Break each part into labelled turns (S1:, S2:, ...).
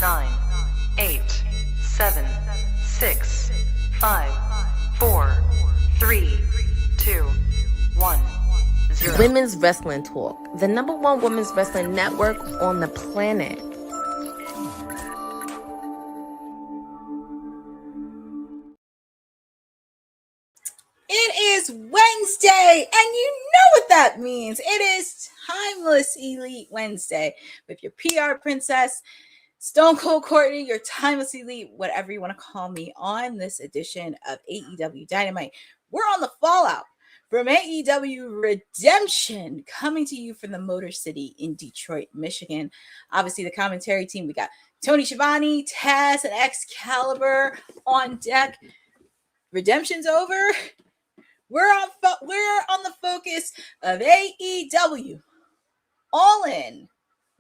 S1: 9, 8, 7, 6, 5, 4, 3, 2, 1, 0.
S2: Women's Wrestling Talk, the #1 women's wrestling network on the planet.
S3: It is Wednesday, and you know what that means. It is Timeless Elite Wednesday with your PR princess, Stone Cold Courtney, your Timeless Elite, whatever you want to call me, on this edition of AEW Dynamite. We're on the fallout from AEW Redemption, coming to you from the Motor City in Detroit, Michigan. Obviously, the commentary team, we got Tony Schiavone, Taz, and Excalibur on deck. Redemption's over. We're on the focus of AEW All In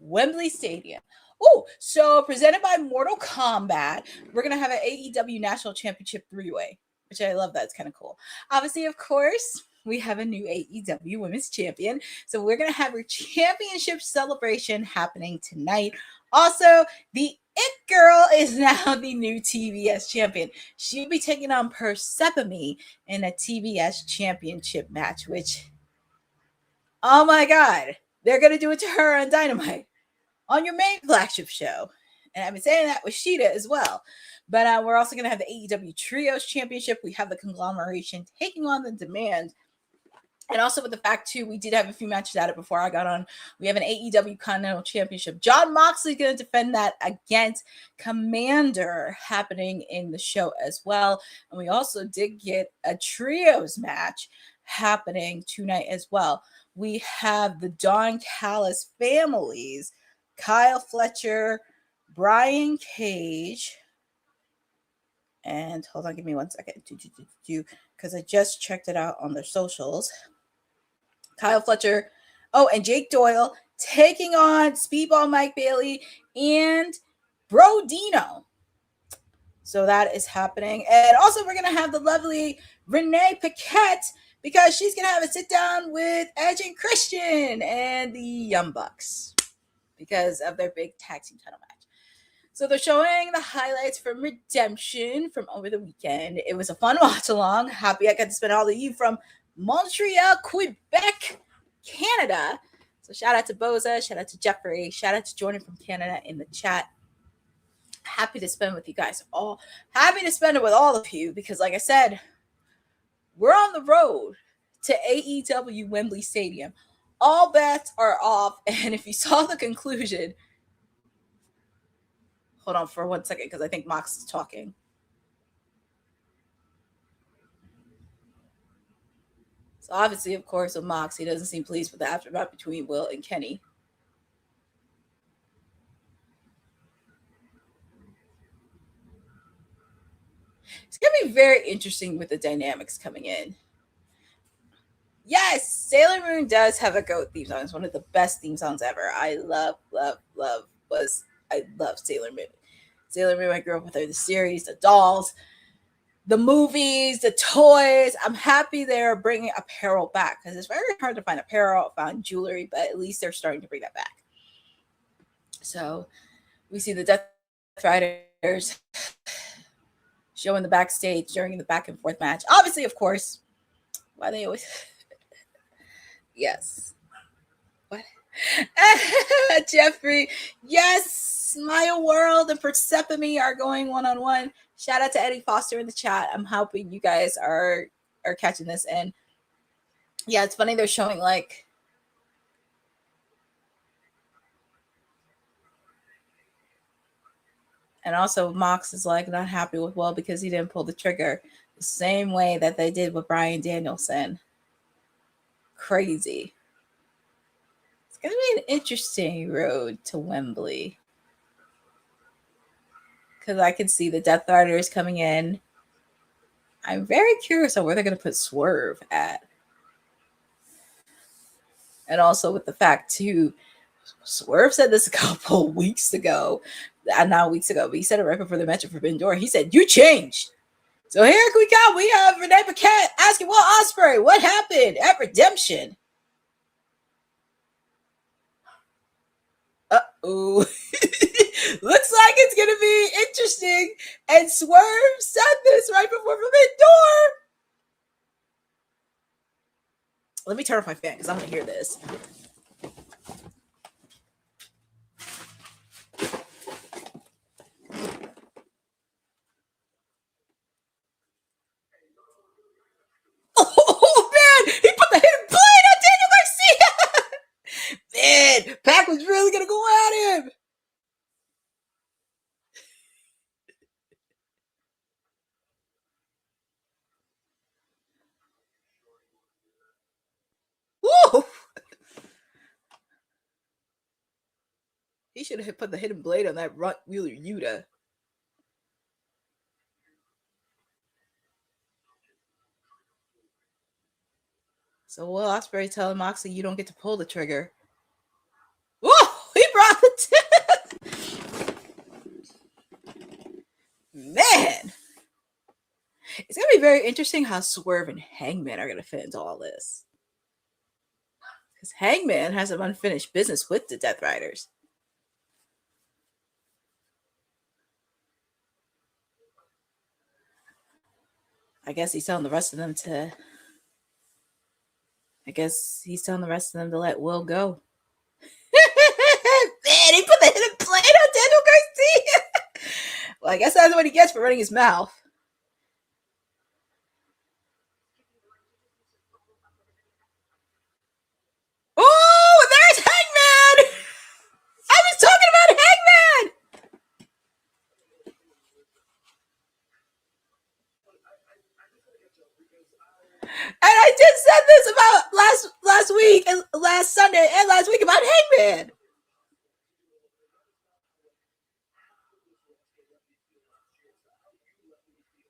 S3: Wembley Stadium. Oh, so presented by Mortal Kombat, we're going to have an AEW National Championship 3-way, which I love. That's kind of cool. Obviously, of course, we have a new AEW Women's Champion. So we're going to have a championship celebration happening tonight. Also, the It Girl is now the new TBS champion. She'll be taking on Persephone in a TBS championship match, which, oh my God, they're going to do it to her on Dynamite, on your main flagship show. And I've been saying that with Sheeta as well. But we're also going to have the AEW Trios Championship. We have the conglomeration taking on the Demand. And also with the fact, too, we did have a few matches at it before I got on. We have an AEW Continental Championship. Jon Moxley going to defend that against Commander happening in the show as well. And we also did get a Trios match happening tonight as well. We have the Don Callis families, Kyle Fletcher, Brian Cage, and hold on, give me 1 second, because I just checked it out on their socials. Kyle Fletcher, and Jake Doyle taking on Speedball Mike Bailey and Bro Dino. So that is happening. And also we're going to have the lovely Renee Paquette, because she's going to have a sit down with Edge and Christian and the Young Bucks because of their big tag team title match. So they're showing the highlights from Redemption from over the weekend. It was a fun watch along. Happy I got to spend all of you from Montreal, Quebec, Canada. So shout out to Boza, shout out to Jeffrey, shout out to Jordan from Canada in the chat. Happy to spend with you guys all. Happy to spend it with all of you because, like I said, we're on the road to AEW Wembley Stadium. All bets are off. And if you saw the conclusion, hold on for 1 second because I think Mox is talking. So obviously, of course, with Mox, he doesn't seem pleased with the aftermath between Will and Kenny. It's going to be very interesting with the dynamics coming in. Yes, Sailor Moon does have a GOAT theme song. It's one of the best theme songs ever. I love Sailor Moon. Sailor Moon, I grew up with her, the series, the dolls, the movies, the toys. I'm happy they're bringing apparel back because it's very hard to find apparel, find jewelry, but at least they're starting to bring that back. So we see the Death Riders showing the backstage during the back and forth match. Obviously, of course, why they always... Yes. What? Jeffrey, yes, Maya World and Persephone are going one-on-one. Shout out to Eddie Foster in the chat. I'm hoping you guys are catching this. And yeah, it's funny they're showing like and also Mox is like not happy with Will because he didn't pull the trigger the same way that they did with Bryan Danielson. Crazy. It's going to be an interesting road to Wembley. Because I can see the Death Riders coming in. I'm very curious on where they're going to put Swerve at. And also with the fact, too, Swerve said this a couple weeks ago. Not weeks ago, but he said it right before the match for Forbidden Door. He said, you changed. So here we go. We have Renee Paquette asking Will Ospreay what happened at Redemption. Uh-oh. Looks like it's going to be interesting. And Swerve said this right before the door. Let me turn off my fan because I'm going to hear this. Oh, man. He put the hidden blade on Daniel Garcia. Man, Pac was really going to go at him. Woo! He should have put the hidden blade on that runt wheeler Yuta. So Will Ospreay telling Moxley you don't get to pull the trigger. Whoa! He brought the Man! It's going to be very interesting how Swerve and Hangman are going to fit into all this. Because Hangman has some unfinished business with the Death Riders. I guess he's telling the rest of them to... let Will go. Man, he put the hidden blade on Daniel Garcia. Well, I guess that's what he gets for running his mouth. Oh, there's Hangman! I was talking about Hangman! And I just said this about last week and last Sunday and last week about Hangman.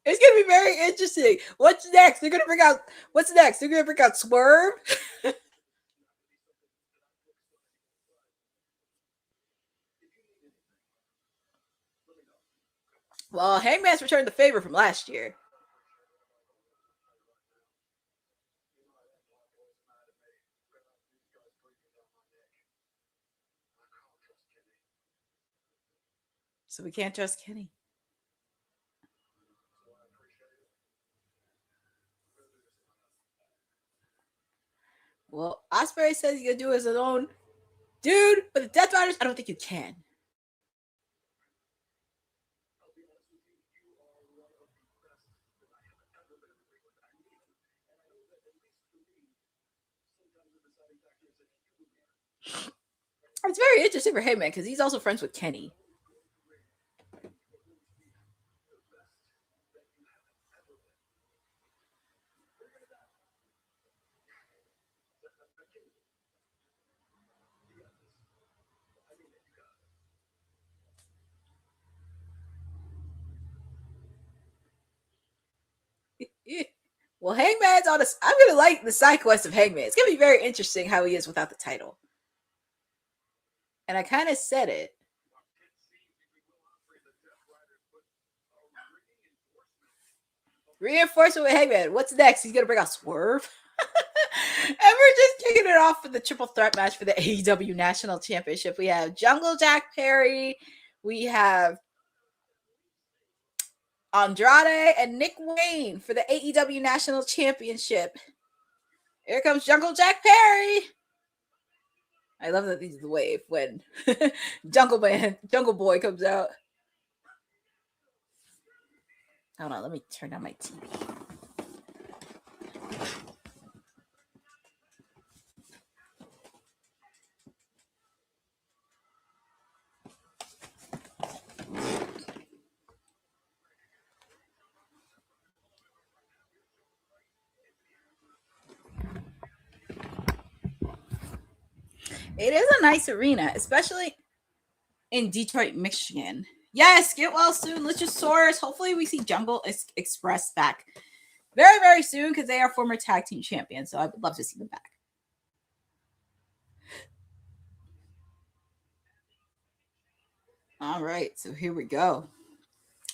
S3: It's gonna be very interesting. What's next? They're gonna bring out. What's next? They're gonna bring out Swerve. Well, Hangman's returned the favor from last year. So we can't trust Kenny. Well, Ospreay says he's gonna do his own. Dude, but the Death Riders, I don't think you can. It's very interesting for Hangman because he's also friends with Kenny. Well, Hangman's on this. I'm gonna like the side quest of Hangman. It's gonna be very interesting how he is without the title. And I kind of said it. Reinforcement with Hangman. What's next? He's gonna bring out Swerve. And we're just kicking it off with the triple threat match for the AEW National Championship. We have Jungle Jack Perry. We have Andrade and Nick Wayne for the AEW National Championship. Here comes Jungle Jack Perry. I love that he's the wave when Jungle Boy comes out. Hold on, let me turn on my TV. It is a nice arena, especially in Detroit, Michigan. Yes, get well soon, Luchasaurus. Hopefully we see Jungle Express back very, very soon because they are former tag team champions. So I would love to see them back. All right, so here we go.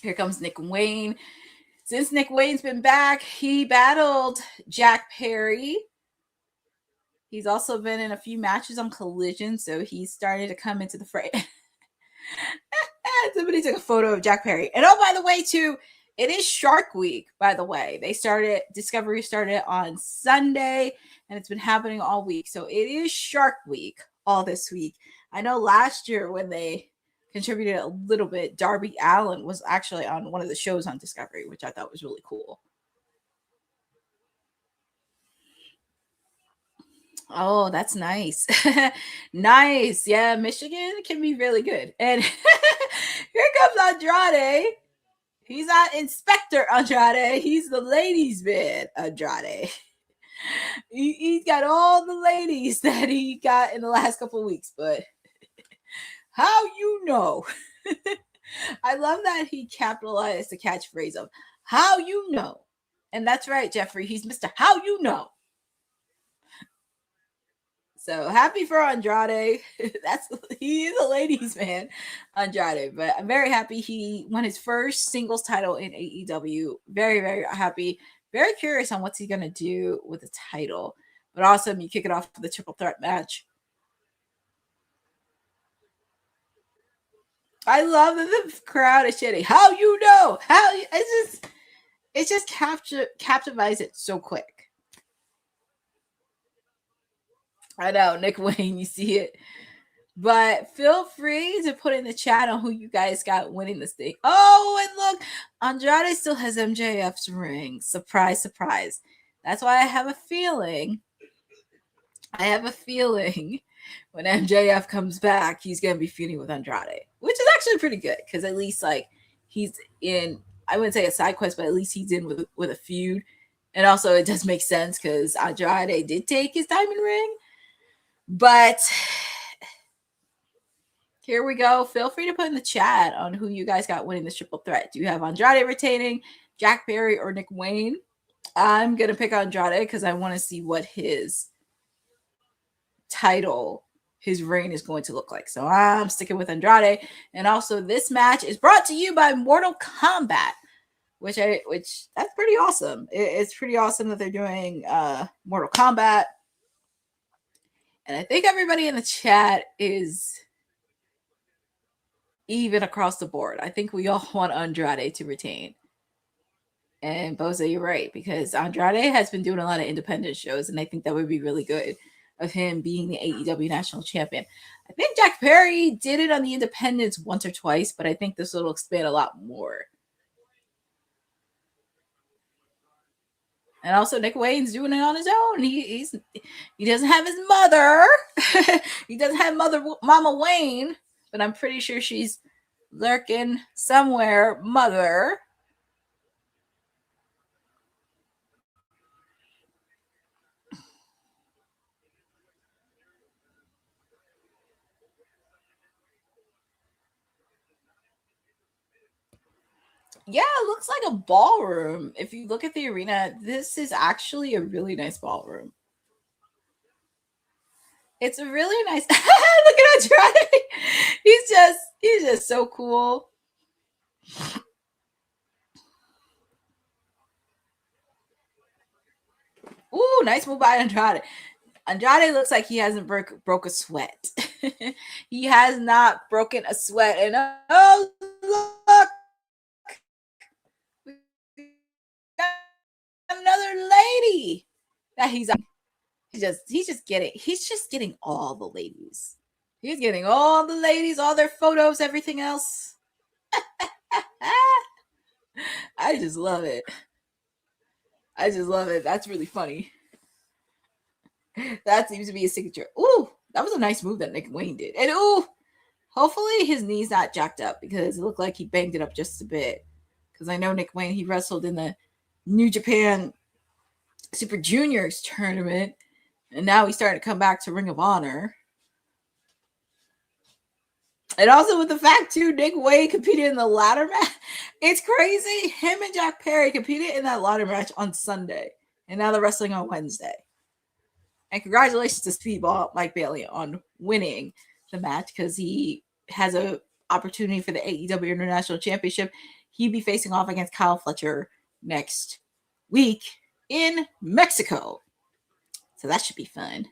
S3: Here comes Nick Wayne. Since Nick Wayne's been back, he battled Jack Perry. He's also been in a few matches on Collision, so he's starting to come into the fray. Somebody Somebody took a photo of Jack Perry. And oh, by the way, too, it is Shark Week, by the way. Discovery started on Sunday, and it's been happening all week. So it is Shark Week all this week. I know last year when they contributed a little bit, Darby Allin was actually on one of the shows on Discovery, which I thought was really cool. Oh, that's nice. Nice. Yeah, Michigan can be really good. And here comes Andrade. He's not Inspector Andrade. He's the ladies' man, Andrade. He's got all the ladies that he got in the last couple of weeks. But how you know? I love that he capitalized the catchphrase of how you know. And that's right, Jeffrey. He's Mr. How You Know. So happy for Andrade. He is a ladies' man, Andrade. But I'm very happy he won his first singles title in AEW. Very, very happy. Very curious on what's he gonna do with the title. But awesome, you kick it off with the triple threat match. I love that the crowd is shitting. How you know? It just captivates it so quick. I know, Nick Wayne, you see it. But feel free to put in the chat on who you guys got winning this thing. Oh, and look, Andrade still has MJF's ring. Surprise, surprise. That's why I have a feeling when MJF comes back, he's going to be feuding with Andrade, which is actually pretty good because at least like he's in, I wouldn't say a side quest, but at least he's in with a feud. And also it does make sense because Andrade did take his diamond ring. But here we go. Feel free to put in the chat on who you guys got winning this triple threat. Do you have Andrade retaining, Jack Perry, or Nick Wayne? I'm going to pick Andrade because I want to see what his title, his reign is going to look like. So I'm sticking with Andrade. And also this match is brought to you by Mortal Kombat, which that's pretty awesome. It's pretty awesome that they're doing Mortal Kombat. And I think everybody in the chat is even across the board. I think we all want Andrade to retain. And Boza, you're right, because Andrade has been doing a lot of independent shows, and I think that would be really good of him being the AEW national champion. I think Jack Perry did it on the independents once or twice, but I think this will expand a lot more. And also Nick Wayne's doing it on his own. He doesn't have his mother. He doesn't have Mama Wayne, but I'm pretty sure she's lurking somewhere, mother. Yeah, it looks like a ballroom. If you look at the arena, this is actually a really nice ballroom. It's a really nice. Look at Andrade. He's just so cool. Ooh, nice move by Andrade. Andrade looks like he hasn't broke a sweat. He has not broken a sweat. And oh, look. Another lady that he's just getting all the ladies. He's getting all the ladies, all their photos, everything else. I just love it. That's really funny. That seems to be a signature. Ooh, that was a nice move that Nick Wayne did. And ooh, hopefully his knee's not jacked up because it looked like he banged it up just a bit. Because I know Nick Wayne, he wrestled in the New Japan Super Juniors tournament, and now he's starting to come back to Ring of Honor. And also with the fact, too, Nick Wayne competed in the ladder match. It's crazy. Him and Jack Perry competed in that ladder match on Sunday, and now they're wrestling on Wednesday. And congratulations to Speedball Mike Bailey on winning the match because he has an opportunity for the AEW International Championship. He'd be facing off against Kyle Fletcher next week in Mexico. So that should be fun.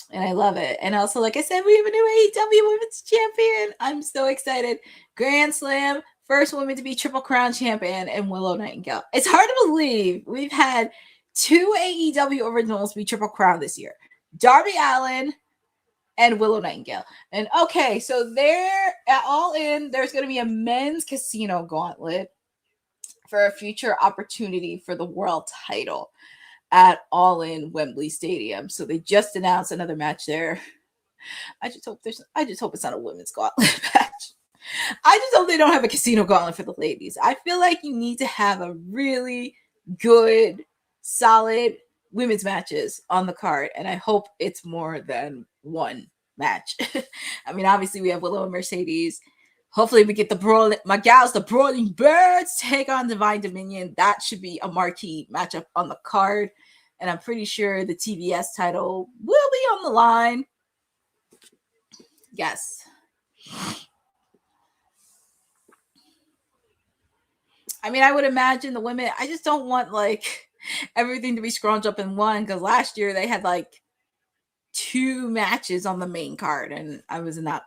S3: And I love it. And also, like I said, we have a new AEW Women's Champion. I'm so excited. Grand Slam, first woman to be Triple Crown champion, and Willow Nightingale. It's hard to believe we've had 2 AEW originals be Triple Crown this year. Darby Allin and Willow Nightingale. And okay, so there at All In, there's going to be a men's casino gauntlet for a future opportunity for the world title at All In Wembley Stadium. So they just announced another match there. I just hope it's not a women's gauntlet match. I just hope they don't have a casino gauntlet for the ladies. I feel like you need to have a really good, solid women's matches on the card, and I hope it's more than one match. I mean, obviously we have Willow and Mercedes. Hopefully we get the Brawling Birds take on Divine Dominion. That should be a marquee matchup on the card. And I'm pretty sure the TBS title will be on the line. Yes. I mean, I would imagine the women, I just don't want like everything to be scrunched up in one, because last year they had like 2 matches on the main card, and I was not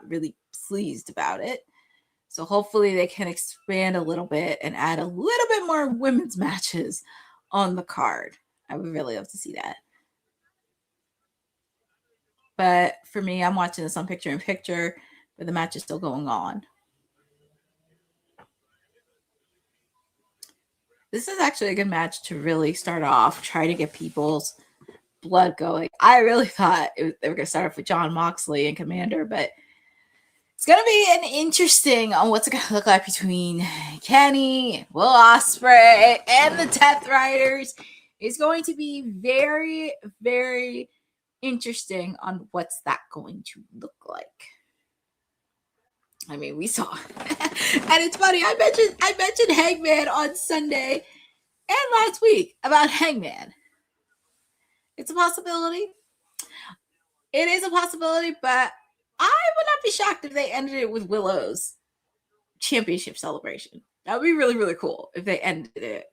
S3: really pleased about it. So hopefully they can expand a little bit and add a little bit more women's matches on the card. I would really love to see that. But for me, I'm watching this on picture in picture, but the match is still going on. This is actually a good match to really start off, try to get people's blood going. I really thought they were going to start off with Jon Moxley and Commander, but it's going to be an interesting on what's it going to look like between Kenny, Will Ospreay, and the Death Riders. It's going to be very, very interesting on what's that going to look like. I mean, we saw, and it's funny. I mentioned Hangman on Sunday and last week about Hangman. It's a possibility. It is a possibility, but I would not be shocked if they ended it with Willow's championship celebration. That would be really, really cool if they ended it.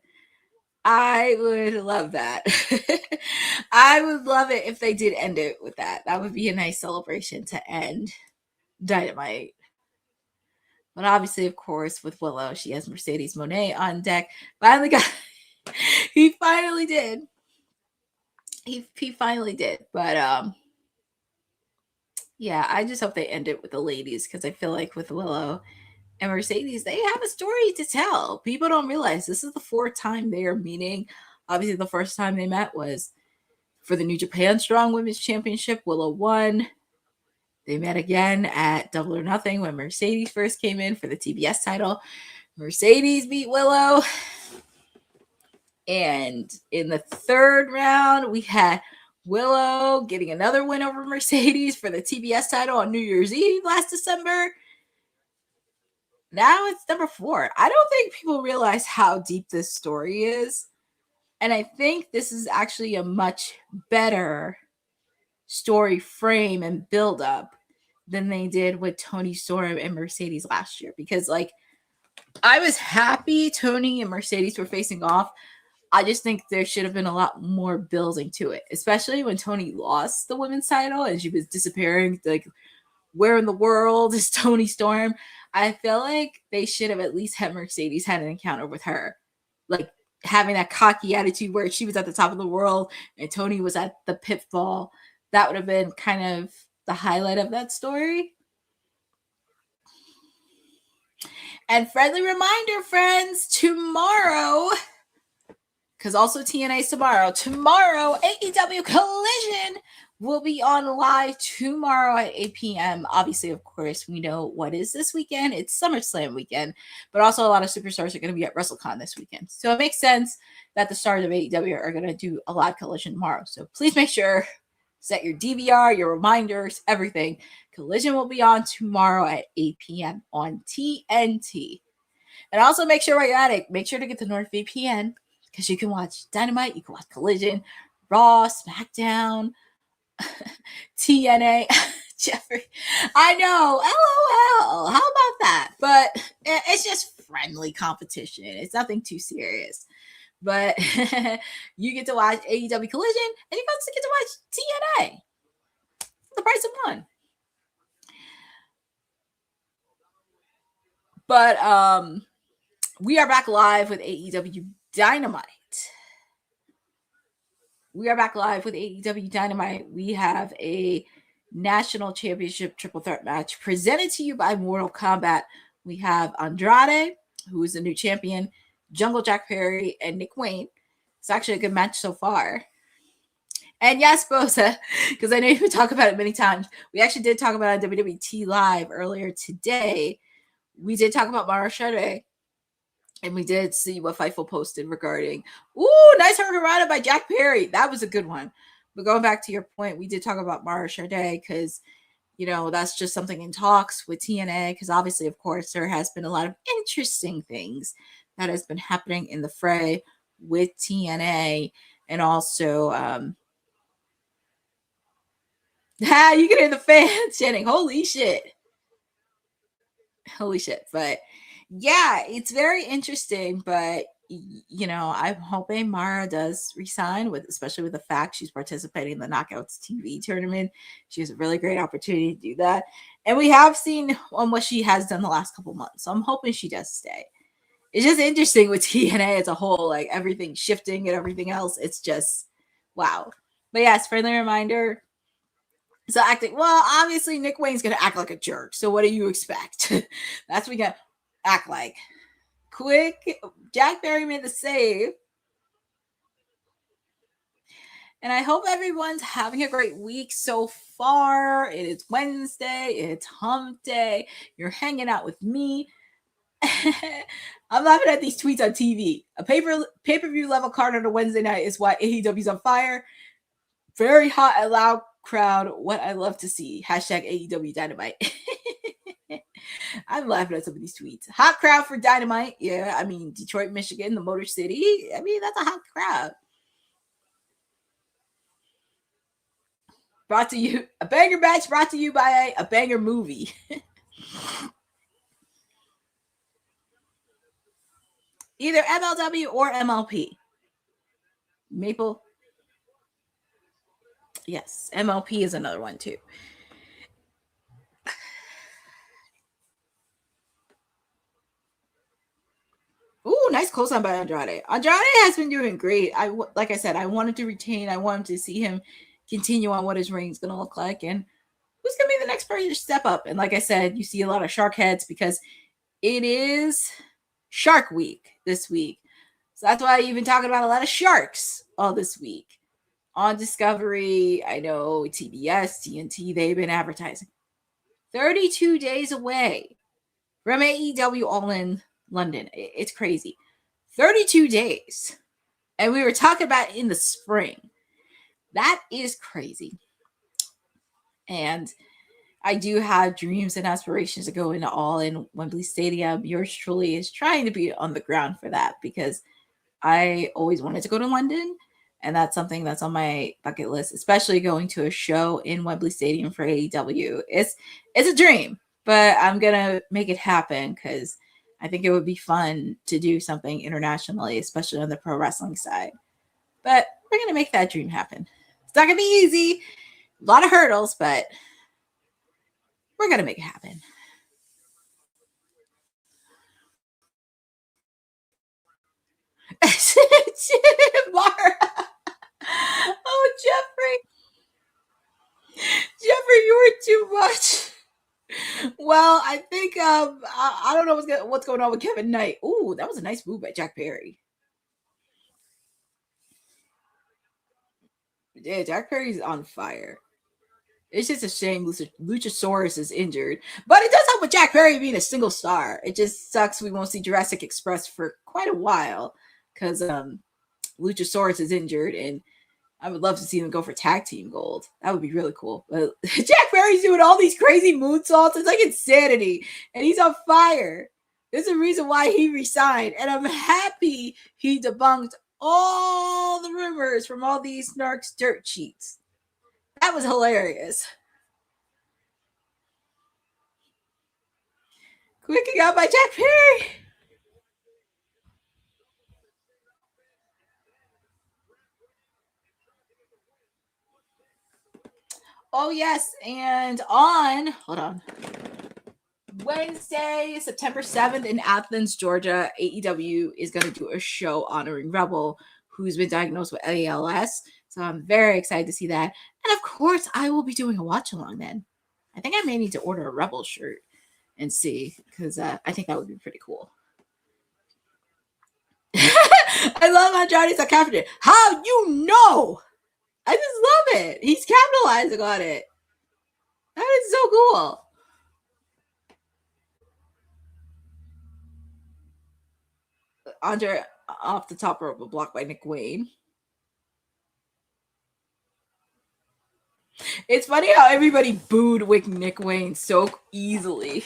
S3: I would love that. I would love it if they did end it with that. That would be a nice celebration to end Dynamite. But obviously, of course, with Willow, she has Mercedes Moné on deck. He finally did. He finally did. But yeah, I just hope they end it with the ladies, because I feel like with Willow and Mercedes, they have a story to tell. People don't realize this is the 4th time they are meeting. Obviously, the first time they met was for the New Japan Strong Women's Championship. Willow won. They met again at Double or Nothing when Mercedes first came in for the TBS title. Mercedes beat Willow. And in the 3rd round, we had Willow getting another win over Mercedes for the TBS title on New Year's Eve last December. Now it's number 4. I don't think people realize how deep this story is. And I think this is actually a much better story frame and build up than they did with Toni Storm and Mercedes last year. Because, like, I was happy Toni and Mercedes were facing off. I just think there should have been a lot more building to it, especially when Toni lost the women's title and she was disappearing. Like, where in the world is Toni Storm? I feel like they should have at least had Mercedes had an encounter with her. Like, having that cocky attitude where she was at the top of the world and Toni was at the pitfall. That would have been kind of the highlight of that story. And friendly reminder, friends, tomorrow, because also TNA is tomorrow, AEW Collision will be on live tomorrow at 8 p.m. Obviously, of course, we know what is this weekend. It's SummerSlam weekend, but also a lot of superstars are going to be at WrestleCon this weekend. So it makes sense that the stars of AEW are going to do a live Collision tomorrow. So please make sure, set your DVR, your reminders, everything. Collision will be on tomorrow at 8 p.m. on TNT. And also make sure while you're at it, make sure to get the NordVPN, because you can watch Dynamite, you can watch Collision, Raw, SmackDown, TNA, Jeffrey. I know, LOL. How about that? But it's just friendly competition. It's nothing too serious. But you get to watch AEW Collision, and you also get to watch TNA. the price of one. But we are back live with AEW Dynamite. We are back live with AEW Dynamite. We have a national championship triple threat match presented to you by Mortal Kombat. We have Andrade, who is the new champion, Jungle Jack Perry, and Nick Wayne. It's actually a good match so far. And yes, Bosa, because I know you've talked about it many times. We actually did talk about it on WWT Live earlier today. We did talk about Mara Sade, and we did see what Fightful posted regarding, nice hurricanrana by Jack Perry. That was a good one. But going back to your point, we did talk about Mara Sade because, that's just something in talks with TNA because obviously, of course, there has been a lot of interesting things that has been happening in the fray with TNA and also you can hear the fans chanting, holy shit. But yeah, it's very interesting, but I'm hoping Mara does resign especially with the fact she's participating in the Knockouts TV tournament. She has a really great opportunity to do that. And we have seen on what she has done the last couple months. So I'm hoping she does stay. It's just interesting with TNA as a whole, like everything shifting and everything else. It's just wow. But yes, friendly reminder. So acting, well, obviously Nick Wayne's going to act like a jerk. So what do you expect? That's what we got to act like. Quick, Jack Perry made the save. And I hope everyone's having a great week so far. It is Wednesday. It's hump day. You're hanging out with me. I'm laughing at these tweets on TV. A pay-per-view level card on a Wednesday night is why AEW's on fire. Very hot and loud crowd. What I love to see. Hashtag AEW Dynamite. I'm laughing at some of these tweets. Hot crowd for Dynamite. Yeah, I mean, Detroit, Michigan, the Motor City. I mean, that's a hot crowd. Brought to you, a banger match brought to you by a banger movie. Either MLW or MLP. Maple. Yes, MLP is another one too. Ooh, nice closeout by Andrade. Andrade has been doing great. Like I said, I wanted to retain. I wanted to see him continue on what his reign is going to look like and who's going to be the next person to step up. And like I said, you see a lot of shark heads because it is Shark Week this week. So that's why you've been talking about a lot of sharks all this week. On Discovery, I know TBS, TNT, they've been advertising. 32 days away from AEW All In London. It's crazy. 32 days. And we were talking about in the spring. That is crazy. And I do have dreams and aspirations to go into All In Wembley Stadium. Yours truly is trying to be on the ground for that because I always wanted to go to London. And that's something that's on my bucket list, especially going to a show in Wembley Stadium for AEW. It's a dream, but I'm going to make it happen because I think it would be fun to do something internationally, especially on the pro wrestling side. But we're going to make that dream happen. It's not going to be easy. A lot of hurdles, but we're going to make it happen. Mara. Oh, Jeffrey, you were too much. Well, I think I don't know what's going on with Kevin Knight. Ooh, that was a nice move by Jack Perry. Yeah, Jack Perry's on fire. It's just a shame Luchasaurus is injured. But it does help with Jack Perry being a single star. It just sucks we won't see Jurassic Express for quite a while because Luchasaurus is injured and I would love to see them go for tag team gold. That would be really cool. But Jack Perry's doing all these crazy moonsaults. It's like insanity. And he's on fire. There's a reason why he resigned. And I'm happy he debunked all the rumors from all these narcs dirt sheets. That was hilarious. Quicking out by Jack Perry. Oh, yes. And hold on. Wednesday, September 7th in Athens, Georgia, AEW is going to do a show honoring Rebel, who's been diagnosed with ALS. So I'm very excited to see that. And of course, I will be doing a watch along then. I think I may need to order a Rebel shirt and see, because I think that would be pretty cool. I love Andrade's confident. How you know? I just love it. He's capitalizing on it. That is so cool. Andre off the top rope, blocked by Nick Wayne. It's funny how everybody booed Nick Wayne so easily.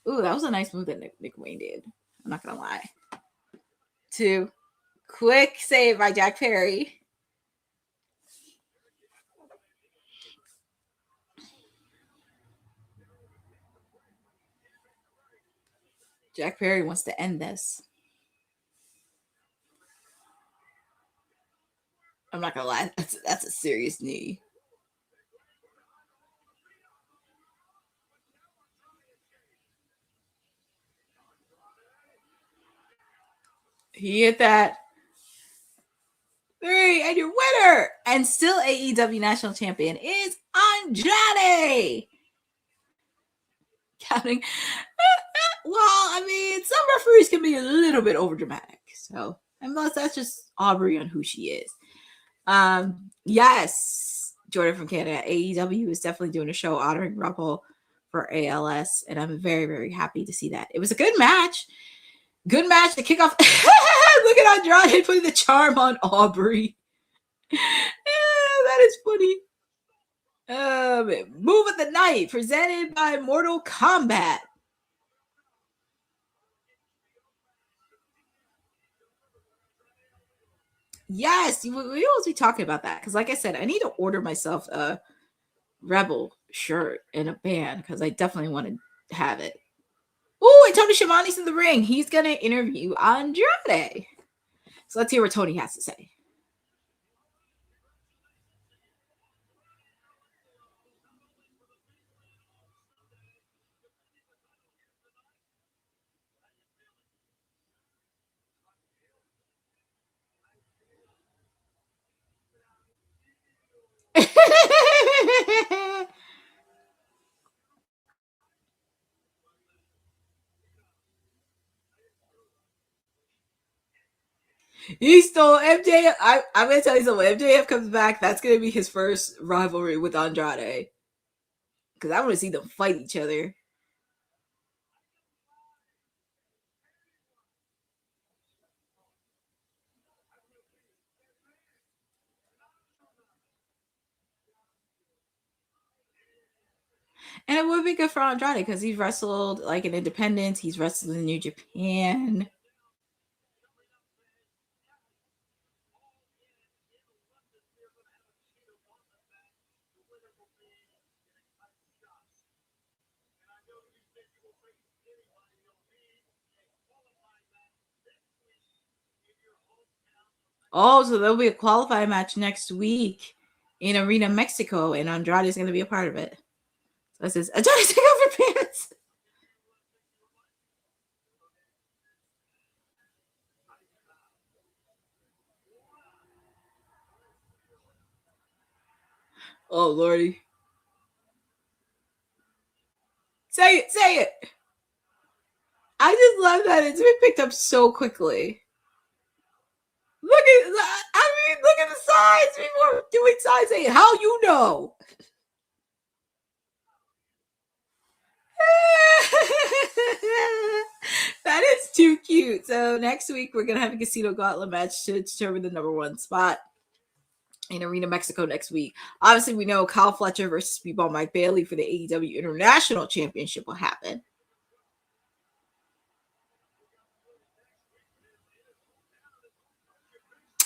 S3: Ooh, that was a nice move that Nick Wayne did. I'm not gonna lie. 2, quick save by Jack Perry. Jack Perry wants to end this. I'm not gonna lie, that's a serious knee. He hit that. 3, and your winner, and still AEW National Champion, is Andrade. Counting. Well, I mean, some referees can be a little bit overdramatic. So, unless that's just Aubrey on who she is. Yes, Jordan from Canada. AEW is definitely doing a show honoring Rebel for ALS, and I'm very, very happy to see that. It was a good match. Good match to kick off. Look at Andrade putting the charm on Aubrey. That is funny. Move of the night presented by Mortal Kombat. Yes, we always be talking about that because, like I said, I need to order myself a Rebel shirt and a band because I definitely want to have it. Oh, and Tony Schiavone's in the ring. He's gonna interview Andrade. So let's hear what Tony has to say. He stole MJF. I'm going to tell you something. When MJF comes back, that's going to be his first rivalry with Andrade. Because I want to see them fight each other. And it would be good for Andrade because he's wrestled like in Independence. He's wrestled in New Japan. Oh, so there'll be a qualifying match next week in Arena Mexico, and Andrade is going to be a part of it. So it says, Andrade, take off your pants. Oh, Lordy. Say it, say it. I just love that it's been picked up so quickly. Look at the signs. People are doing signs saying, how you know? That is too cute. So next week we're gonna have a casino gauntlet match to determine the number 1 spot in Arena Mexico next week. Obviously, we know Kyle Fletcher versus Speedball Mike Bailey for the AEW International Championship will happen.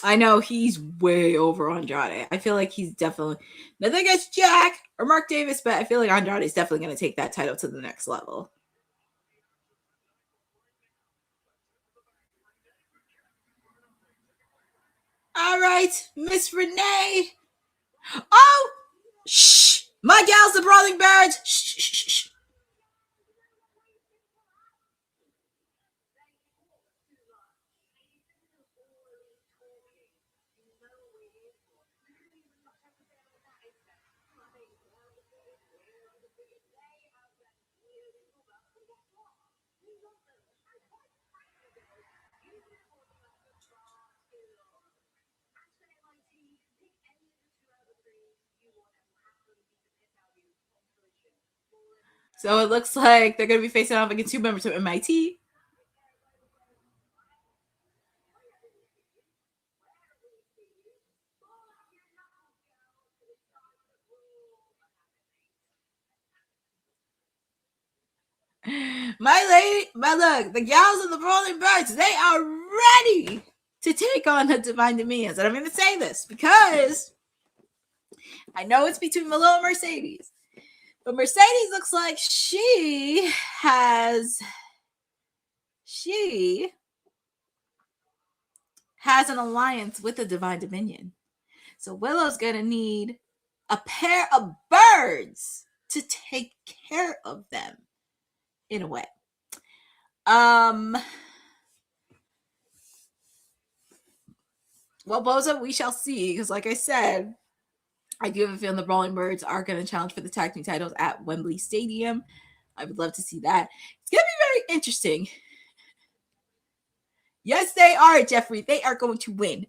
S3: I know he's way over Andrade. I feel like he's definitely nothing against Jack or Mark Davis, but I feel like Andrade is definitely going to take that title to the next level. All right, Miss Renee, Oh, shh. My gals, the brawling birds. Shh, shh, shh, shh. So it looks like they're going to be facing off against two members of MIT. My look, the gals and the brawling birds, they are ready to take on the divine dominions. And I'm going to say this because I know it's between Willow and Mercedes, but Mercedes looks like she has an alliance with the divine dominion. So Willow's going to need a pair of birds to take care of them in a way. Well, Boza, we shall see. Because, like I said, I do have a feeling the Brawling Birds are going to challenge for the tag team titles at Wembley Stadium. I would love to see that. It's going to be very interesting. Yes, they are, Jeffrey. They are going to win.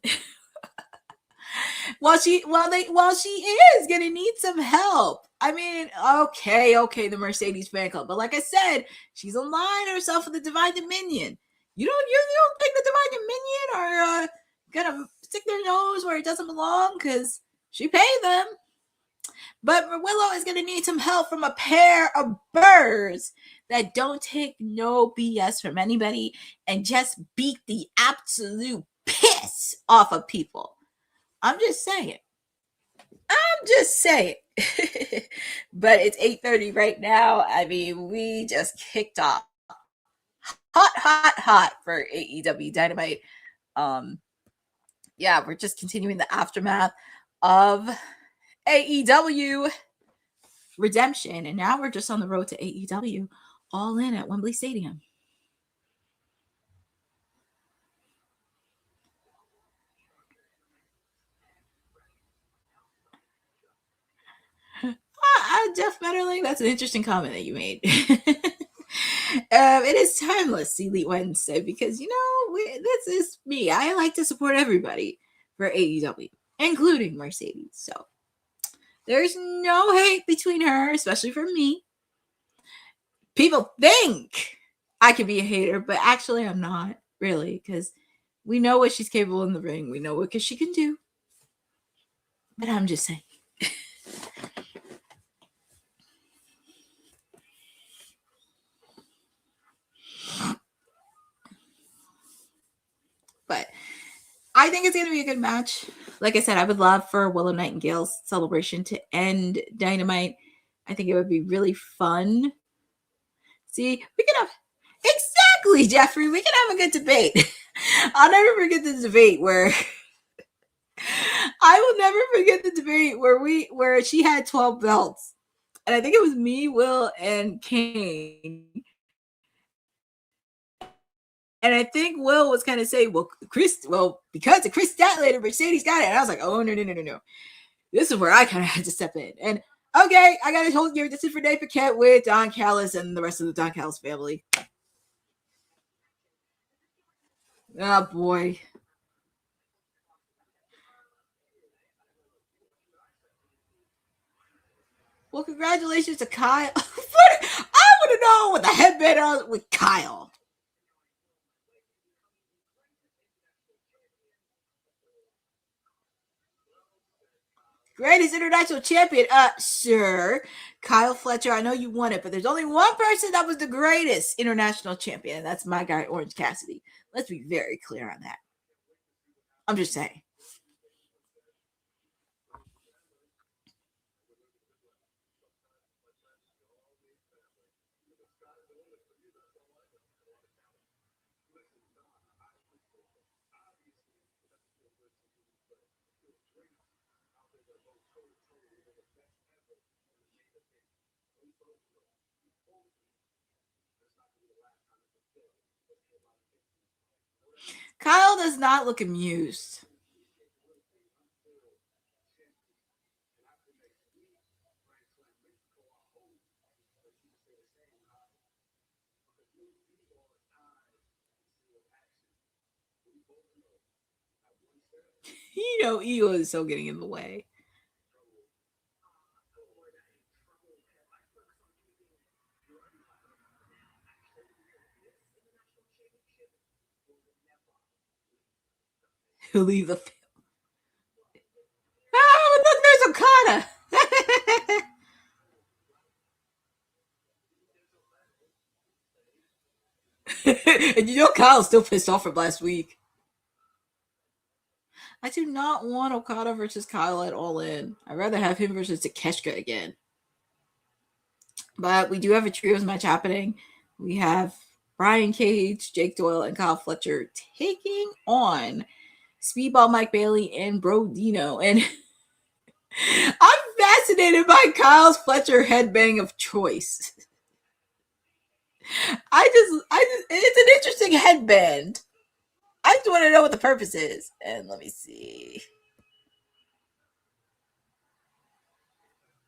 S3: While she is going to need some help. I mean, okay, the Mercedes fan club. But like I said, she's aligned herself with the Divine Dominion. You don't think the Divine Dominion are gonna stick their nose where it doesn't belong because she paid them. But Willow is gonna need some help from a pair of birds that don't take no BS from anybody and just beat the absolute piss off of people. I'm just saying. But it's 8:30 right now. I mean, we just kicked off hot for AEW Dynamite. Yeah, we're just continuing the aftermath of AEW Redemption, and now we're just on the road to AEW All In at Wembley Stadium. Jeff Metterling, that's an interesting comment that you made. It is timeless Elite Wednesday because, this is me. I like to support everybody for AEW, including Mercedes. So there's no hate between her, especially for me. People think I could be a hater, but actually I'm not really because we know what she's capable in the ring. We know what she can do. But I'm just saying. But I think it's going to be a good match. Like I said, I would love for Willow Nightingale's celebration to end Dynamite. I think it would be really fun. See, we can have exactly, Jeffrey. We can have a good debate. I'll never forget the debate where I will never forget the debate where she had 12 belts. And I think it was me, Will, and Kane. And I think Will was kind of saying, because of Chris Statlander, Mercedes got it. And I was like, oh, no. This is where I kind of had to step in. And okay, I got to hold your this is for Dave Paquette with Don Callis and the rest of the Don Callis family. Oh, boy. Well, congratulations to Kyle. I want to know what the headband on with Kyle. Greatest international champion, sir. Kyle Fletcher, I know you won it, but there's only one person that was the greatest international champion, and that's my guy, Orange Cassidy. Let's be very clear on that. I'm just saying. Kyle does not look amused. Ego is so getting in the way. He'll leave the field. Oh, look, there's Okada. And Kyle's still pissed off from last week. I do not want Okada versus Kyle at All In. I'd rather have him versus Takeshita again. But we do have a trios match happening. We have Brian Cage, Jake Doyle, and Kyle Fletcher taking on Speedball Mike Bailey and Bro Dino. And I'm fascinated by Kyle Fletcher headbang of choice. It's an interesting headband. I just want to know what the purpose is. And let me see.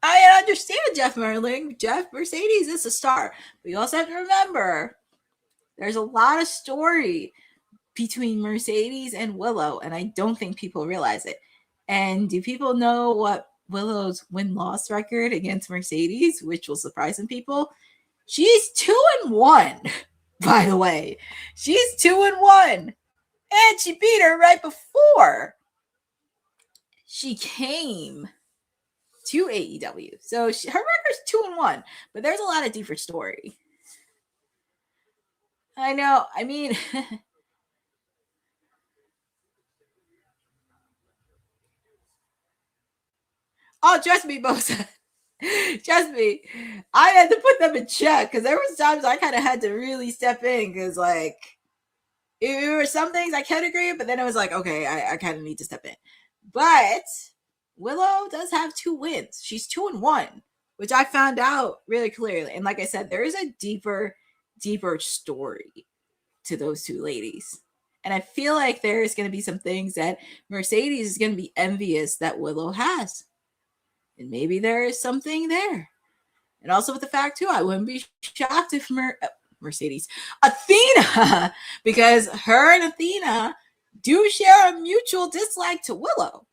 S3: I understand Jeff Merling. Jeff Mercedes is a star. But you also have to remember there's a lot of story between Mercedes and Willow, and I don't think people realize it. And do people know what Willow's win-loss record against Mercedes, which will surprise some people? She's 2-1, by the way. She's 2-1. And she beat her right before she came to AEW. So her record's 2-1, but there's a lot of deeper story. I know. I mean, oh, trust me, Bosa. Trust me. I had to put them in check because there was times I kind of had to really step in because, like, there were some things I can't agree, but then it was like, okay, I kind of need to step in. But Willow does have 2 wins. She's 2-1, which I found out really clearly. And like I said, there is a deeper story to those 2 ladies. And I feel like there is going to be some things that Mercedes is going to be envious that Willow has. And maybe there is something there. And also with the fact, too, I wouldn't be shocked if Mercedes, Athena, because her and Athena do share a mutual dislike to Willow.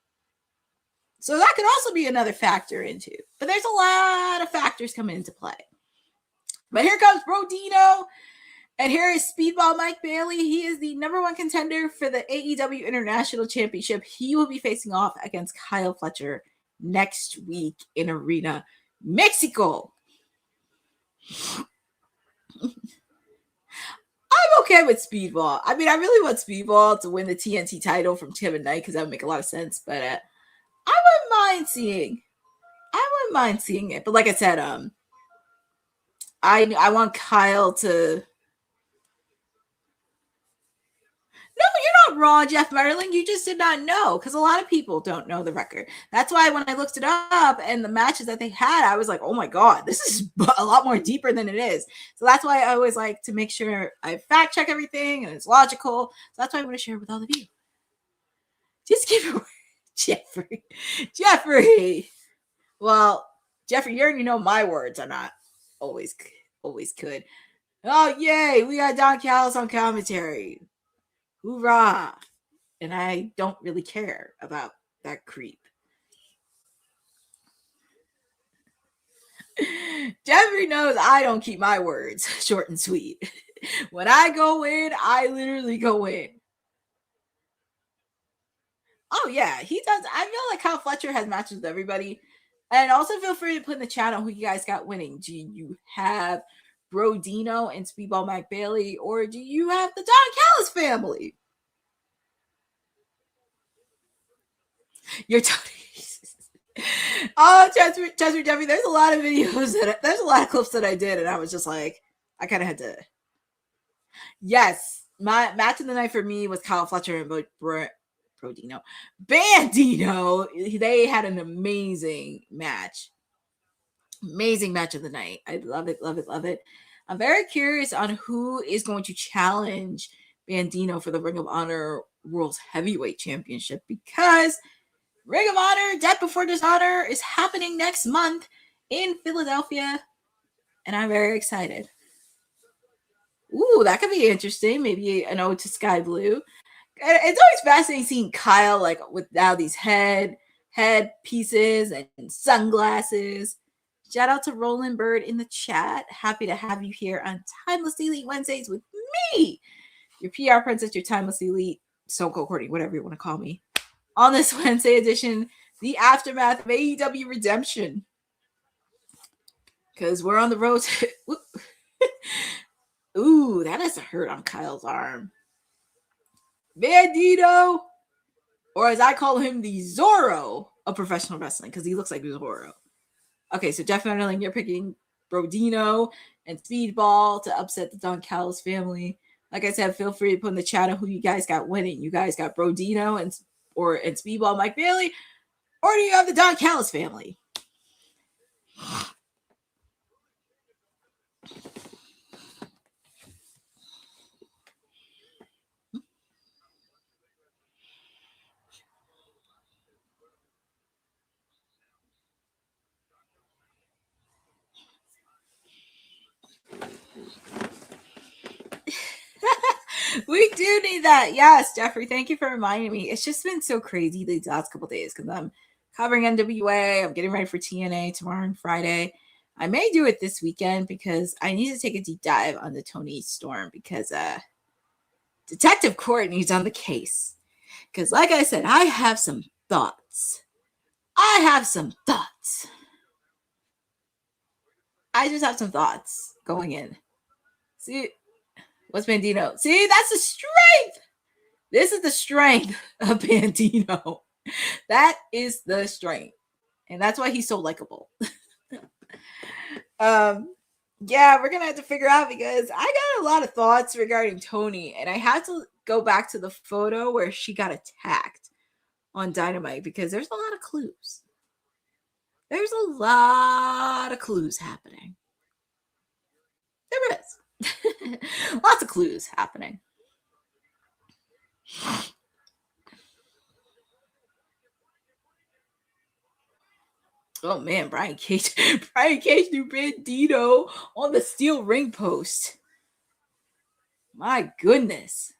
S3: So that could also be another factor into. But there's a lot of factors coming into play. But here comes Bro Dino. And here is Speedball Mike Bailey. He is the #1 contender for the AEW International Championship. He will be facing off against Kyle Fletcher next week in Arena, Mexico. I'm okay with Speedball. I mean, I really want Speedball to win the TNT title from Tim and Knight because that would make a lot of sense. But I wouldn't mind seeing it. But like I said, I want Kyle to. No, you're not wrong, Jeff Merling. You just did not know because a lot of people don't know the record. That's why when I looked it up and the matches that they had, I was like, oh my God, this is a lot more deeper than it is. So that's why I always like to make sure I fact check everything and it's logical. So that's why I want to share it with all of you. Just give it Jeffrey. Well, Jeffrey, you already know my words are not always good. Oh, yay. We got Don Callis on commentary. Hoorah. And I don't really care about that creep. Jeffrey knows I don't keep my words short and sweet. When I go in, I literally go in. Oh, yeah, he does. I feel like Kyle Fletcher has matches with everybody. And also feel free to put in the chat on who you guys got winning. Do you have Bro Dino and Speedball Mike Bailey, or do you have the Don Callis family? You're totally. Oh, Chester Jeffy, there's a lot of videos there's a lot of clips that I did, and I was just like, I kind of had to. Yes, my match of the night for me was Kyle Fletcher and Bandito. They had an amazing match. Amazing match of the night. I love it, love it, love it. I'm very curious on who is going to challenge Bandito for the Ring of Honor World's Heavyweight Championship, because Ring of Honor Death Before Dishonor is happening next month in Philadelphia, and I'm very excited. Ooh, that could be interesting. Maybe an ode to Sky Blue. It's always fascinating seeing Kyle like with now these head pieces and sunglasses. Shout out to Roland Bird in the chat. Happy to have you here on Timeless Elite Wednesdays with me, your PR princess, your Timeless Elite, Stone Cold Courtney, whatever you want to call me. On this Wednesday edition, the aftermath of AEW Redemption. Because we're on the road to... Ooh, that has to hurt on Kyle's arm. Bandito, or as I call him, the Zorro of professional wrestling, because he looks like Zorro. Okay, so definitely you're picking Brodino and Speedball to upset the Don Callis family. Like I said, feel free to put in the chat who you guys got winning. You guys got Brodino and Speedball Mike Bailey, or do you have the Don Callis family? We do need that. Yes, Jeffrey, thank you for reminding me. It's just been so crazy these last couple days because I'm covering NWA. I'm getting ready for TNA tomorrow and Friday. I may do it this weekend because I need to take a deep dive on the Tony Storm because Detective Courtney's on the case. Because like I said, I have some thoughts. I just have some thoughts going in. See, what's Bandito? See, that's the strength. This is the strength of Bandito. That is the strength. And that's why he's so likable. Yeah, we're going to have to figure out because I got a lot of thoughts regarding Tony. And I had to go back to the photo where she got attacked on Dynamite because there's a lot of clues. There's a lot of clues happening. There is. Lots of clues happening. Oh man, Brian Cage knew Bandito on the steel ring post. My goodness.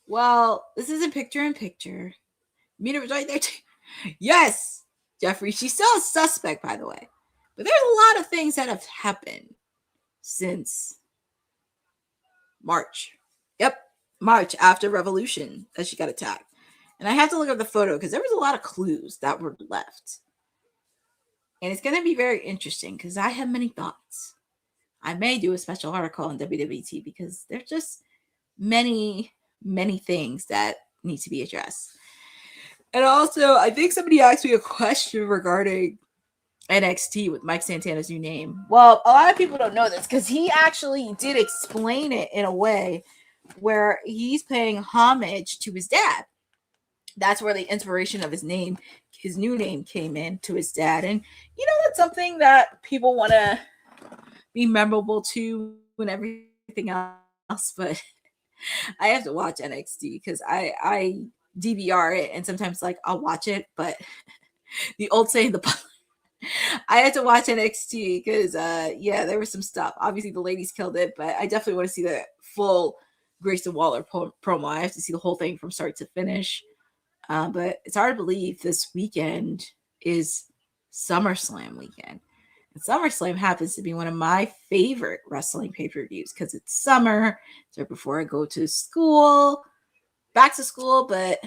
S3: Well, this isn't picture in picture. Mina was right there too. Yes, Jeffrey, she's still a suspect, by the way. But there's a lot of things that have happened since March. Yep, March after Revolution that she got attacked. And I have to look at the photo because there was a lot of clues that were left. And it's going to be very interesting because I have many thoughts. I may do a special article on WWT because there's just many, many things that need to be addressed. And also, I think somebody asked me a question regarding NXT with Mike Santana's new name. Well, a lot of people don't know this because he actually did explain it in a way where he's paying homage to his dad. That's where the inspiration of his name, his new name, came in to his dad. And, you know, that's something that people want to be memorable to and everything else. But I have to watch NXT because I DVR it and sometimes like I'll watch it. But the old saying, I had to watch NXT because, yeah, there was some stuff. Obviously, the ladies killed it, but I definitely want to see the full Grayson Waller promo. I have to see the whole thing from start to finish. But it's hard to believe this weekend is SummerSlam weekend. And SummerSlam happens to be one of my favorite wrestling pay-per-views because it's summer. It's right before I go to school, back to school, but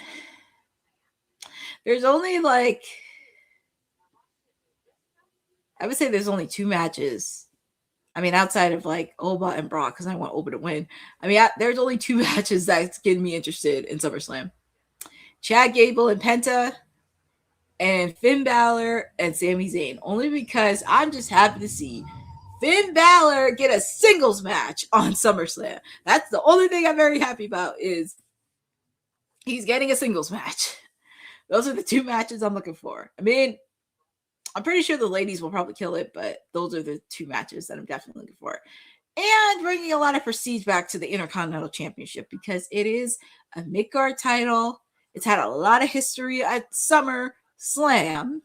S3: there's only like, I would say there's only two matches. I mean, outside of like Oba and Brock, because I want Oba to win. I mean, there's only two matches that's getting me interested in SummerSlam. Chad Gable and Penta, and Finn Balor and Sami Zayn. Only because I'm just happy to see Finn Balor get a singles match on SummerSlam. That's the only thing I'm very happy about is he's getting a singles match. Those are the two matches I'm looking for. I mean, I'm pretty sure the ladies will probably kill it, but those are the two matches that I'm definitely looking for. And bringing a lot of prestige back to the Intercontinental Championship because it is a mid-card title. It's had a lot of history at SummerSlam.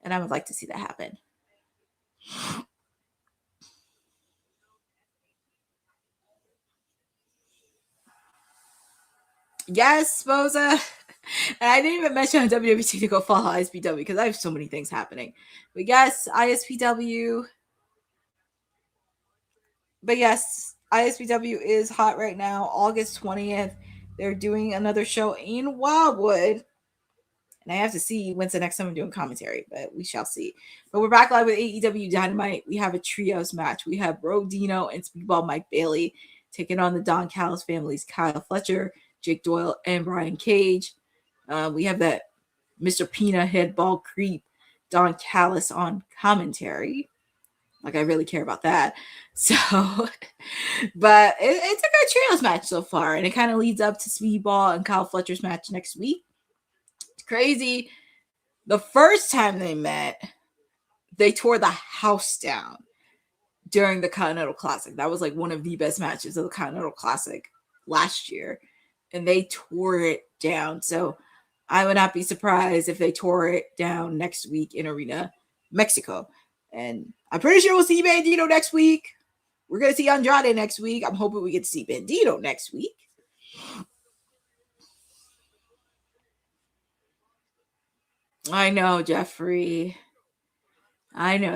S3: And I would like to see that happen. Yes, Boza. And I didn't even mention on WWT to go follow ISPW because I have so many things happening. But yes, ISPW. But yes, ISPW is hot right now. August 20th. They're doing another show in Wildwood. And I have to see when's the next time I'm doing commentary, but we shall see. But we're back live with AEW Dynamite. We have a trios match. We have Rodino and Speedball Mike Bailey taking on the Don Callis families, Kyle Fletcher, Jake Doyle, and Brian Cage. We have that Mr. Peanut Head Ball Creep, Don Callis on commentary. Like, I really care about that. So, but it's a good trios match so far. And it kind of leads up to Speedball and Kyle Fletcher's match next week. It's crazy. The first time they met, they tore the house down during the Continental Classic. That was like one of the best matches of the Continental Classic last year. And they tore it down. So I would not be surprised if they tore it down next week in Arena, Mexico. And I'm pretty sure we'll see Bandito next week. We're going to see Andrade next week. I'm hoping we get to see Bandito next week. I know, Jeffrey. That's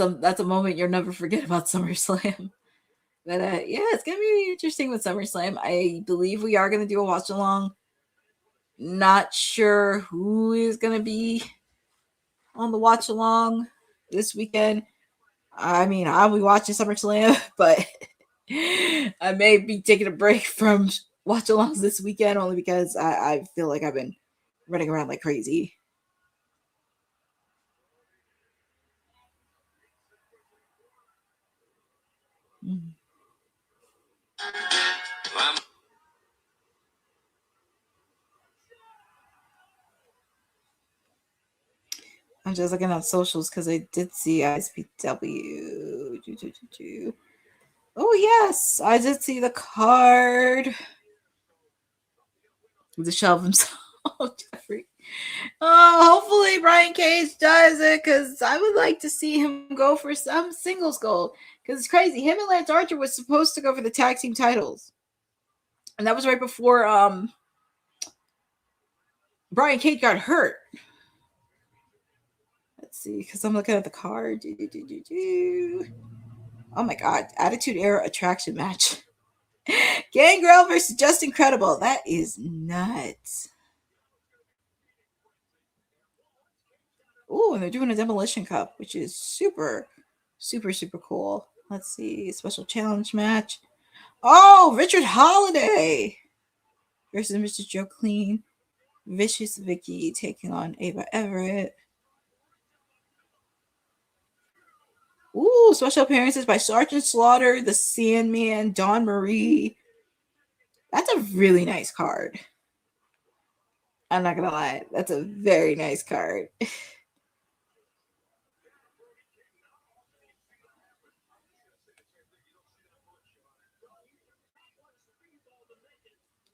S3: a moment you'll never forget about SummerSlam. But yeah, it's gonna be interesting with SummerSlam. I believe we are gonna do a watch along. Not sure who is gonna be on the watch along this weekend. I mean, I'll be watching SummerSlam, but I may be taking a break from watch alongs this weekend only because I feel like I've been running around like crazy. I'm just looking at socials because I did see ISPW. Oh, yes. I did see the card. The shelf himself, Jeffrey. Oh, hopefully Brian Cage does it because I would like to see him go for some singles gold. Because it's crazy. Him and Lance Archer was supposed to go for the tag team titles. And that was right before Brian Cage got hurt. Let's see, because I'm looking at the card. Oh my God. Attitude Era Attraction match. Gangrel versus Just Incredible. That is nuts. Oh, and they're doing a Demolition Cup, which is super, super, super cool. Let's see. Special challenge match. Oh, Richard Holiday versus Mr. Joe Clean. Vicious Vicky taking on Ava Everett. Ooh, special appearances by Sergeant Slaughter, the Sandman, Dawn Marie. That's a really nice card. I'm not going to lie. That's a very nice card.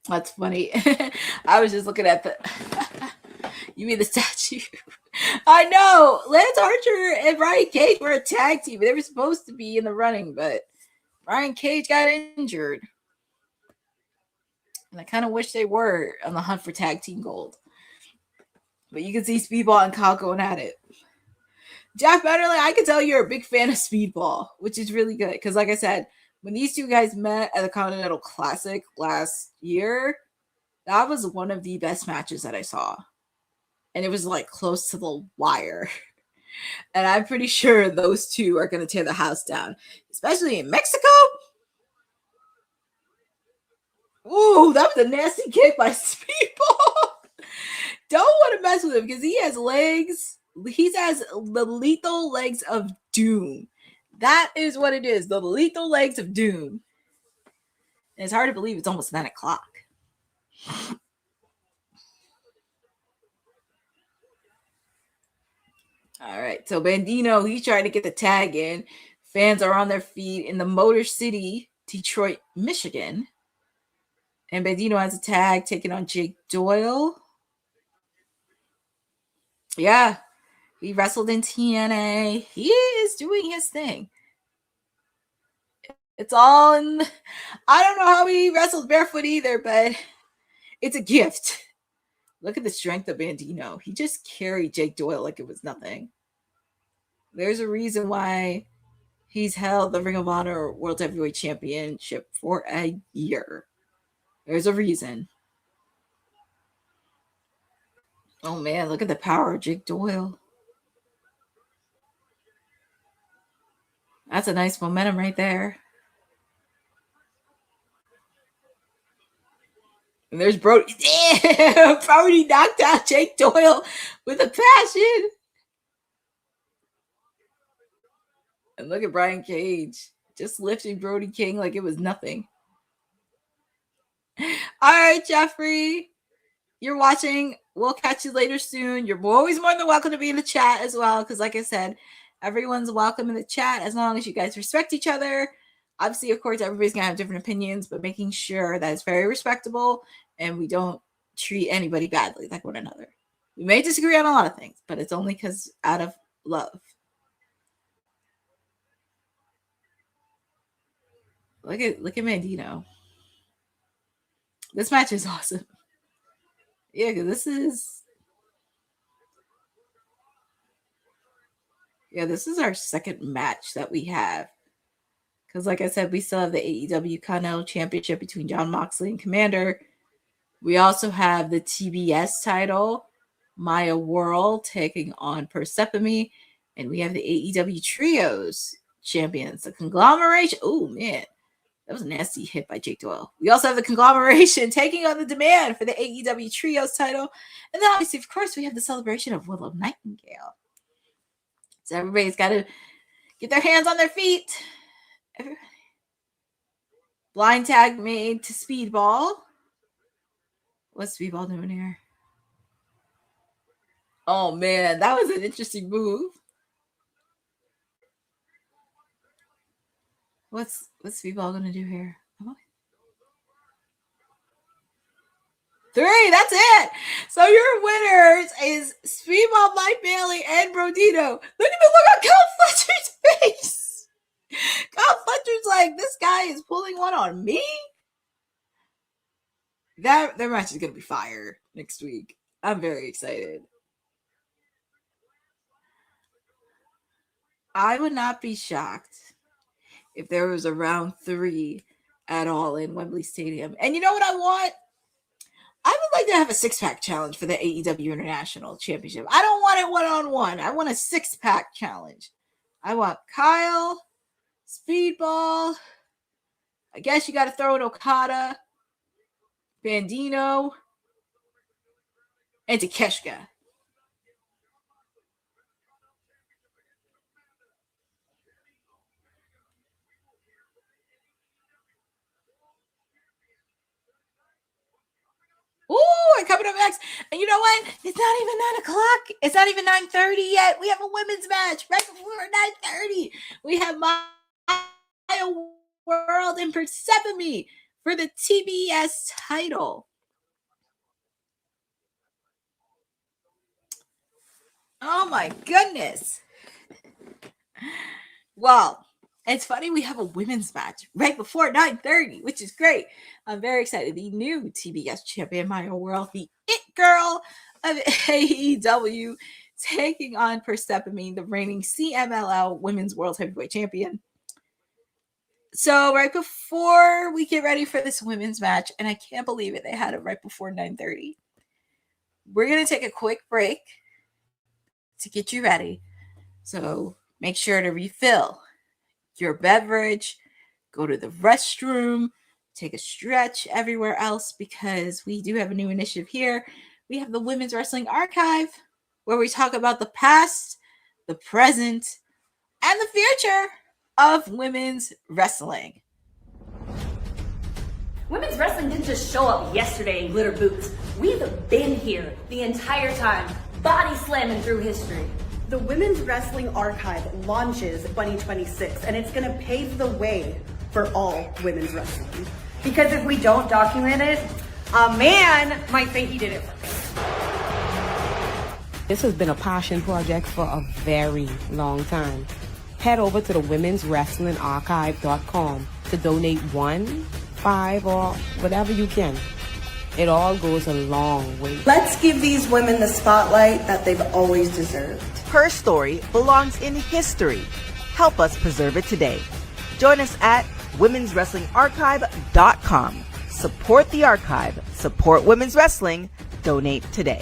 S3: That's funny. I was just looking at the... You mean the statue? I know. Lance Archer and Brian Cage were a tag team. They were supposed to be in the running, but Brian Cage got injured. And I kind of wish they were on the hunt for tag team gold. But you can see Speedball and Kyle going at it. Jeff Betterly, I can tell you're a big fan of Speedball, which is really good. Because like I said, when these two guys met at the Continental Classic last year, that was one of the best matches that I saw. And it was like close to the wire. And I'm pretty sure those two are going to tear the house down, especially in Mexico. Ooh, that was a nasty kick by Speedball. Don't want to mess with him because he has legs. He has the lethal legs of doom. That is what it is. The lethal legs of doom. And it's hard to believe it's almost 9 o'clock. All right, so Bandino, he's trying to get the tag in. Fans are on their feet in the Motor City, Detroit, Michigan. And Bandino has a tag taking on Jake Doyle. Yeah, he wrestled in TNA. He is doing his thing. It's all in. I don't know how he wrestled barefoot either, but it's a gift. Look at the strength of Bandino. He just carried Jake Doyle like it was nothing. There's a reason why he's held the Ring of Honor World Heavyweight Championship for a year. There's a reason. Oh man, look at the power of Jake Doyle. That's a nice momentum right there. And there's Brody. Damn, Brody knocked out Jake Doyle with a passion. And look at Brian Cage just lifting Brody King like it was nothing. All right, Jeffrey, you're watching. We'll catch you later soon. You're always more than welcome to be in the chat as well, because like I said, everyone's welcome in the chat as long as you guys respect each other. Obviously, of course, everybody's going to have different opinions, but making sure that it's very respectable and we don't treat anybody badly like one another. We may disagree on a lot of things, but it's only because out of love. Look at Mandino. This match is awesome. Yeah, because this is our second match that we have. Because like I said, we still have the AEW Continental Championship between Jon Moxley and Commander. We also have the TBS title, Maya World taking on Persephone. And we have the AEW Trios champions, the Conglomeration. Oh, man. That was a nasty hit by Jake Doyle. We also have the Conglomeration taking on the Demand for the AEW Trios title. And then obviously, of course, we have the celebration of Willow Nightingale. So everybody's got to get their hands on their feet. Everybody. Blind tag made to Speedball. What's Speedball doing here? Oh, man, that was an interesting move. What's Speedball going to do here? 3, that's it. So your winners is Speedball, Mike Bailey, and Brodino. Look at Cal Fletcher's face. Cal Fletcher's like, this guy is pulling one on me? Their match is going to be fire next week. I'm very excited. I would not be shocked if there was a round 3 at all in Wembley Stadium. And you know what I want? I would like to have a 6-pack challenge for the AEW International Championship. I don't want it one-on-one. I want a 6-pack challenge. I want Kyle, Speedball. I guess you got to throw in Okada, Bandino, and Takeshita. Ooh, and coming up next. And you know what? It's not even 9 o'clock. It's not even 9:30 yet. We have a women's match right before 9:30. We have Maya World and Persephone for the TBS title. Oh my goodness. Well, it's funny we have a women's match right before 9:30, which is great. I'm very excited. The new TBS champion, Maya World, the it girl of AEW, taking on Persephone, the reigning CMLL Women's World Heavyweight Champion. So right before we get ready for this women's match, and I can't believe it, they had it right before 9:30. We're going to take a quick break to get you ready. So make sure to refill your beverage, go to the restroom, take a stretch everywhere else, because we do have a new initiative here. We have the Women's Wrestling Archive, where we talk about the past, the present, and the future of women's wrestling.
S4: Women's wrestling didn't just show up yesterday in glitter boots. We've been here the entire time, body slamming through history.
S5: The Women's Wrestling Archive launches 2026, and it's going to pave the way for all women's wrestling.
S4: Because if we don't document it, a man might think he did it first.
S6: This has been a passion project for a very long time. Head over to the womenswrestlingarchive.com to donate 1, 5, or whatever you can. It all goes a long way.
S5: Let's give these women the spotlight that they've always deserved.
S7: Her story belongs in history. Help us preserve it today. Join us at womenswrestlingarchive.com. Support the archive. Support women's wrestling. Donate today.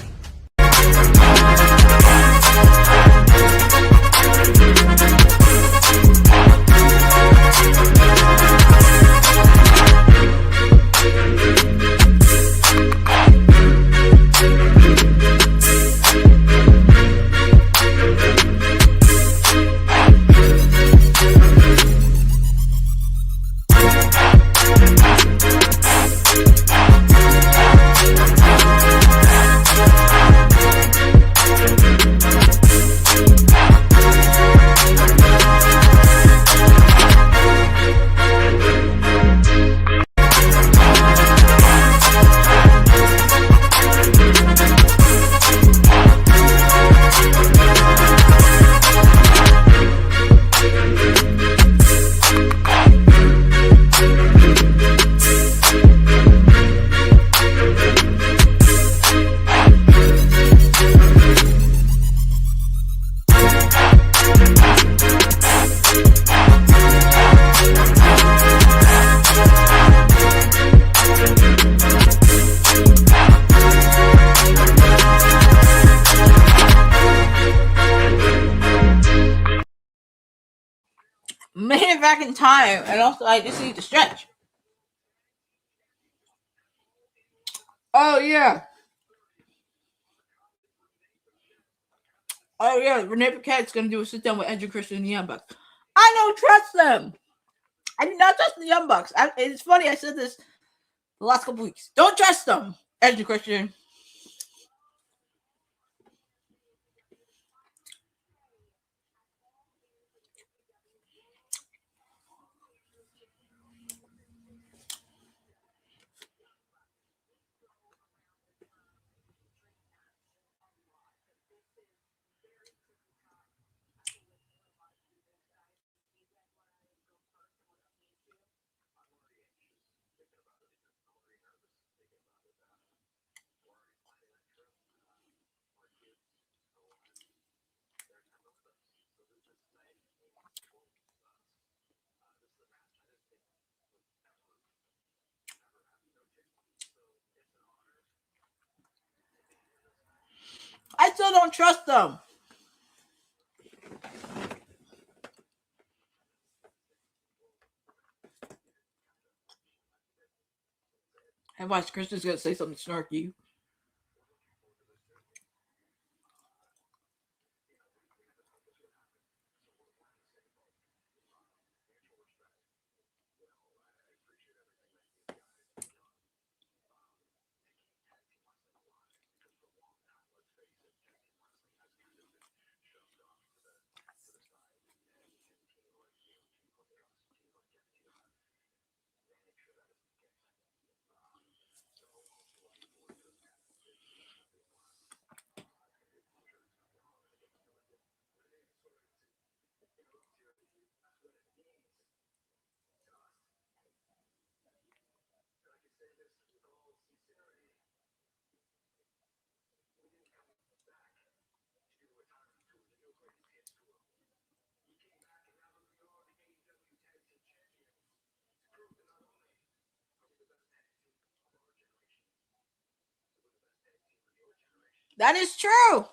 S3: Made it back in time, and also I just need to stretch. Oh yeah. Renee Paquette's gonna do a sit down with Andrew Christian and the Young Bucks. I don't trust them. I do not trust the Young Bucks. It's funny, I said this the last couple weeks. Don't trust them, Andrew Christian. I still don't trust them. And watch, Christian's gonna say something snarky. That is true.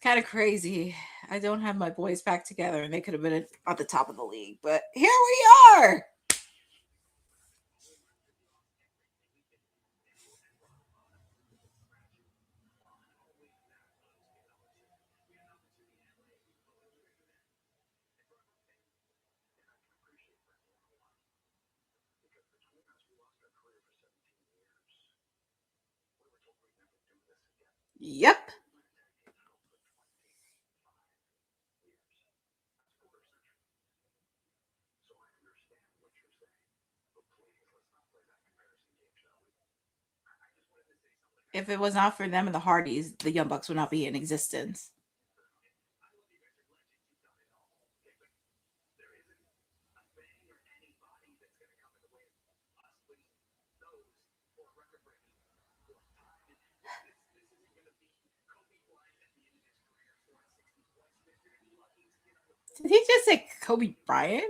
S3: kind of crazy. I don't have my boys back together, and they could have been at the top of the league, but here we are. Yep. If it was not for them and the Hardys, the Young Bucks would not be in existence. Did he just say Kobe Bryant?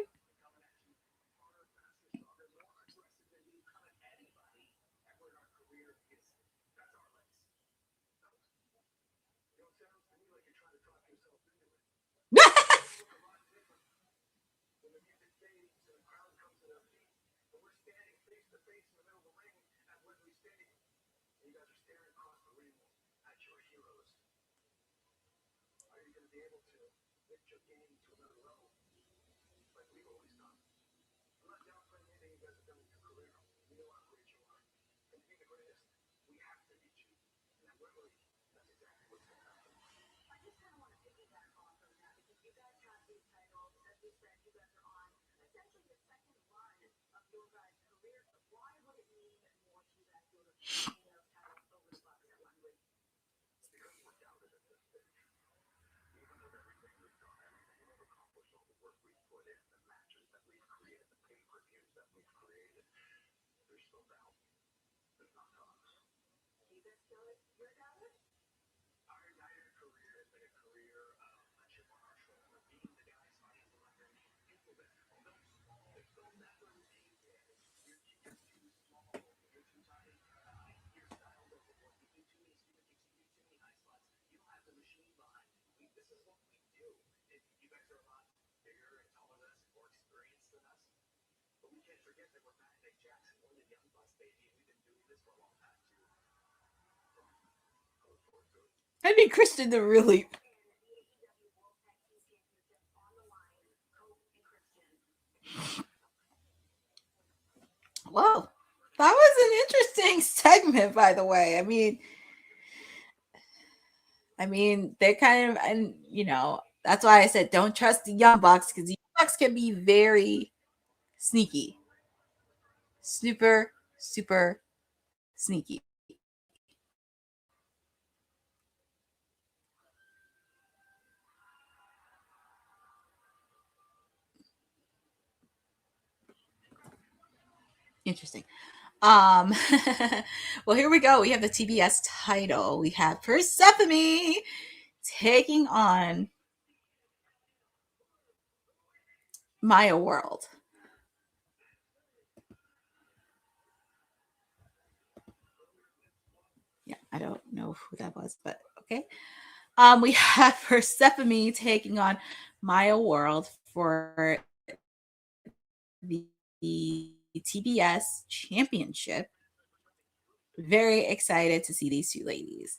S3: I need Christian to really. Whoa. That was an interesting segment, by the way. I mean, they're kind of, and that's why I said don't trust the Young Bucks, because the Young Bucks can be very sneaky. Super, super sneaky. Interesting. Well, here we go. We have the TBS title. We have Persephone taking on Maya World. Yeah, I don't know who that was, but okay. We have Persephone taking on Maya World for the TBS Championship. Very excited to see these two ladies.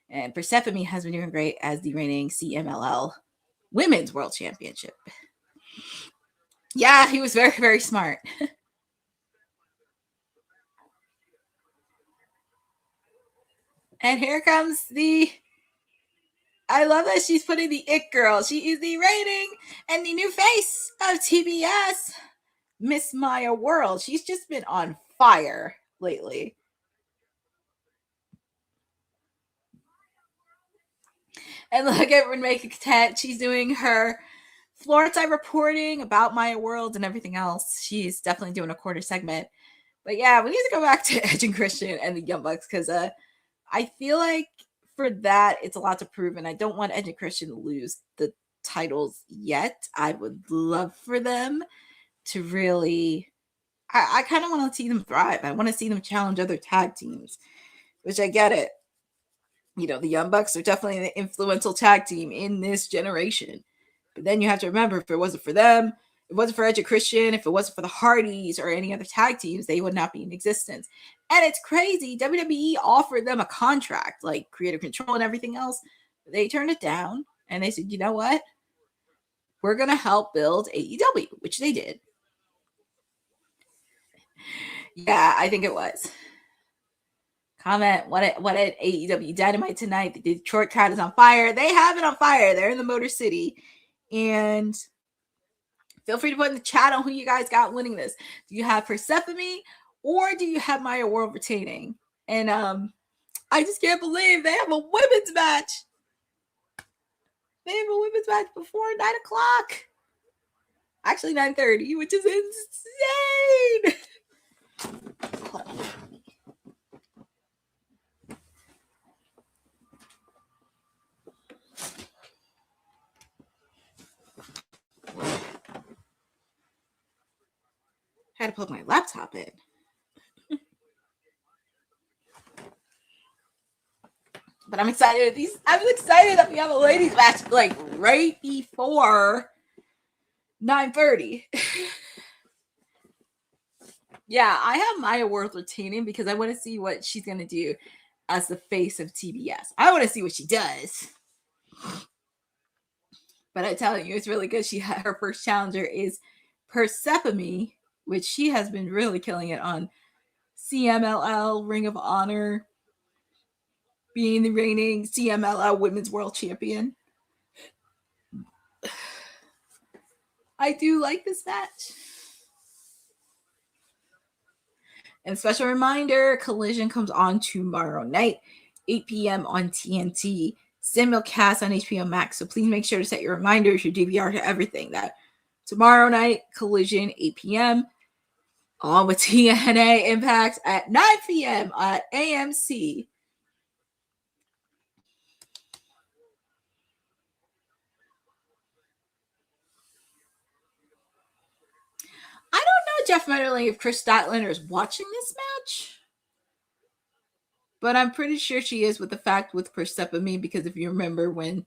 S3: And Persephone has been doing great as the reigning CMLL Women's World Championship. Yeah, he was very, very smart. And here comes I love that she's putting the it girl. She is the reigning and the new face of TBS, Miss Maya World. She's just been on fire lately. And look at Renee Catet. She's doing her Florida reporting about Maya World and everything else. She's definitely doing a quarter segment. But yeah, we need to go back to Edge and Christian and the Young Bucks, because I feel like for that, it's a lot to prove, and I don't want Edge and Christian to lose the titles yet. I would love for them to really, I kind of want to see them thrive. I want to see them challenge other tag teams, which I get it. The Young Bucks are definitely the influential tag team in this generation. But then you have to remember, if it wasn't for them, if it wasn't for Edge and Christian, if it wasn't for the Hardys or any other tag teams, they would not be in existence. And it's crazy. WWE offered them a contract, like creative control and everything else. They turned it down and they said, you know what? We're going to help build AEW, which they did. Yeah, I think it was. Comment, what at AEW Dynamite tonight? The Detroit crowd is on fire. They have it on fire. They're in the Motor City. And feel free to put in the chat on who you guys got winning this. Do you have Persephone or do you have Maya World retaining? And I just can't believe they have a women's match. They have a women's match before 9 o'clock. Actually, 9:30, which is insane. I had to plug my laptop in. But I'm excited. I'm excited that we have a ladies match like right before 9:30. Yeah, I have Maya Worth retaining because I want to see what she's gonna do as the face of TBS. I want to see what she does. But I tell you, it's really good. Her first challenger is Persephone, which she has been really killing it on CMLL, Ring of Honor, being the reigning CMLL Women's World Champion. I do like this match. And special reminder, Collision comes on tomorrow night, 8 p.m. on TNT, simulcast on HBO Max. So please make sure to set your reminders, your DVR to everything. That tomorrow night, Collision, 8 p.m. on with TNA Impact at 9 p.m. at AMC. I don't know, Jeff Metterling, if Chris Statlander is watching this match, but I'm pretty sure she is with the fact with Persephone, because if you remember when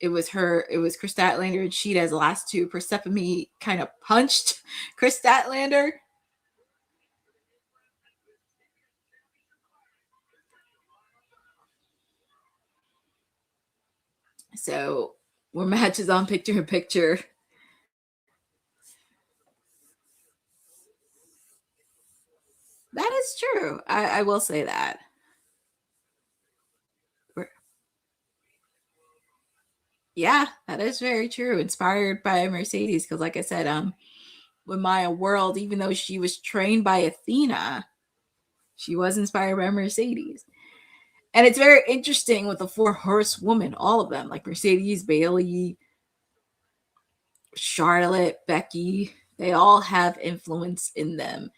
S3: it was Chris Statlander and Sheeta's last two, Persephone kind of punched Chris Statlander. So we're matches on picture in picture. That is true. I will say that. Yeah, that is very true. Inspired by Mercedes, because like I said, with Maya World, even though she was trained by Athena, she was inspired by Mercedes. And it's very interesting with the 4 horsewomen, all of them, like Mercedes, Bailey, Charlotte, Becky, they all have influence in them.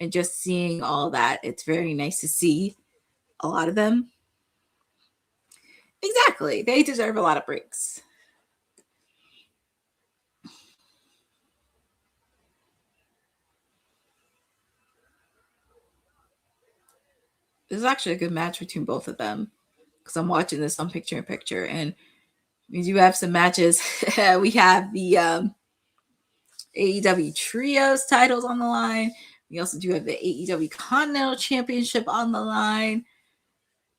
S3: And just seeing all that, it's very nice to see a lot of them. Exactly. They deserve a lot of breaks. This is actually a good match between both of them, because I'm watching this on picture in picture, and we do have some matches. We have the AEW Trios titles on the line. We also do have the AEW Continental Championship on the line.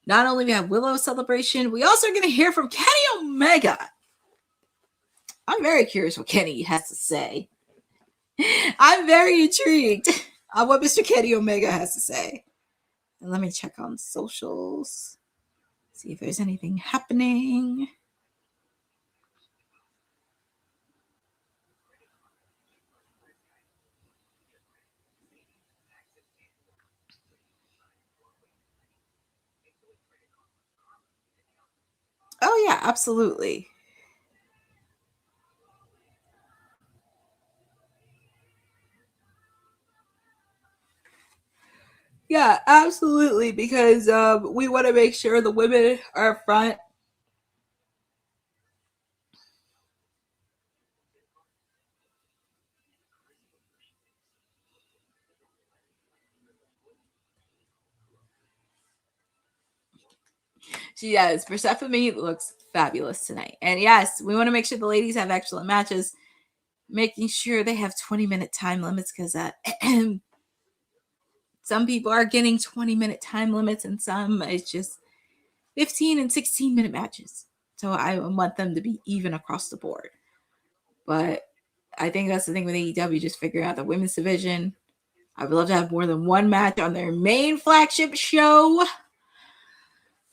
S3: Not only we have Willow celebration, we also are going to hear from Kenny Omega. I'm very curious what Kenny has to say. I'm very intrigued on what Mr. Kenny Omega has to say. And let me check on socials, see if there's anything happening. Oh, yeah, absolutely. Yeah, absolutely, because we want to make sure the women are up front. She does. Persephone looks fabulous tonight. And yes, we want to make sure the ladies have excellent matches, making sure they have 20-minute time limits because some people are getting 20-minute time limits and some it's just 15 and 16-minute matches. So I want them to be even across the board. But I think that's the thing with AEW, just figuring out the women's division. I would love to have more than one match on their main flagship show.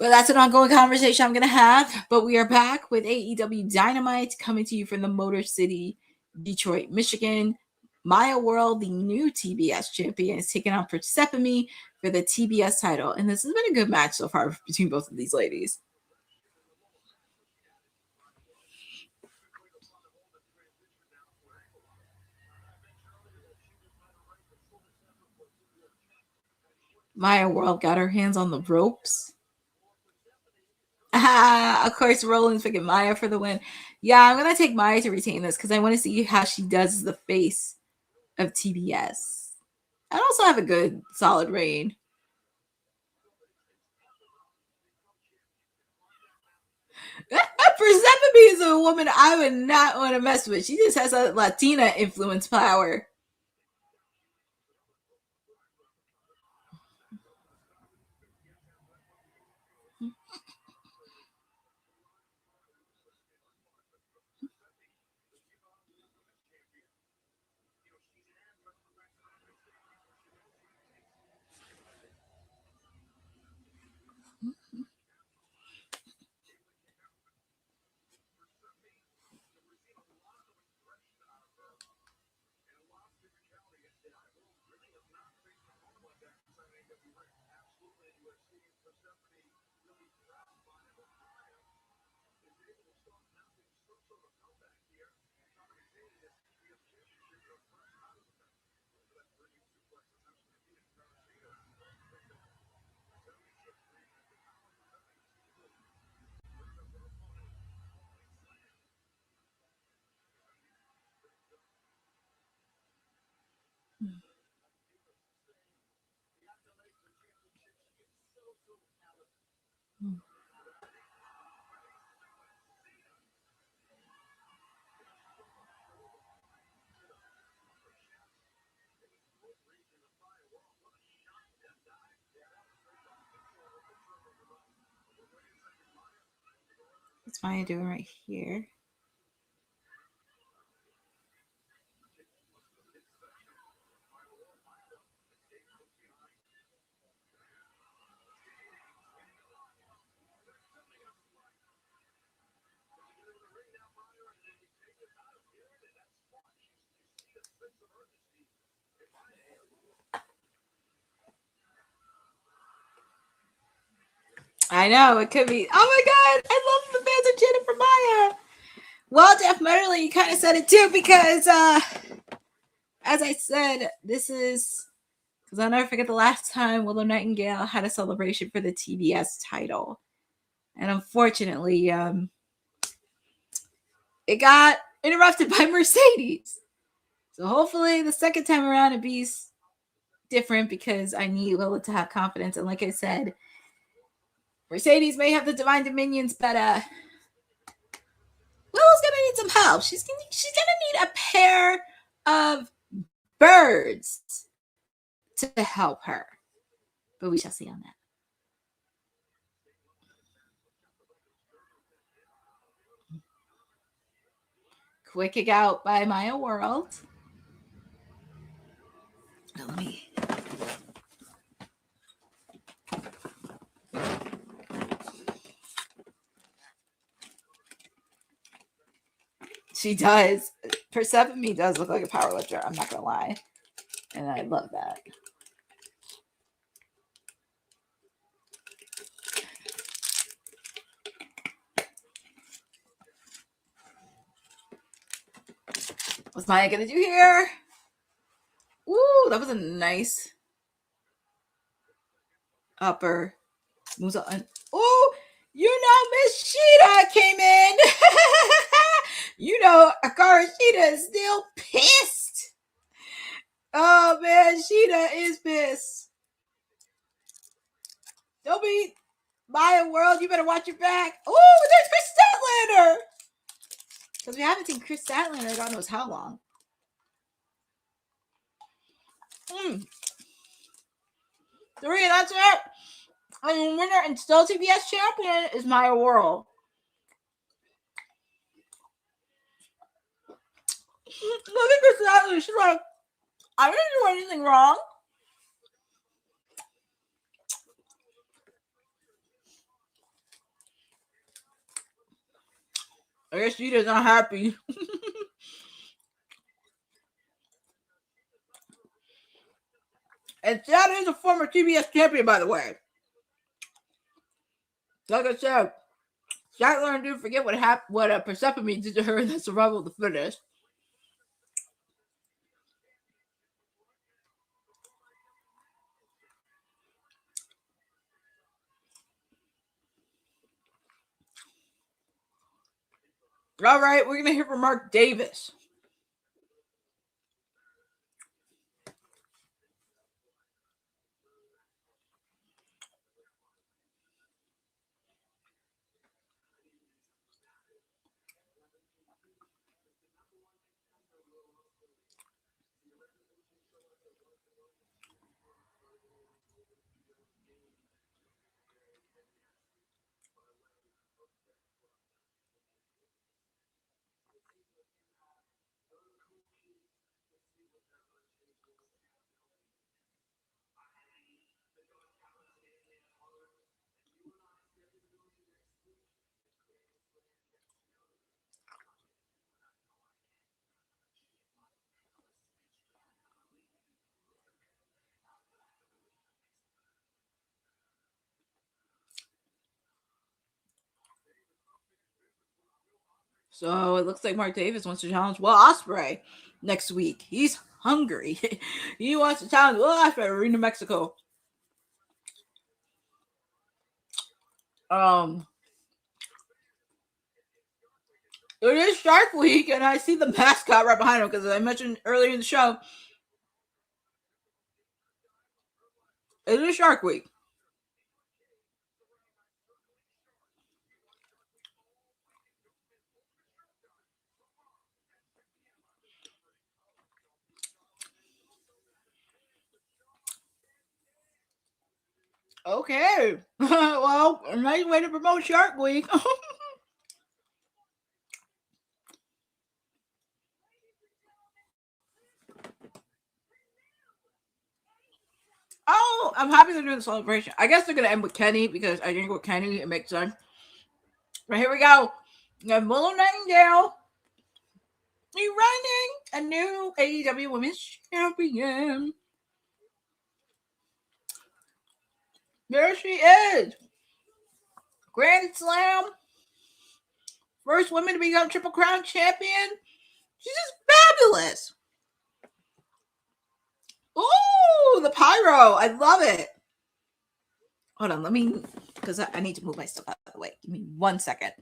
S3: But that's an ongoing conversation I'm going to have. But we are back with AEW Dynamite coming to you from the Motor City, Detroit, Michigan. Maya World, the new TBS champion, is taking on Persephone for the TBS title. And this has been a good match so far between both of these ladies. Maya World got her hands on the ropes. Of course, Roland's picking Maya for the win. Yeah, I'm going to take Maya to retain this because I want to see how she does the face of TBS. And also have a good, solid reign. Persephone is a woman I would not want to mess with. She just has a Latina influence power. What's Maya doing right here? I know, it could be. Oh my God, I love the fans are chanting for Maya. Well, Jeff Mutterly, you kind of said it too because, as I said, this is, because I'll never forget the last time Willow Nightingale had a celebration for the TBS title. And unfortunately, it got interrupted by Mercedes. So hopefully the second time around it be different because I need Willow to have confidence. And like I said, Mercedes may have the divine dominions, but Willow's gonna need some help. She's gonna need a pair of birds to help her. But we shall see on that. Quick kick out by Maya World. Let me. She does. Persephone does look like a power lifter. I'm not gonna lie, and I love that. What's Maya gonna do here? Ooh, that was a nice upper. Moves on. Oh, you know, Miss Sheeta came in. You know, Akara Sheeta is still pissed. Oh man, Sheeta is pissed. Don't be Maya World, you better watch your back. Oh, there's Chris Statlander. Because we haven't seen Chris Statlander God knows how long. Three, that's it. And the winner and still TBS champion is Maya World. Look at Chris Statlander. She's like, I didn't do anything wrong. I guess she is not happy. And that is a former TBS champion, by the way. Like I said, Statlander didn't forget what happened, what Persephone did to her in the survival of the fittest. All right, we're gonna hear from Mark Davis. So it looks like Mark Davis wants to challenge Will Ospreay next week. He's hungry. He wants to challenge Will Ospreay Arena Mexico. It is Shark Week, and I see the mascot right behind him because I mentioned earlier in the show. It is Shark Week. Okay. Well, a nice way to promote Shark Week. Oh, I'm happy they're doing the celebration. I guess they're going to end with Kenny because I think with Kenny, it makes sense. But here we go. We have Willow Nightingale. You're running a new AEW Women's Champion. There she is. Grand Slam. First woman to become Triple Crown Champion. She's just fabulous. Ooh, the pyro. I love it. Hold on, let me, because I need to move my stuff out of the way. Give me 1 second.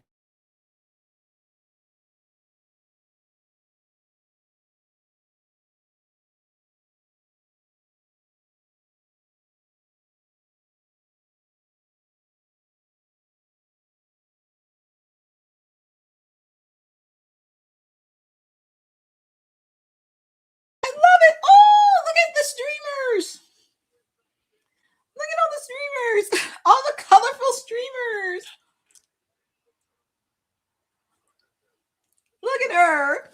S3: I love it. Oh, look at the streamers. Look at all the streamers. All the colorful streamers. Look at her.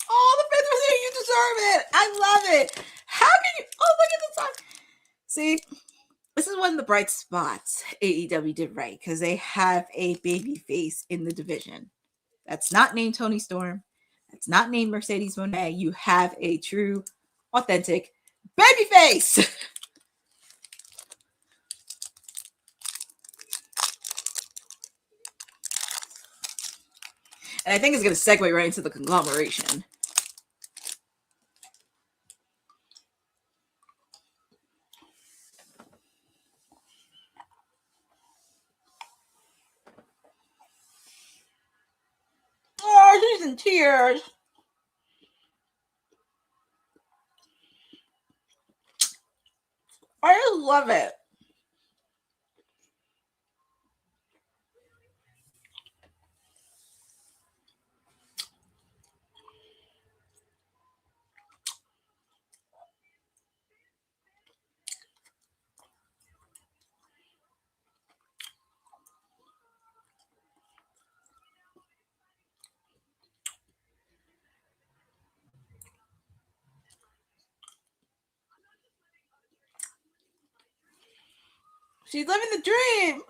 S3: Oh, the fifth was here. You deserve it. I love it. How can you? Oh, look at the song. See, this is one of the bright spots AEW did right because they have a baby face in the division. That's not named Tony Storm. That's not named Mercedes Moné. You have a true, authentic baby face. And I think it's going to segue right into the conglomeration. in tears. I just love it. She's living the dream.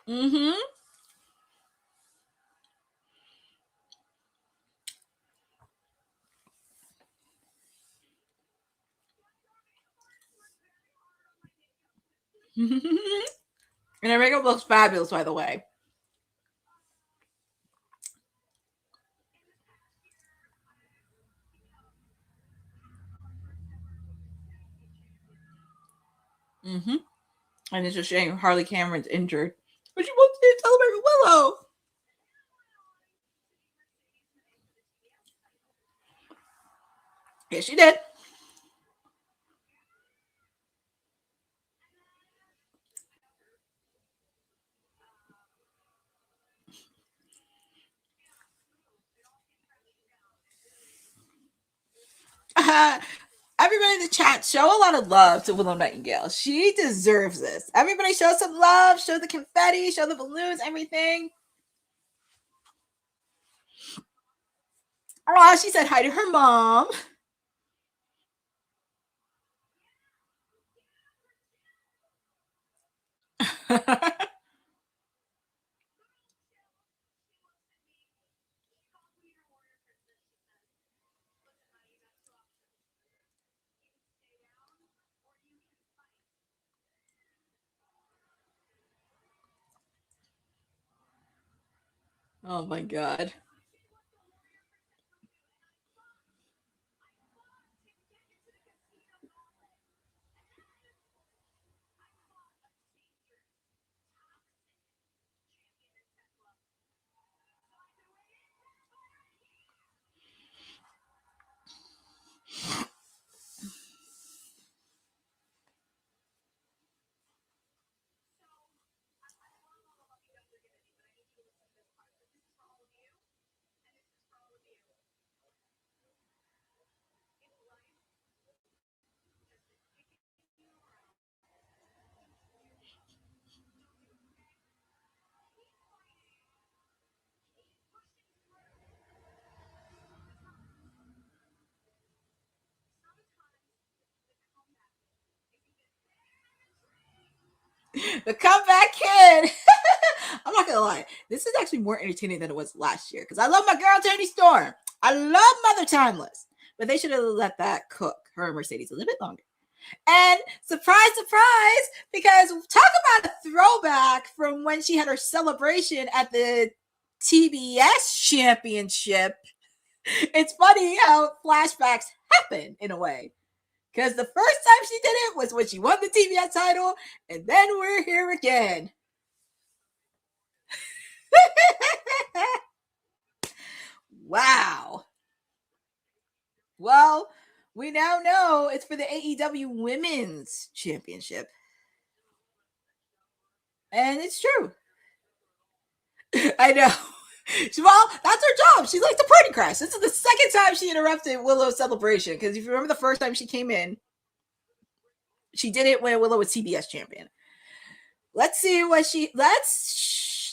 S3: Mm-hmm. And her makeup looks fabulous, by the way. Mm-hmm. And it's a shame Harley Cameron's injured. But she wants to celebrate with Willow. Yes, she did. Everybody in the chat, show a lot of love to Willow Nightingale. She deserves this. Everybody show some love, show the confetti, show the balloons, everything. Oh, she said hi to her mom. Oh my God. The comeback kid. I'm not gonna lie. This is actually more entertaining than it was last year because I love my girl Toni Storm. I love Mother Timeless, but they should have let that cook her Mercedes a little bit longer. And surprise, surprise, because talk about a throwback from when she had her celebration at the TBS championship. It's funny how flashbacks happen in a way. Because the first time she did it was when she won the TBS title, and then we're here again. Wow. Well, we now know it's for the AEW Women's Championship. And it's true. I know. Well, that's her job. She's like the party crash. This is the second time she interrupted Willow's celebration. Because if you remember the first time she came in, she did it when Willow was CBS champion. Let's see what see what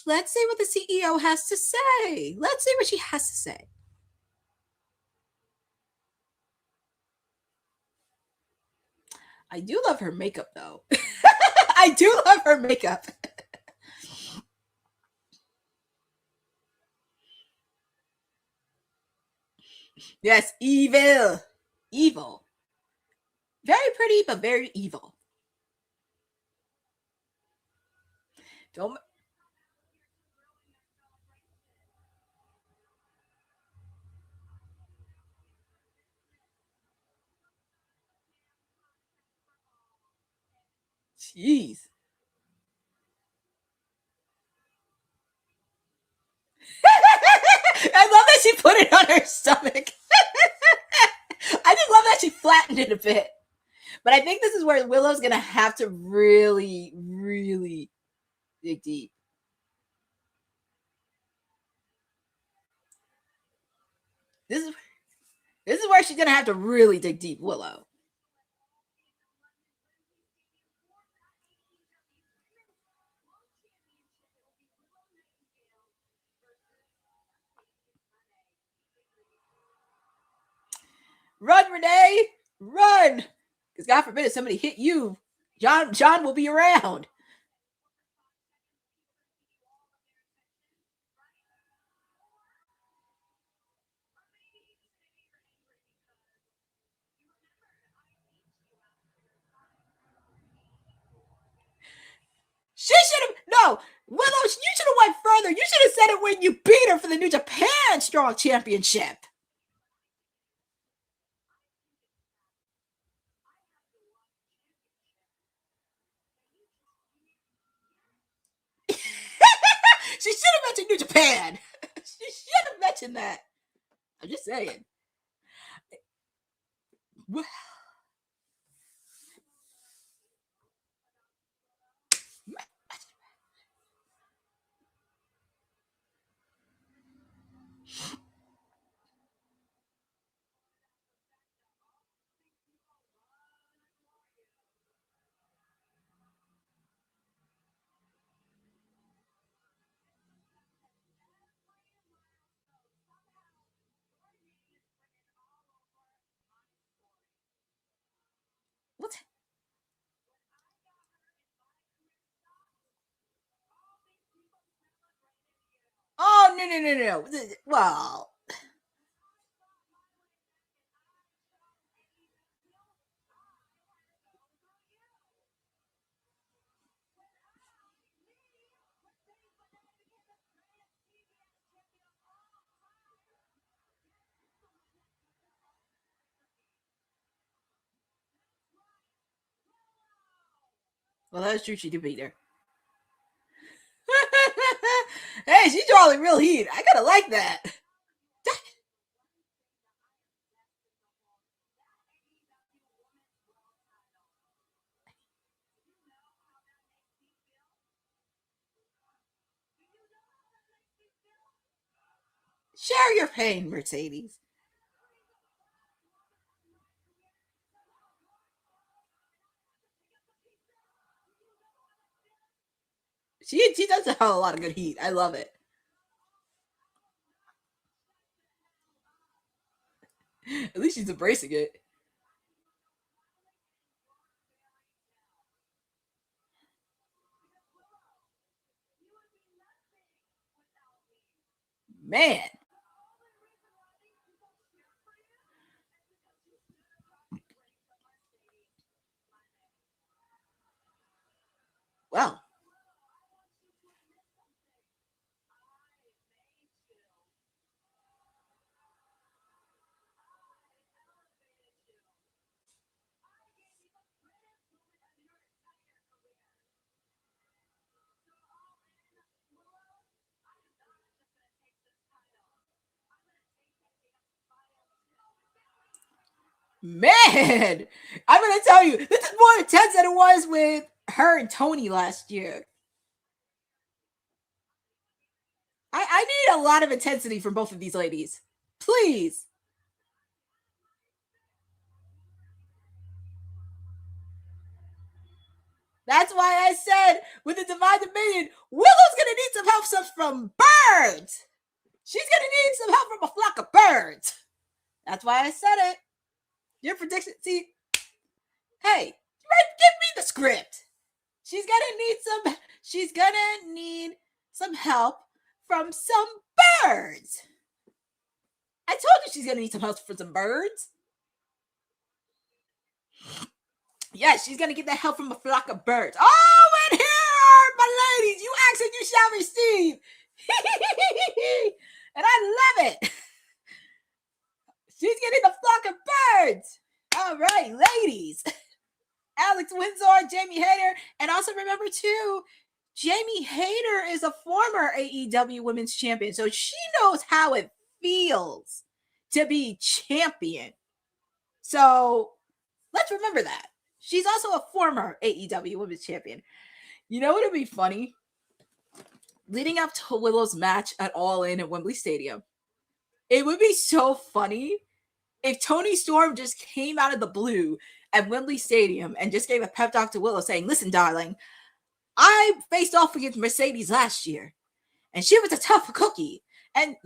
S3: the CEO has to say. Let's see what she has to say. I do love her makeup, though. I do love her makeup. Yes, evil. Evil. Very pretty, but very evil. Don't. Jeez. I love that she put it on her stomach. I just love that she flattened it a bit. But I think this is where Willow's going to have to really, really dig deep. This is where she's going to have to really dig deep, Willow. Run, Renee! Run! Because God forbid if somebody hit you, John will be around. She should have no, Willow. You should have went further. You should have said it when you beat her for the New Japan Strong Championship. She should have mentioned New Japan. She should have mentioned that. I'm just saying. What? Oh no. Well, that's true. She did beat her. Hey, she's drawing real heat. I gotta like that. Share your pain, Mercedes. She does have a lot of good heat. I love it. At least she's embracing it. Man. Well. Man, I'm gonna tell you, this is more intense than it was with her and Tony last year. I need a lot of intensity from both of these ladies. Please. That's why I said with the Divine Dominion, Willow's going to need some help from birds. She's going to need some help from a flock of birds. That's why I said it. Your prediction. See, hey, give me the script. She's going to need some help from some birds. I told you she's going to need some help from some birds. Yes, she's going to get that help from a flock of birds. Oh, and here are my ladies. You ask and you shall receive. And I love it. She's getting the flock of birds. All right, ladies. Alex Windsor, Jamie Hayter. And also remember, too, Jamie Hayter is a former AEW Women's Champion. So she knows how it feels to be champion. So let's remember that. She's also a former AEW Women's Champion. You know what would be funny? Leading up to Willow's match at All In at Wembley Stadium, it would be so funny if Toni Storm just came out of the blue at Wembley Stadium and just gave a pep talk to Willow saying, listen, darling, I faced off against Mercedes last year, and she was a tough cookie. And,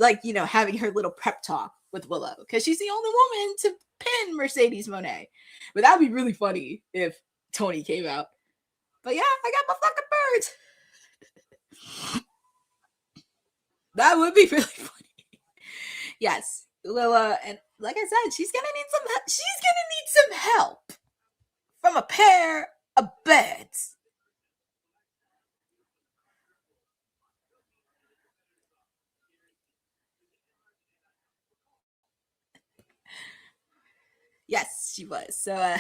S3: having her little prep talk with Willow, because she's the only woman to pin Mercedes Moné. But that would be really funny if Toni came out. But yeah, I got my fucking birds. That would be really funny. Yes, Willow, and like I said, she's gonna need some help from a pair of birds. Yes, she was. So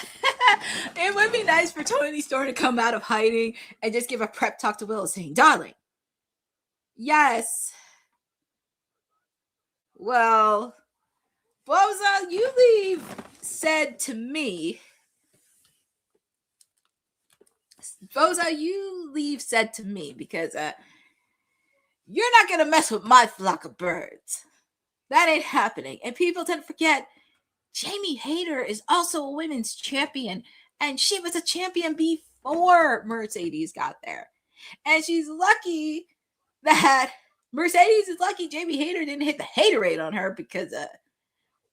S3: it would be nice for Toni Storm to come out of hiding and just give a prep talk to Willow saying, darling, yes. Well, Boza, you leave said to me, because you're not going to mess with my flock of birds. That ain't happening. And people tend to forget Jamie Hayter is also a women's champion, and she was a champion before Mercedes got there. And she's lucky that Mercedes is lucky Jamie Hayter didn't hit the haterade on her, because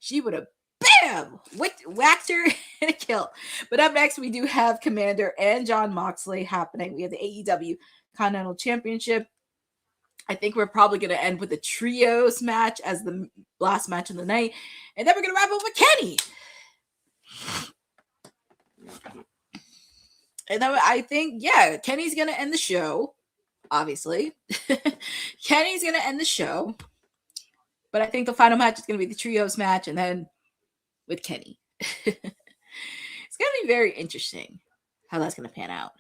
S3: she would have, bam, whacked her in a kill. But up next, we do have Commander and Jon Moxley happening. We have the AEW Continental Championship. I think we're probably going to end with a trios match as the last match of the night. And then we're going to wrap up with Kenny. And then I think, Kenny's going to end the show, obviously. Kenny's going to end the show. But I think the final match is going to be the trios match, and then with Kenny. It's going to be very interesting how that's going to pan out.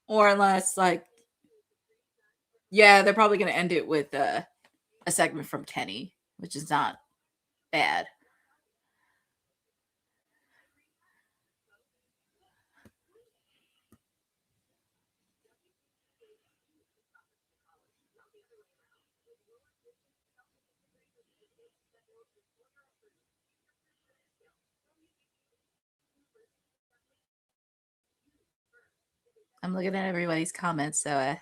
S3: Or unless, they're probably going to end it with a segment from Kenny, which is not bad. I'm looking at everybody's comments, so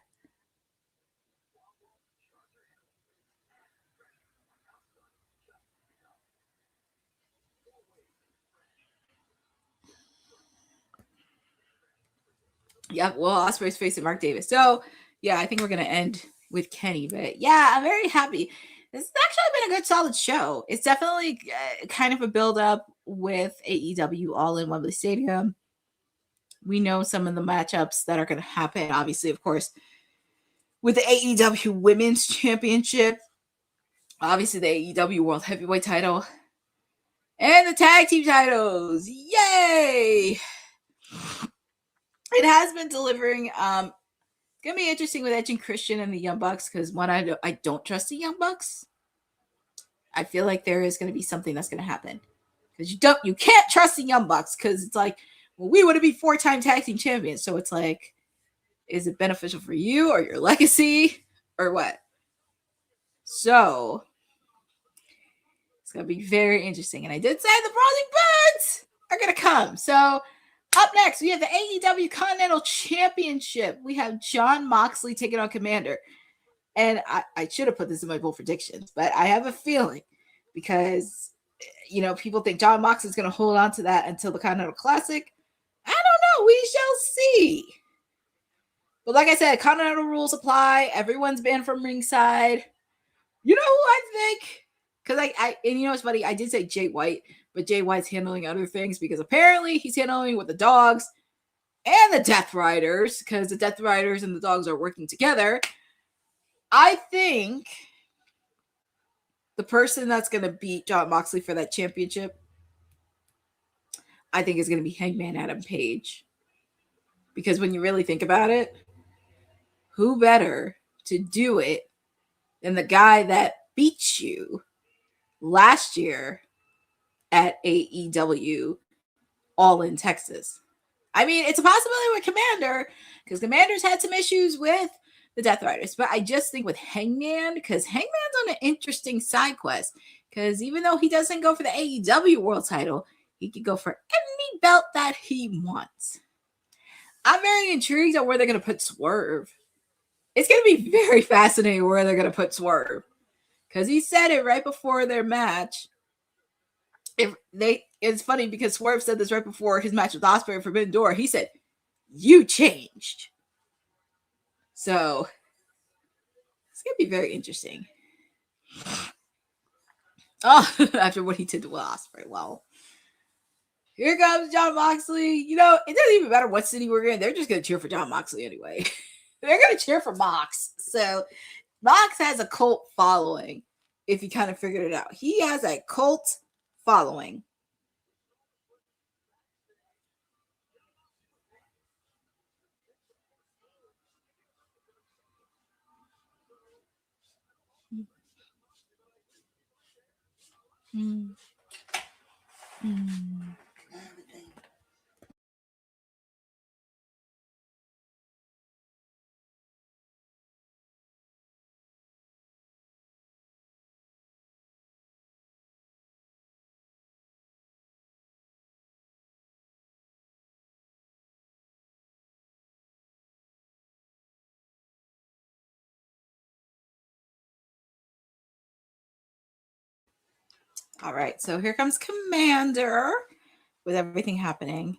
S3: yeah, well, Ospreay's facing Mark Davis. So, I think we're going to end with Kenny. But, I'm very happy. This has actually been a good, solid show. It's definitely kind of a build-up with AEW All in Wembley Stadium. We know some of the matchups that are going to happen. Obviously, of course, with the AEW Women's Championship. Obviously, the AEW World Heavyweight title. And the tag team titles. Yay! It has been delivering. It's going to be interesting with Edge and Christian and the Young Bucks, because one, I don't trust the Young Bucks. I feel like there is going to be something that's going to happen. Because you can't trust the Young Bucks, because it's like, well, we want to be 4-time tag team champions. So it's like, is it beneficial for you or your legacy? or what? So it's going to be very interesting. And I did say the Brawling Birds are going to come. So up next, we have the AEW Continental Championship. We have Jon Moxley taking on Commander. And I should have put this in my bold predictions, but I have a feeling because, you know, people think Jon Moxley is going to hold on to that until the Continental Classic. I don't know. We shall see. But like I said, Continental rules apply. Everyone's banned from ringside. You know who I think? Because and you know what's funny? I did say Jay White, but Jay White's handling other things because apparently he's handling with the dogs and the Death Riders because the Death Riders and the dogs are working together. I think the person that's going to beat Jon Moxley for that championship, I think is going to be Hangman Adam Page. Because when you really think about it, who better to do it than the guy that beat you last year at AEW All in Texas? I mean, it's a possibility with Commander because Commander's had some issues with the Death Riders, but I just think with Hangman, because Hangman's on an interesting side quest, because even though he doesn't go for the AEW world title, he could go for any belt that he wants. I'm very intrigued on where they're going to put Swerve. It's going to be very fascinating where they're going to put Swerve, because he said it right before their match. It's funny because Swerve said this right before his match with Ospreay at Forbidden Door. He said, "You changed." So it's going to be very interesting. Oh, after what he did to Will Ospreay. Well, here comes Jon Moxley. You know, it doesn't even matter what city we're in. They're just going to cheer for Jon Moxley anyway. They're going to cheer for Mox. So Mox has a cult following, if you kind of figured it out. He has a cult following. All right, so here comes Commander with everything happening.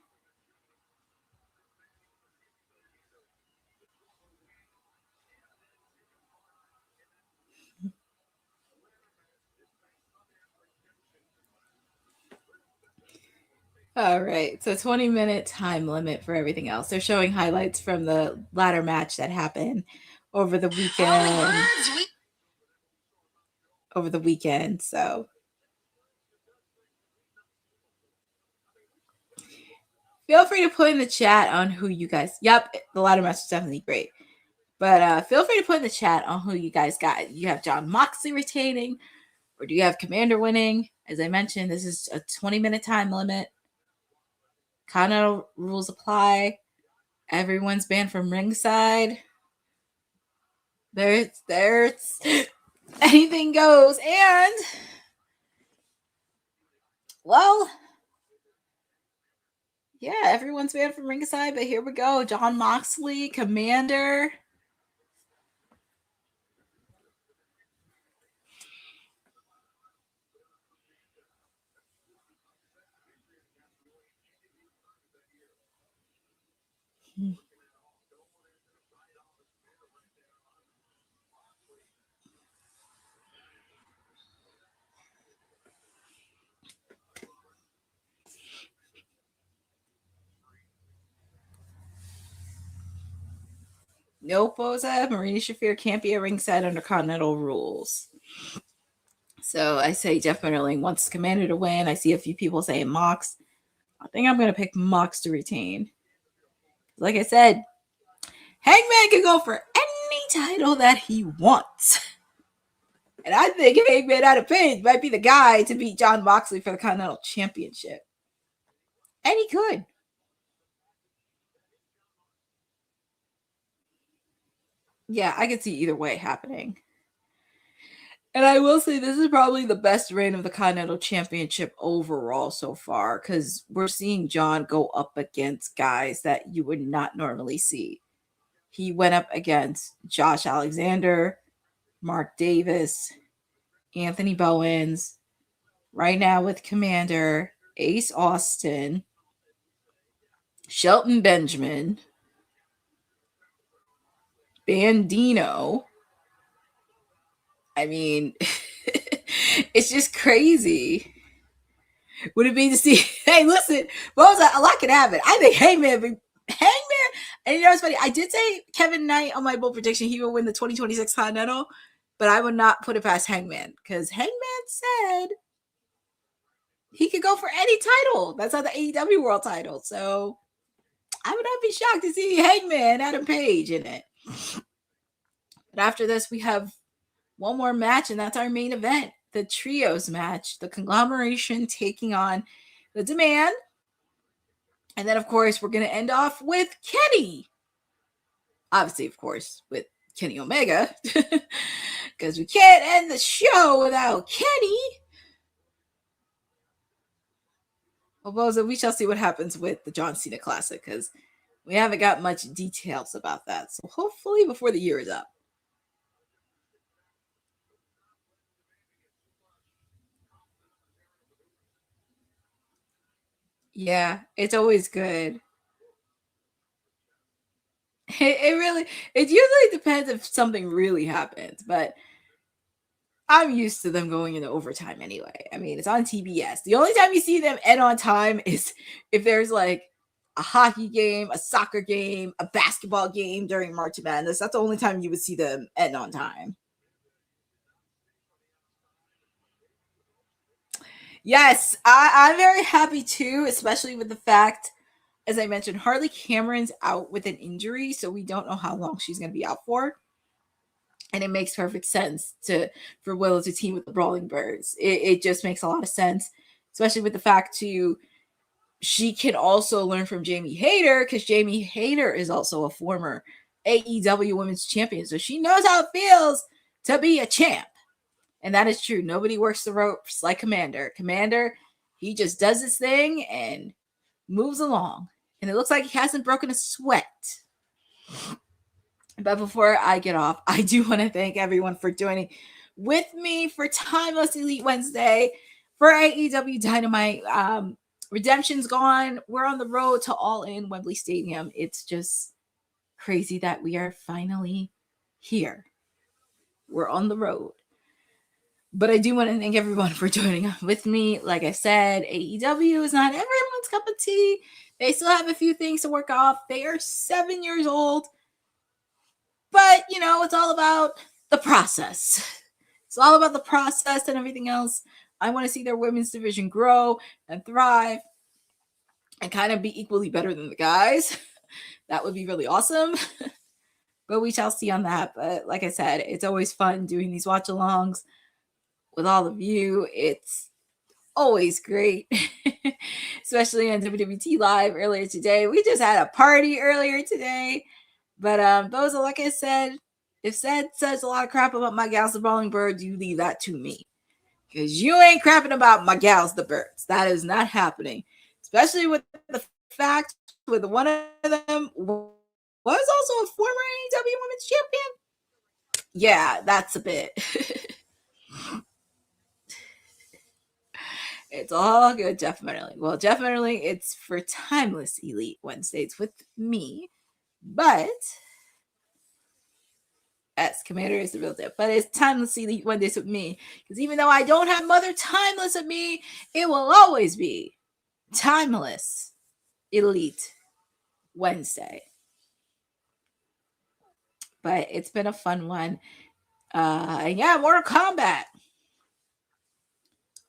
S3: All right, so 20-minute time limit for everything else. They're showing highlights from the ladder match that happened over the weekend. So feel free to put in the chat on who you guys. Yep, the ladder match is definitely great. But feel free to put in the chat on who you guys got. You have Jon Moxley retaining, or do you have Commander winning? As I mentioned, this is a 20-minute time limit. Continental rules apply. Everyone's banned from ringside. There's anything goes. And, well, yeah, everyone's banned from ringside, but here we go. Jon Moxley, Commander. Nope, what was that? Marina Shafir can't be at ringside under Continental rules. So I say Jeff Benderling wants Commander to win. I see a few people saying Mox. I think I'm going to pick Mox to retain. Like I said, Hangman can go for any title that he wants. And I think Hangman Adam Page might be the guy to beat Jon Moxley for the Continental Championship. And he could. Yeah, I could see either way happening. And I will say this is probably the best reign of the Continental Championship overall so far, because we're seeing John go up against guys that you would not normally see. He went up against Josh Alexander, Mark Davis, Anthony Bowens, right now with Commander, Ace Austin, Shelton Benjamin, Bandino. I mean, it's just crazy. Would it be to see? Hey, listen, what was that? A lot can happen. I think Hangman. And you know what's funny? I did say Kevin Knight on my bold prediction he will win the 2026 Continental, but I would not put it past Hangman because Hangman said he could go for any title. That's not the AEW World Title. So I would not be shocked to see Hangman, Adam Page in it. But after this, we have one more match, and that's our main event, the trios match, the conglomeration taking on the Demand. And then, of course, we're going to end off with Kenny. Obviously, of course, with Kenny Omega, because we can't end the show without Kenny. Although we shall see what happens with the John Cena Classic, because we haven't got much details about that. So hopefully before the year is up. Yeah, it's always good. It usually depends if something really happens, but I'm used to them going into overtime anyway. I mean, it's on TBS. The only time you see them end on time is if there's like a hockey game, a soccer game, a basketball game during March Madness. That's the only time you would see them end on time. Yes, I'm very happy too, especially with the fact, as I mentioned, Harley Cameron's out with an injury, so we don't know how long she's going to be out for. And it makes perfect sense for Willow to team with the Brawling Birds. It just makes a lot of sense, especially with the fact too, she can also learn from Jamie Hayter, because Jamie Hayter is also a former AEW Women's Champion, so she knows how it feels to be a champ. And that is true. Nobody works the ropes like Commander. Commander, he just does his thing and moves along. And it looks like he hasn't broken a sweat. But before I get off, I do want to thank everyone for joining with me for Timeless Elite Wednesday for AEW Dynamite. Redemption's gone. We're on the road to All In Wembley Stadium. It's just crazy that we are finally here. We're on the road. But I do want to thank everyone for joining with me. Like I said, AEW is not everyone's cup of tea. They still have a few things to work off. They are 7 years old. But, you know, it's all about the process. It's all about the process and everything else. I want to see their women's division grow and thrive and kind of be equally better than the guys. That would be really awesome. But we shall see on that. But like I said, it's always fun doing these watch-alongs with all of you. It's always great, especially on WWT Live earlier today. We just had a party earlier today. But those are, like I said, if Seth says a lot of crap about my gals, the Brawling Birds, you leave that to me. Because you ain't crapping about my gals, the Birds. That is not happening. Especially with the fact with one of them was also a former AEW Women's Champion. Yeah, that's a bit. It's all good, definitely. Well, definitely it's for Timeless Elite Wednesdays with me. But as Commander is the real deal. But it's Timeless Elite Wednesdays with me. Because even though I don't have Mother Timeless with me, it will always be Timeless Elite Wednesday. But it's been a fun one. And yeah, Mortal Kombat.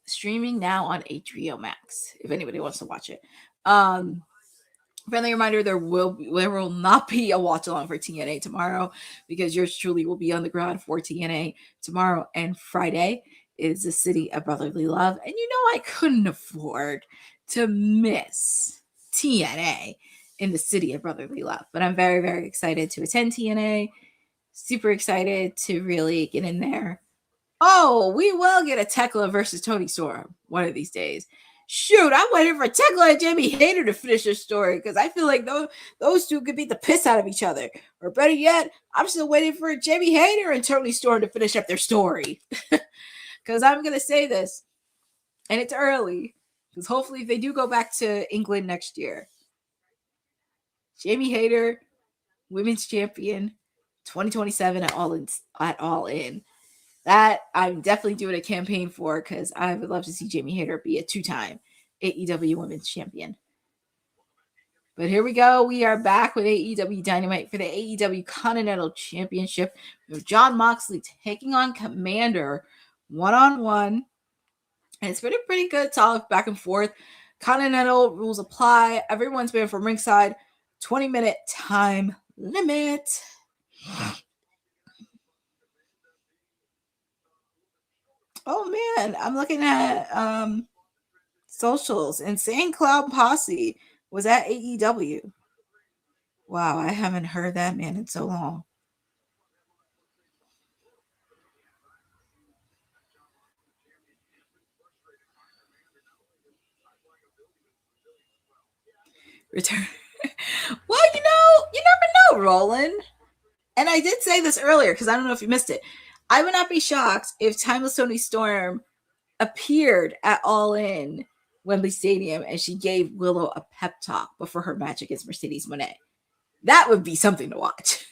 S3: Streaming now on HBO Max, if anybody wants to watch it. Friendly reminder, there will not be a watch along for TNA tomorrow, because yours truly will be on the ground for TNA tomorrow and Friday. Is the City of Brotherly Love, and you know I couldn't afford to miss TNA in the City of Brotherly Love, but I'm very, very excited to attend TNA. Super excited to really get in there. Oh, we will get a Tekla versus Tony Storm one of these days. Shoot, I'm waiting for Tekla and Jamie Hayter to finish their story because I feel like those two could beat the piss out of each other. Or better yet, I'm still waiting for Jamie Hayter and Tony Storm to finish up their story. Because I'm going to say this, and it's early, because hopefully if they do go back to England next year, Jamie Hayter, women's champion, 2027 at All In. That I'm definitely doing a campaign for because I would love to see Jamie Hayter be a 2-time AEW Women's Champion. But here we go. We are back with AEW Dynamite for the AEW Continental Championship. We have Jon Moxley taking on Commander one-on-one. And it's been a pretty good, solid back and forth. Continental rules apply. Everyone's been from ringside. 20-minute time limit. Oh man, I'm looking at socials. Insane Cloud Posse was at AEW. Wow, I haven't heard that man in so long. Return. Well, you never know, Roland. And I did say this earlier because I don't know if you missed it. I would not be shocked if Timeless Toni Storm appeared at All In Wembley Stadium and she gave Willow a pep talk before her match against Mercedes Moné. That would be something to watch.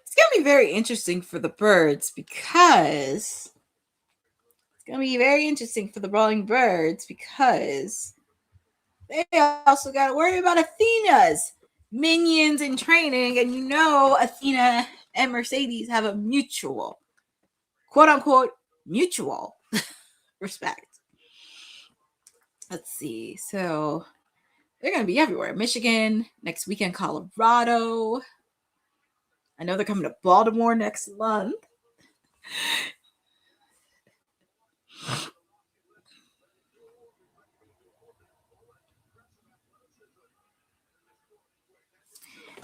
S3: It's going to be very interesting for the Birds because they also got to worry about Athena's minions in training. And Athena and Mercedes have a mutual, quote unquote, mutual respect. Let's see. So they're going to be everywhere. Michigan, next weekend, Colorado. I know they're coming to Baltimore next month.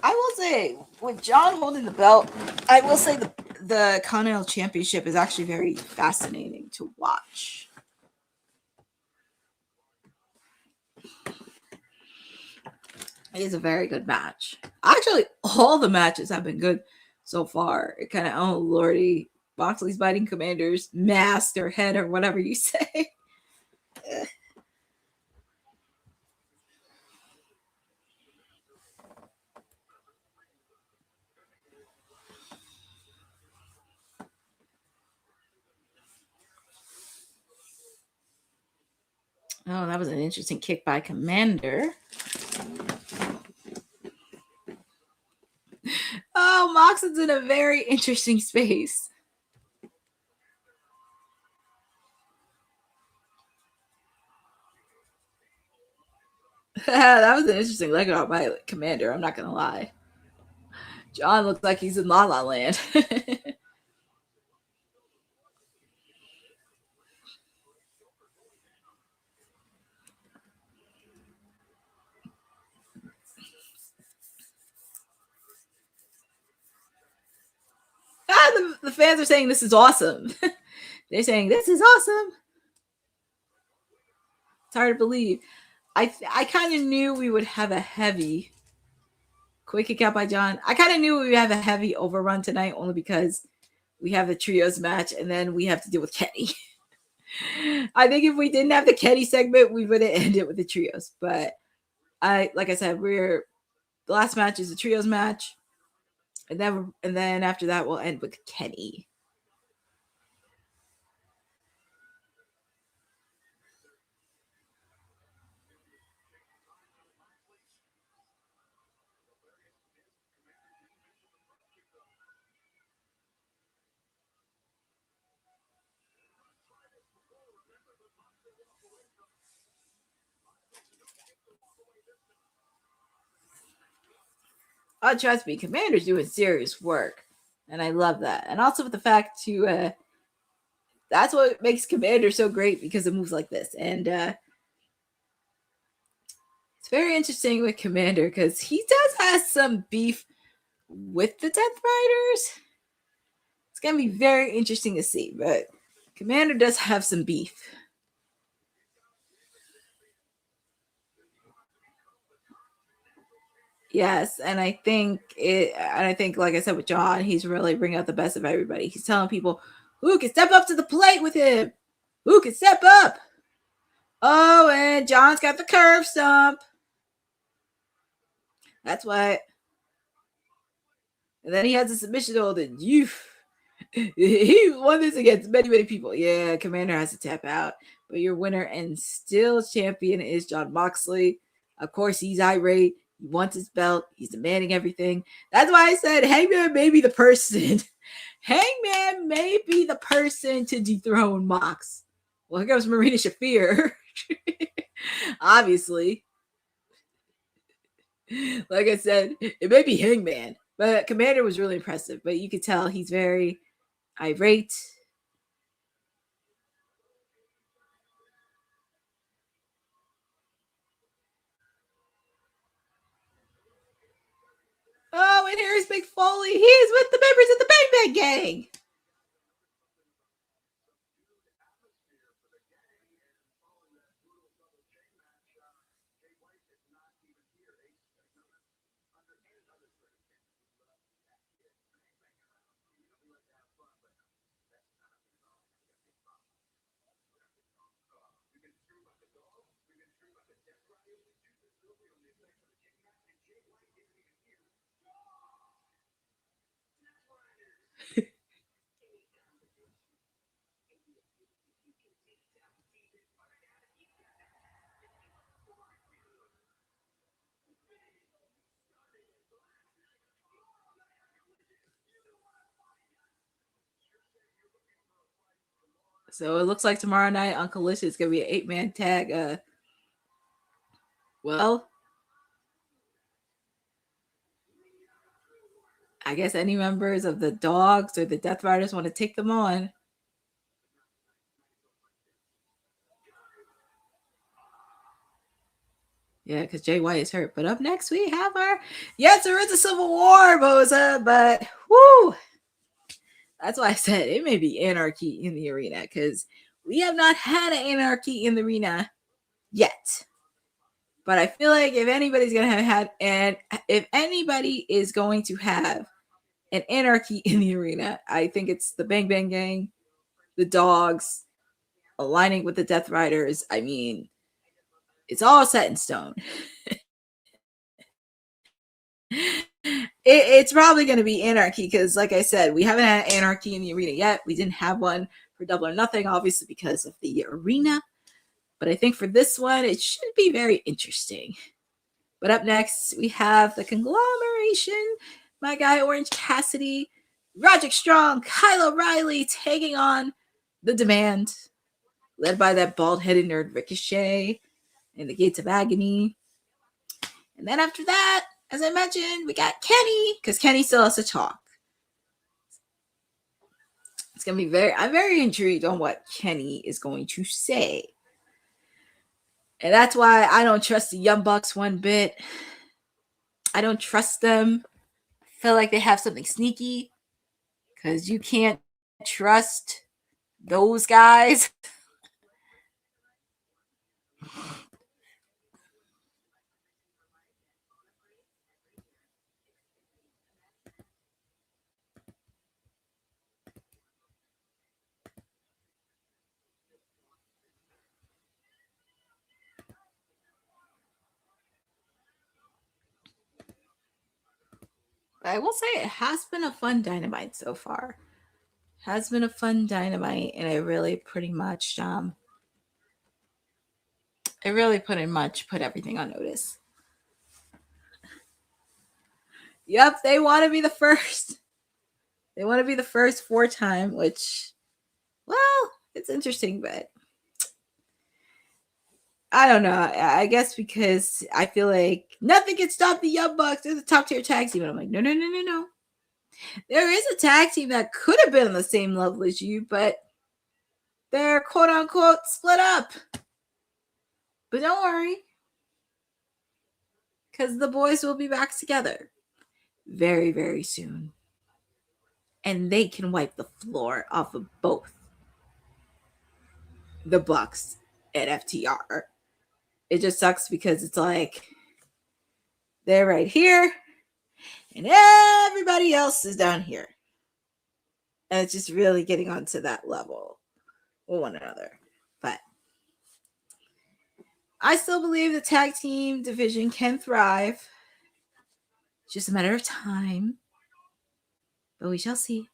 S3: I will say, with John holding the belt, I will say the Continental Championship is actually very fascinating to watch. It is a very good match. Actually, all the matches have been good so far. It kind of, oh lordy, Moxley's biting Commander's mask or head or whatever you say. Oh, that was an interesting kick by Commander. Oh, Mox is in a very interesting space. That was an interesting leg out by Commander. I'm not going to lie. John looks like he's in La La Land. The fans are saying this is awesome. They're saying this is awesome. It's hard to believe. I kind of knew we would have a heavy Quick kick out by John. I kind of knew we would have a heavy overrun tonight only because we have the trios match and then we have to deal with Kenny. I think if we didn't have the Kenny segment, we would have ended with the trios. But like I said, the last match is the trios match. And then after that, we'll end with Kenny. Oh, trust me, Commander's doing serious work. And I love that. And also with the fact to that's what makes Commander so great, because it moves like this. And it's very interesting with Commander because he does have some beef with the Death Riders. It's going to be very interesting to see, but Commander does have some beef. Yes, and I think like I said with John, he's really bringing out the best of everybody. He's telling people who can step up to the plate with him. Who can step up? Oh, and John's got the curve stomp. That's what. And then he has a submission hold, and he won this against many people. Yeah, Commander has to tap out, but your winner and still champion is Jon Moxley. Of course, he's irate. He wants his belt. He's demanding everything. That's why I said Hangman may be the person. Hangman may be the person to dethrone Mox. Well, here comes Marina Shafir. Obviously. Like I said, it may be Hangman. But Commander was really impressive. But you could tell he's very irate. Oh, and here's Mick Foley. He is with the members of the Bang Bang Gang. So it looks like tomorrow night on Collision it's going to be an 8-man tag. Well, I guess any members of the Dogs or the Death Riders want to take them on. Yeah, because Jay White is hurt. But up next we have our... Yes, there is a Civil War, Boza, but whoo! That's why I said it may be anarchy in the arena, because we have not had an anarchy in the arena yet. But I feel like if anybody's going to have if anybody is going to have an anarchy in the arena, I think it's the Bang Bang Gang, the Dogs, aligning with the Death Riders. I mean, it's all set in stone. It's probably going to be anarchy because, like I said, we haven't had anarchy in the arena yet. We didn't have one for Double or Nothing, obviously, because of the arena. But I think for this one, it should be very interesting. But up next, we have the conglomeration. My guy, Orange Cassidy, Roderick Strong, Kyle O'Reilly taking on the Demand, led by that bald-headed nerd Ricochet and the Gates of Agony. And then after that, as I mentioned, we got Kenny, because Kenny still has to talk. It's going to be I'm very intrigued on what Kenny is going to say. And that's why I don't trust the Young Bucks one bit. I don't trust them. I feel like they have something sneaky, because you can't trust those guys. I will say it has been a fun Dynamite so far. Has been a fun Dynamite, and I really pretty much put everything on notice. Yep, they want to be the first. They want to be the first 4-time, which, well, it's interesting, but I don't know. I guess because I feel like nothing can stop the Young Bucks. They're the top tier tag team. And I'm like, no. There is a tag team that could have been on the same level as you, but they're quote unquote split up. But don't worry, because the boys will be back together very, very soon. And they can wipe the floor off of both the Bucks and FTR. It just sucks because it's like they're right here and everybody else is down here. And it's just really getting onto that level with one another. But I still believe the tag team division can thrive. It's just a matter of time. But we shall see.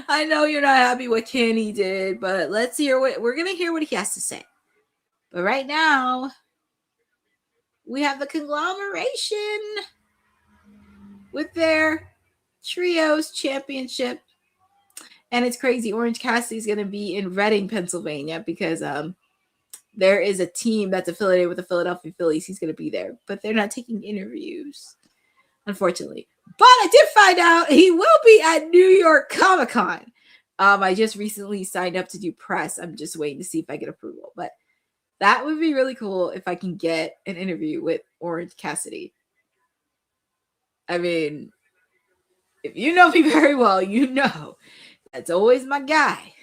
S3: I know you're not happy what Kenny did, but let's hear we're going to hear what he has to say. But right now, we have the conglomeration with their trios championship. And it's crazy. Orange Cassidy is going to be in Reading, Pennsylvania, because there is a team that's affiliated with the Philadelphia Phillies. He's going to be there, but they're not taking interviews, unfortunately. But I did find out he will be at New York Comic Con. I just recently signed up to do press. I'm just waiting to see if I get approval. But that would be really cool if I can get an interview with Orange Cassidy. I mean, if you know me very well, you know that's always my guy,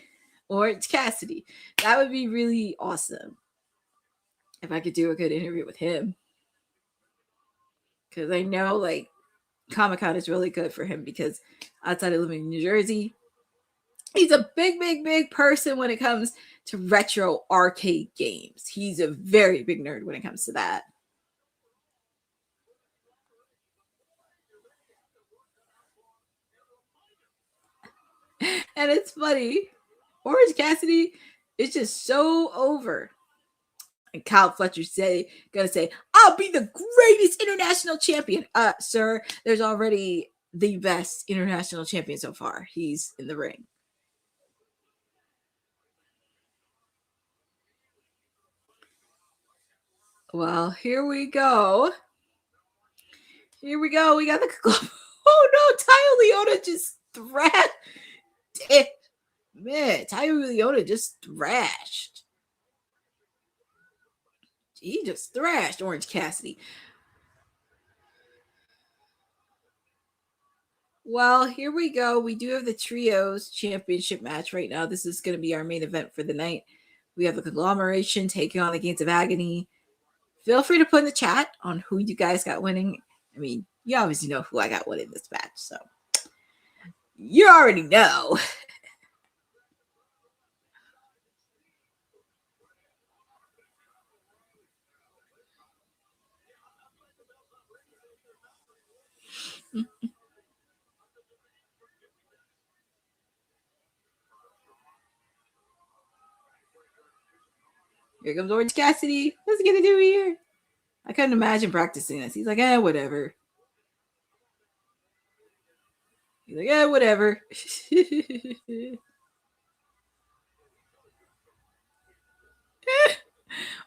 S3: Orange Cassidy. That would be really awesome if I could do a good interview with him. Because I know, like, Comic-Con is really good for him because outside of living in New Jersey, he's a big person when it comes to retro arcade games. He's a very big nerd when it comes to that. And it's funny. Orange Cassidy is just so over. And Kyle Fletcher gonna say, I'll be the greatest international champion. Sir, there's already the best international champion so far. He's in the ring. Well, here we go. We got the oh no, Ty Leona just thrashed. Man, Ty Leona just thrashed. He just thrashed Orange Cassidy. Well, here we go. We do have the Trios Championship match right now. This is going to be our main event for the night. We have the Conglomeration taking on the Gates of Agony. Feel free to put in the chat on who you guys got winning. I mean, you obviously know who I got winning this match, so you already know. Here comes Orange Cassidy. What's he gonna do here? I couldn't imagine practicing this. He's like, whatever. He's like, whatever.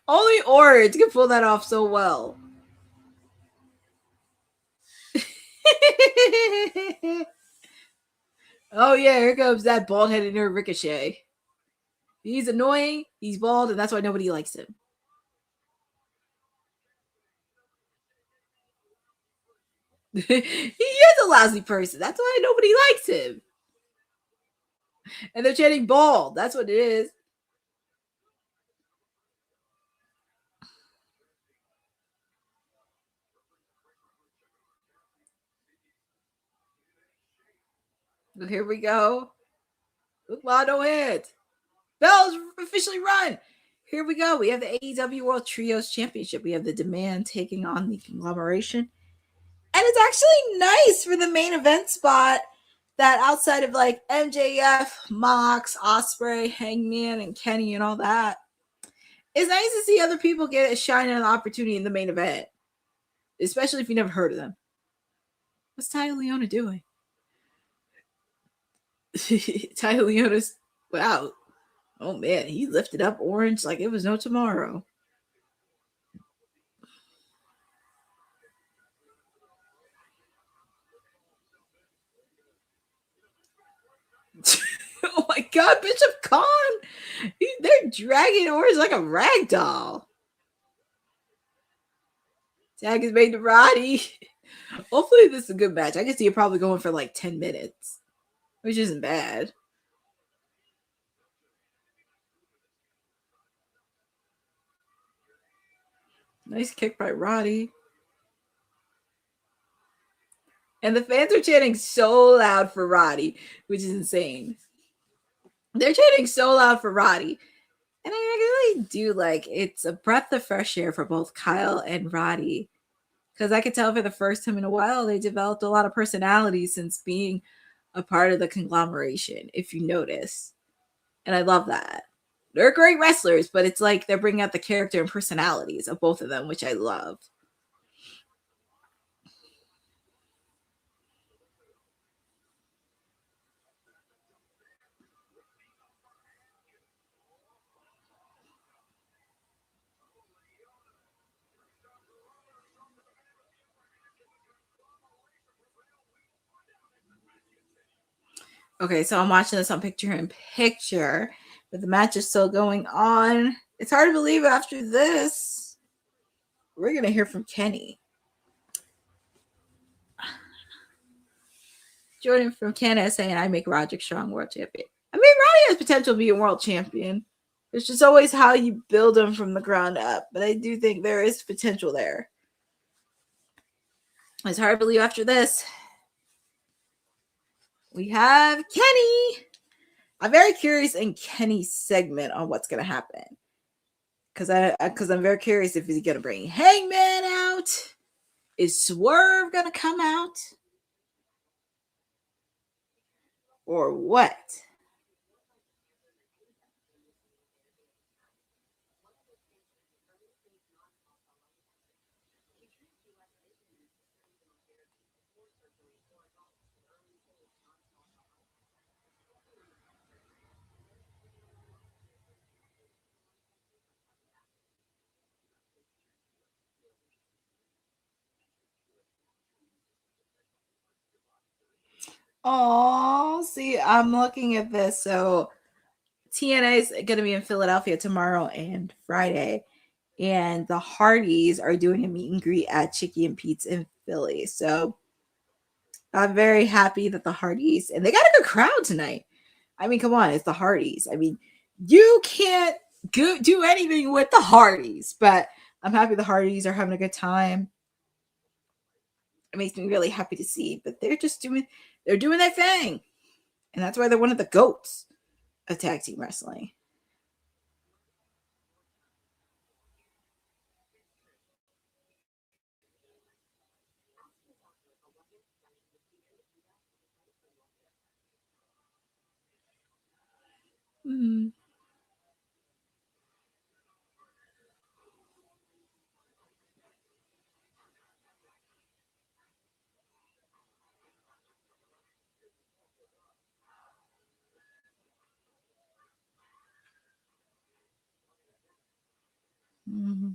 S3: Only Orange can pull that off so well. Oh yeah, here comes that bald-headed nerd Ricochet. He's annoying, he's bald, and that's why nobody likes him. He is a lousy person. That's why nobody likes him. And they're chanting bald. That's what it is. Well, here we go. Look, no hit. Bell's officially run. here we go. We have the AEW World Trios Championship. We have the Demand taking on the Conglomeration. And it's actually nice for the main event spot that outside of like MJF, Mox, Ospreay, Hangman, and Kenny and all that, it's nice to see other people get a shine and an opportunity in the main event, especially if you never heard of them. What's Ty Leona doing? Ty Leona's, wow. Oh man, he lifted up Orange like it was no tomorrow. Oh my god, Bishop Khan! They're dragging Orange like a rag doll. Tag is made to Roddy. Hopefully this is a good match. I can see it probably going for like 10 minutes, which isn't bad. Nice kick by Roddy. And the fans are chanting so loud for Roddy, which is insane. They're chanting so loud for Roddy. And I really do like it's a breath of fresh air for both Kyle and Roddy. Because I could tell for the first time in a while, they developed a lot of personality since being a part of the Conglomeration, if you notice. And I love that. They're great wrestlers, but it's like they're bringing out the character and personalities of both of them, which I love. Okay, so I'm watching this on picture in picture, but the match is still going on. It's hard to believe after this, we're going to hear from Kenny. Jordan from Canada saying, I make Roderick strong world champion. I mean, Roddy has potential to be a world champion. It's just always how you build him from the ground up. But I do think there is potential there. It's hard to believe after this. We have Kenny. I'm very curious in Kenny's segment on what's going to happen. Because I'm very curious if he's going to bring Hangman out. Is Swerve going to come out? Or what? Oh, see, I'm looking at this. So TNA is going to be in Philadelphia tomorrow and Friday. And the Hardys are doing a meet and greet at Chicky and Pete's in Philly. So I'm very happy that the Hardys, and they got a good crowd tonight. I mean, come on, it's the Hardys. I mean, you can't do anything with the Hardys, but I'm happy the Hardys are having a good time. It makes me really happy to see, but they're doing their thing. And that's why they're one of the GOATs of tag team wrestling. Mm. Mm-hmm.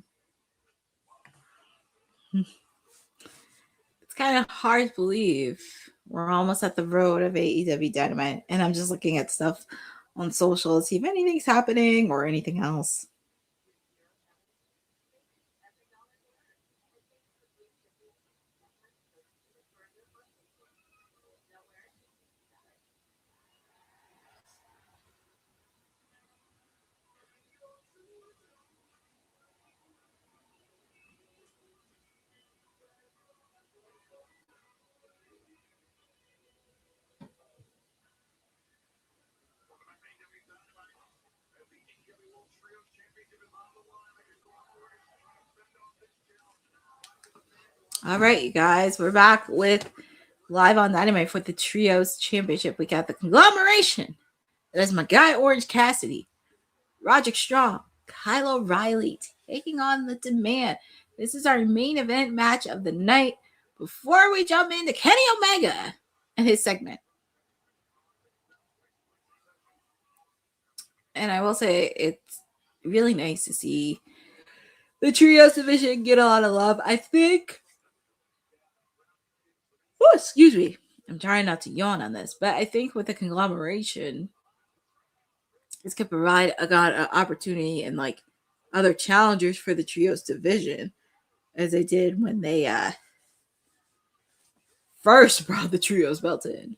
S3: It's kind of hard to believe we're almost at the road of AEW Dynamite, and I'm just looking at stuff on social to see if anything's happening or anything else. All right, you guys, we're back with live on Dynamite for the Trios Championship. We got the conglomeration. That is my guy, Orange Cassidy, Roderick Strong, Kyle O'Reilly taking on the Demand. This is our main event match of the night before we jump into Kenny Omega and his segment. And I will say it's really nice to see the Trios division get a lot of love. I think. Oh, excuse me. I'm trying not to yawn on this, but I think with the conglomeration, this could provide an opportunity and like other challengers for the Trios division, as they did when they first brought the Trios belt in.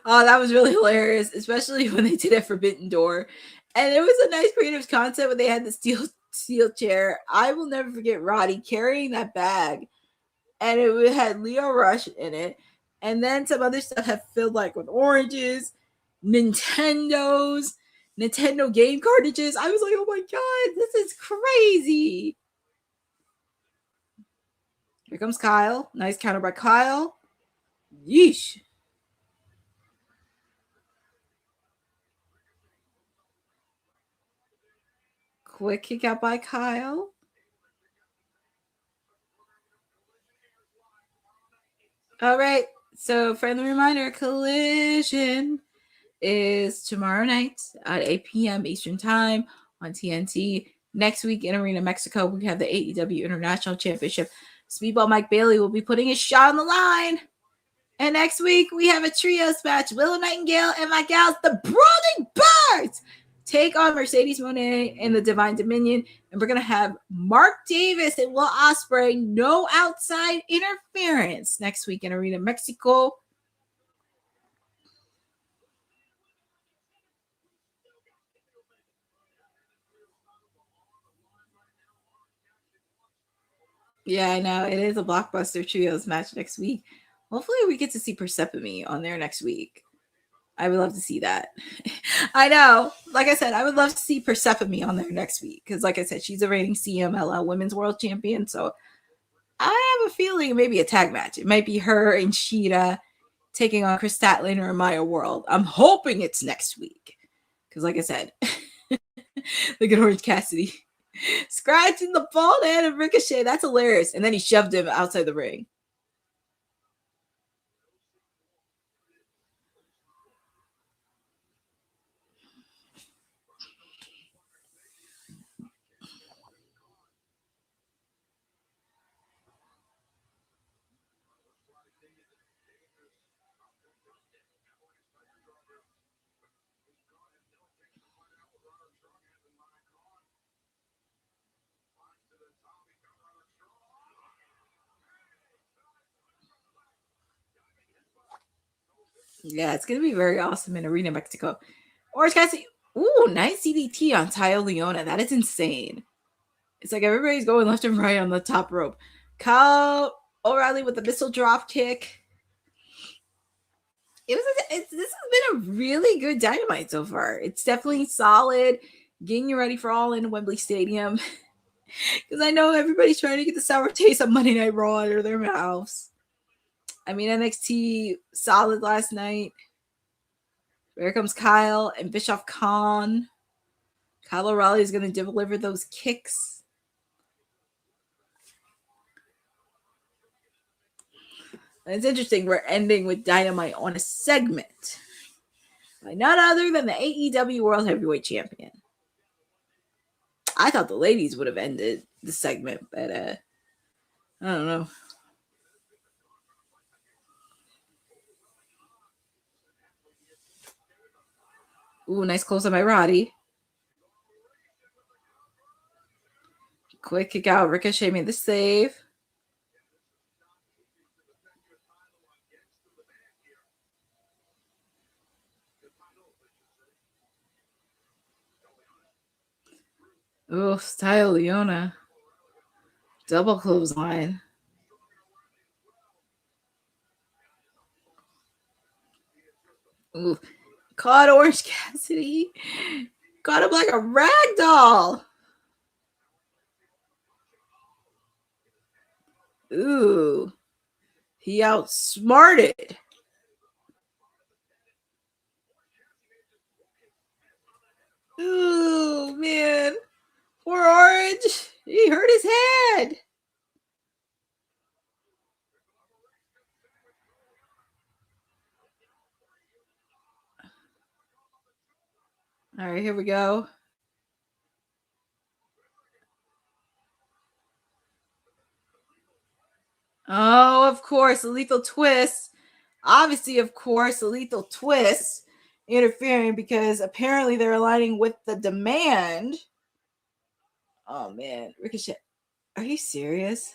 S3: Oh, that was really hilarious, especially when they did a Forbidden Door. And it was a nice creative concept when they had the steel chair. I will never forget Roddy carrying that bag, and it had Leo Rush in it. And then some other stuff had filled like with oranges, Nintendo game cartridges. I was like, oh my God, this is crazy. Here comes Kyle. Nice counter by Kyle. Yeesh. Quick kick out by Kyle. All right. So, friendly reminder, Collision is tomorrow night at 8 p.m. Eastern Time on TNT. Next week in Arena, Mexico, we have the AEW International Championship. Speedball Mike Bailey will be putting his shot on the line. And next week, we have a trios match. Willow Nightingale and my gals, the Brawling Birds, take on Mercedes Moné and the Divine Dominion. And we're going to have Mark Davis and Will Ospreay, no outside interference, next week in Arena, Mexico. Yeah, I know. It is a blockbuster trios match next week. Hopefully we get to see Persephone on there next week. I would love to see that. I know. Like I said, I would love to see Persephone on there next week. Because like I said, she's a reigning CMLL Women's World Champion. So I have a feeling it may be a tag match. It might be her and Sheeta taking on Chris Statlander and Maya World. I'm hoping it's next week. Because like I said, look at Orange Cassidy. Scratching the bald head of Ricochet. That's hilarious. And then he shoved him outside the ring. Yeah, it's going to be very awesome in Arena Mexico. Orange Cassidy. Ooh, nice CDT on Taya Leona. That is insane. It's like everybody's going left and right on the top rope. Kyle O'Reilly with the missile drop kick. This has been a really good Dynamite so far. It's definitely solid. Getting you ready for All in Wembley Stadium. Because I know everybody's trying to get the sour taste of Monday Night Raw out of their mouths. I mean, NXT solid last night. Here comes Kyle and Bischoff Khan. Kyle O'Reilly is going to deliver those kicks. And it's interesting. We're ending with Dynamite on a segment by none other than the AEW World Heavyweight Champion. I thought the ladies would have ended the segment, but I don't know. Ooh, nice close on by Roddy. Quick kick out. Ricochet made the save. Ooh, style Leona. Double clothesline. Ooh. Caught Orange Cassidy. Got him like a rag doll. Ooh, he outsmarted. Ooh, man. Poor Orange. He hurt his head. All right, here we go. Oh, of course, the lethal twist. Obviously, of course, the lethal twist interfering because apparently they're aligning with the demand. Oh man, Ricochet. Are you serious?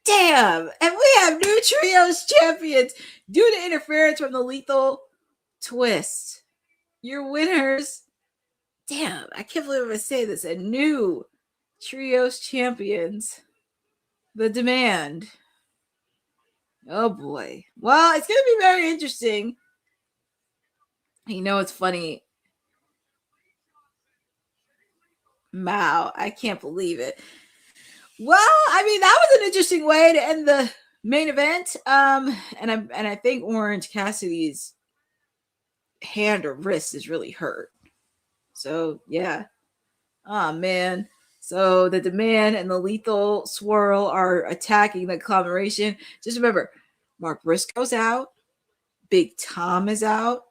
S3: Damn! And we have new trios champions due to interference from the lethal twist. Your winners. Damn, I can't believe I'm gonna say this. A new trios champions. The demand. Oh boy. Well, it's gonna be very interesting. You know, it's funny. Wow, I can't believe it. Well, I mean, that was an interesting way to end the main event. And I think Orange Cassidy's hand or wrist is really hurt. So yeah. Oh man. So the demand and the lethal swirl are attacking the conglomeration. Just remember, Mark Briscoe's out. Big Tom is out.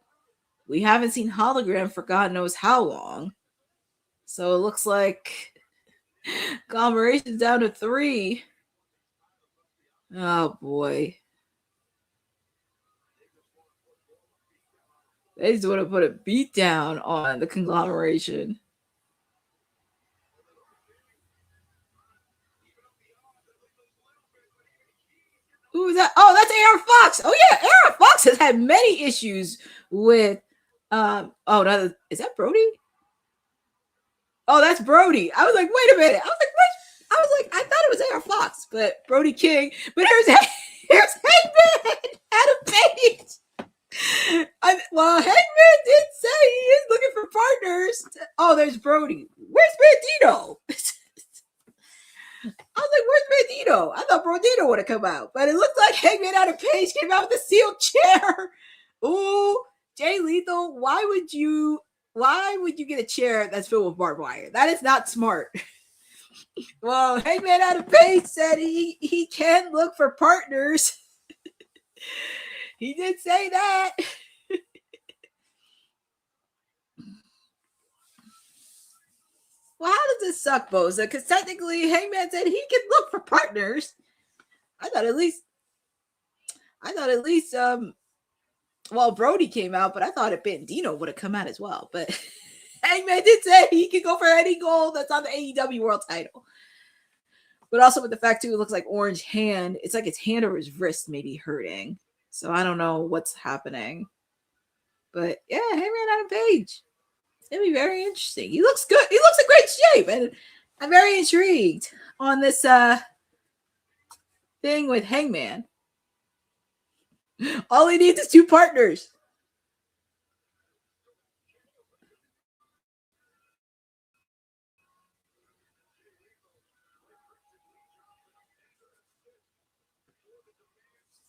S3: We haven't seen Hologram for God knows how long. So it looks like Conglomeration's down to 3. Oh boy. They just want to put a beat down on the conglomeration. Who is that? Oh, that's Aaron Fox. Oh yeah, Aaron Fox has had many issues with oh no, is that Brody? Oh, that's Brody. I was like, wait a minute. I was like, what? I was like, I thought it was Aaron Fox, but Brody King. But here's Hangman Adam Page. Well, Hangman did say he is looking for partners. Oh, there's Brody. Where's Bandito? I was like, where's Bandito? I thought Bandito would have come out, but it looked like Hangman Adam Page came out with a sealed chair. Ooh, Jay Lethal, why would you get a chair that's filled with barbed wire? That is not smart. Well, Hangman Adam Page said he can look for partners. He did say that. Well, how does this suck, Boza? Because technically, Hangman said he can look for partners. I thought at least, well, Brody came out, but I thought it Bandito would have come out as well. But Hangman did say he can go for any goal that's on the AEW World Title. But also with the fact too, it looks like Orange hand. It's like his hand or his wrist may be hurting. So I don't know what's happening. But yeah, Hangman Adam Page. It's gonna be very interesting. He looks good. He looks in great shape, and I'm very intrigued on this thing with Hangman. All he needs is 2 partners.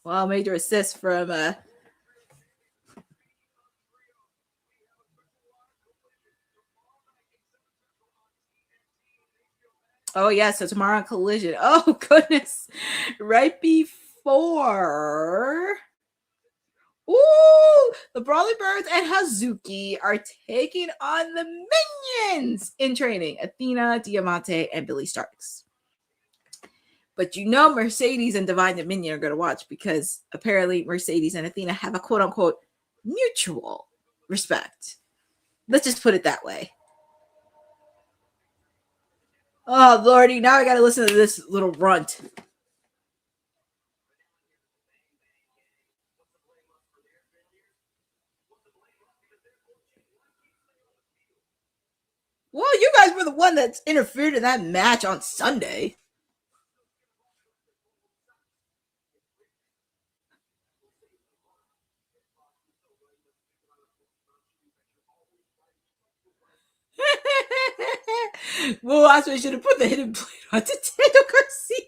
S3: Well, major assist from oh yeah, so tomorrow on Collision. Oh goodness. Right before. Ooh, the Brawling Birds and Hazuki are taking on the Minions in training. Athena, Diamante, and Billy Starks. But you know Mercedes and Divine Dominion are going to watch because apparently Mercedes and Athena have a quote-unquote mutual respect. Let's just put it that way. Oh, Lordy, now I got to listen to this little runt. Well, you guys were the one that's interfered in that match on Sunday. Well, I should have put the hidden blade on to Daniel Garcia.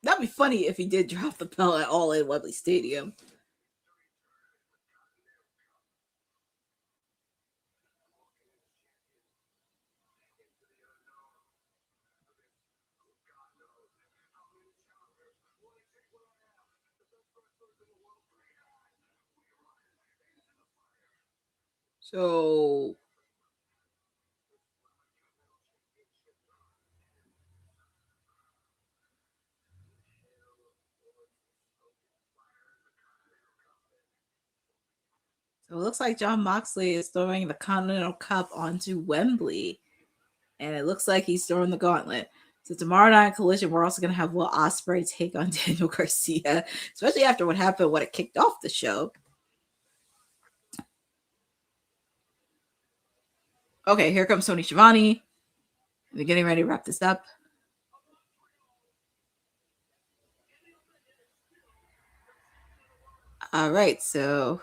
S3: That'd be funny if he did drop the belt at all in Wembley Stadium. So it looks like John Moxley is throwing the Continental Cup onto Wembley. And it looks like he's throwing the gauntlet. So tomorrow night Collision, we're also going to have Will Ospreay take on Daniel Garcia, especially after what happened when it kicked off the show. Okay, here comes Tony Schiavone. They're getting ready to wrap this up. All right, so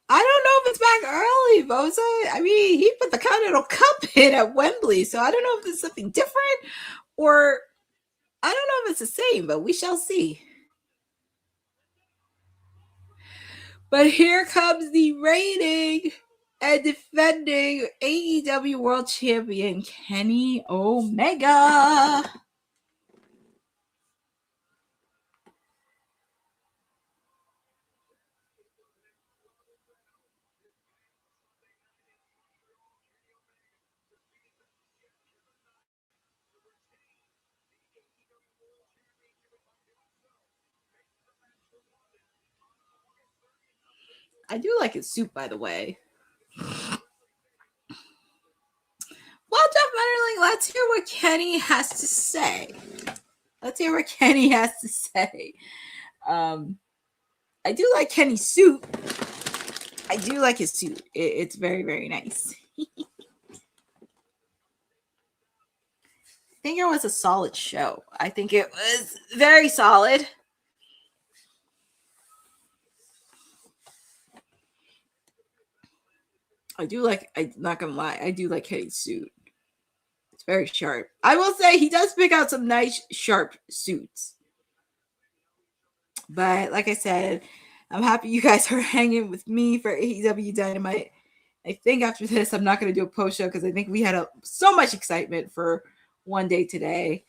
S3: I don't know if it's back early, Boza. I mean, he put the Continental Cup in at Wembley, so I don't know if it's something different or I don't know if it's the same, but we shall see. But here comes the reigning and defending AEW World Champion Kenny Omega. I do like his suit, by the way. Well, Jeff Menderling, let's hear what Kenny has to say. I do like Kenny's suit. I do like his suit. It's very, very nice. I think it was a solid show. I think it was very solid. I'm not gonna lie, I do like Kenny's suit. It's very sharp. I will say he does pick out some nice, sharp suits. But like I said, I'm happy you guys are hanging with me for AEW Dynamite. I think after this, I'm not going to do a post show because I think we had so much excitement for one day today.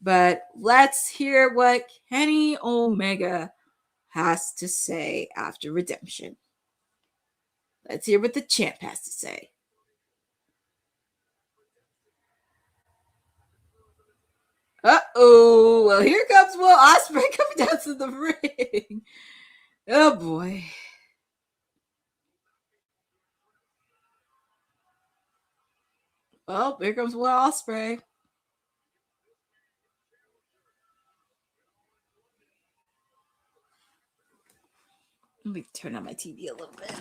S3: But let's hear what Kenny Omega has to say after Redemption. Let's hear what the champ has to say. Uh-oh. Well, here comes Will Ospreay coming down to the ring. Oh, boy. Well, here comes Will Ospreay. Let me turn on my TV a little bit.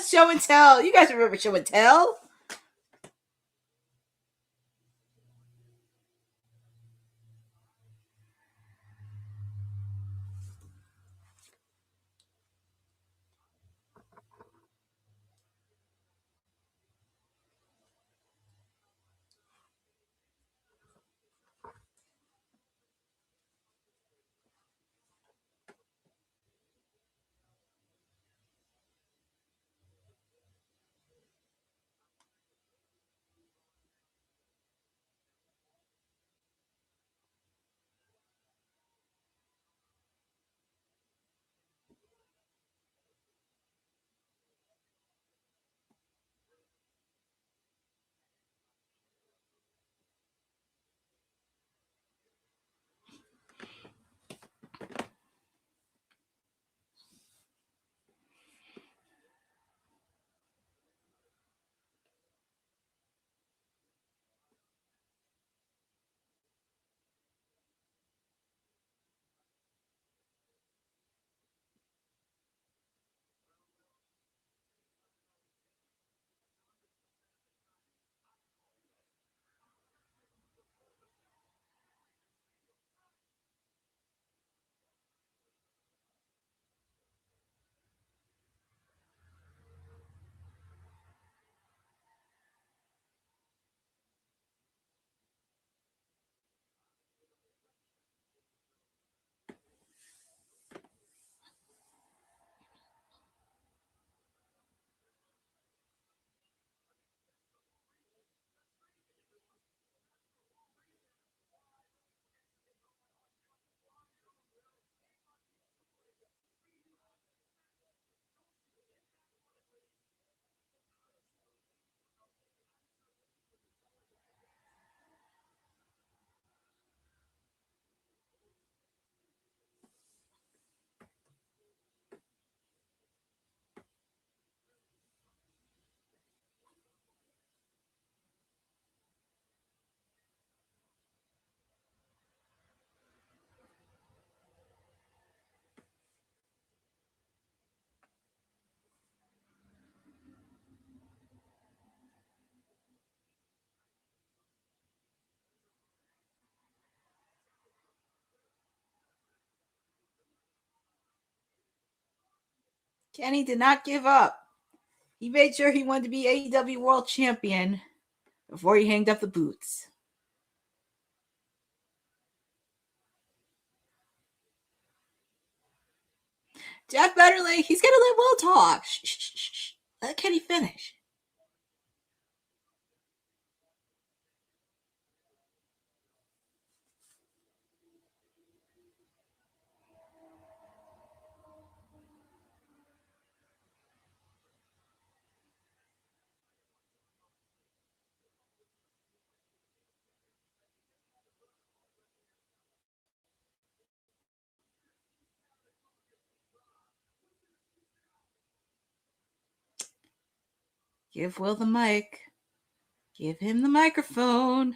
S3: Show and Tell. You guys remember Show and Tell? Kenny did not give up. He made sure he wanted to be AEW World Champion before he hanged up the boots. Jeff Betterly, he's going to let Will talk. Shh, shh, shh, shh. Let Kenny finish. Give Will the mic. Give him the microphone.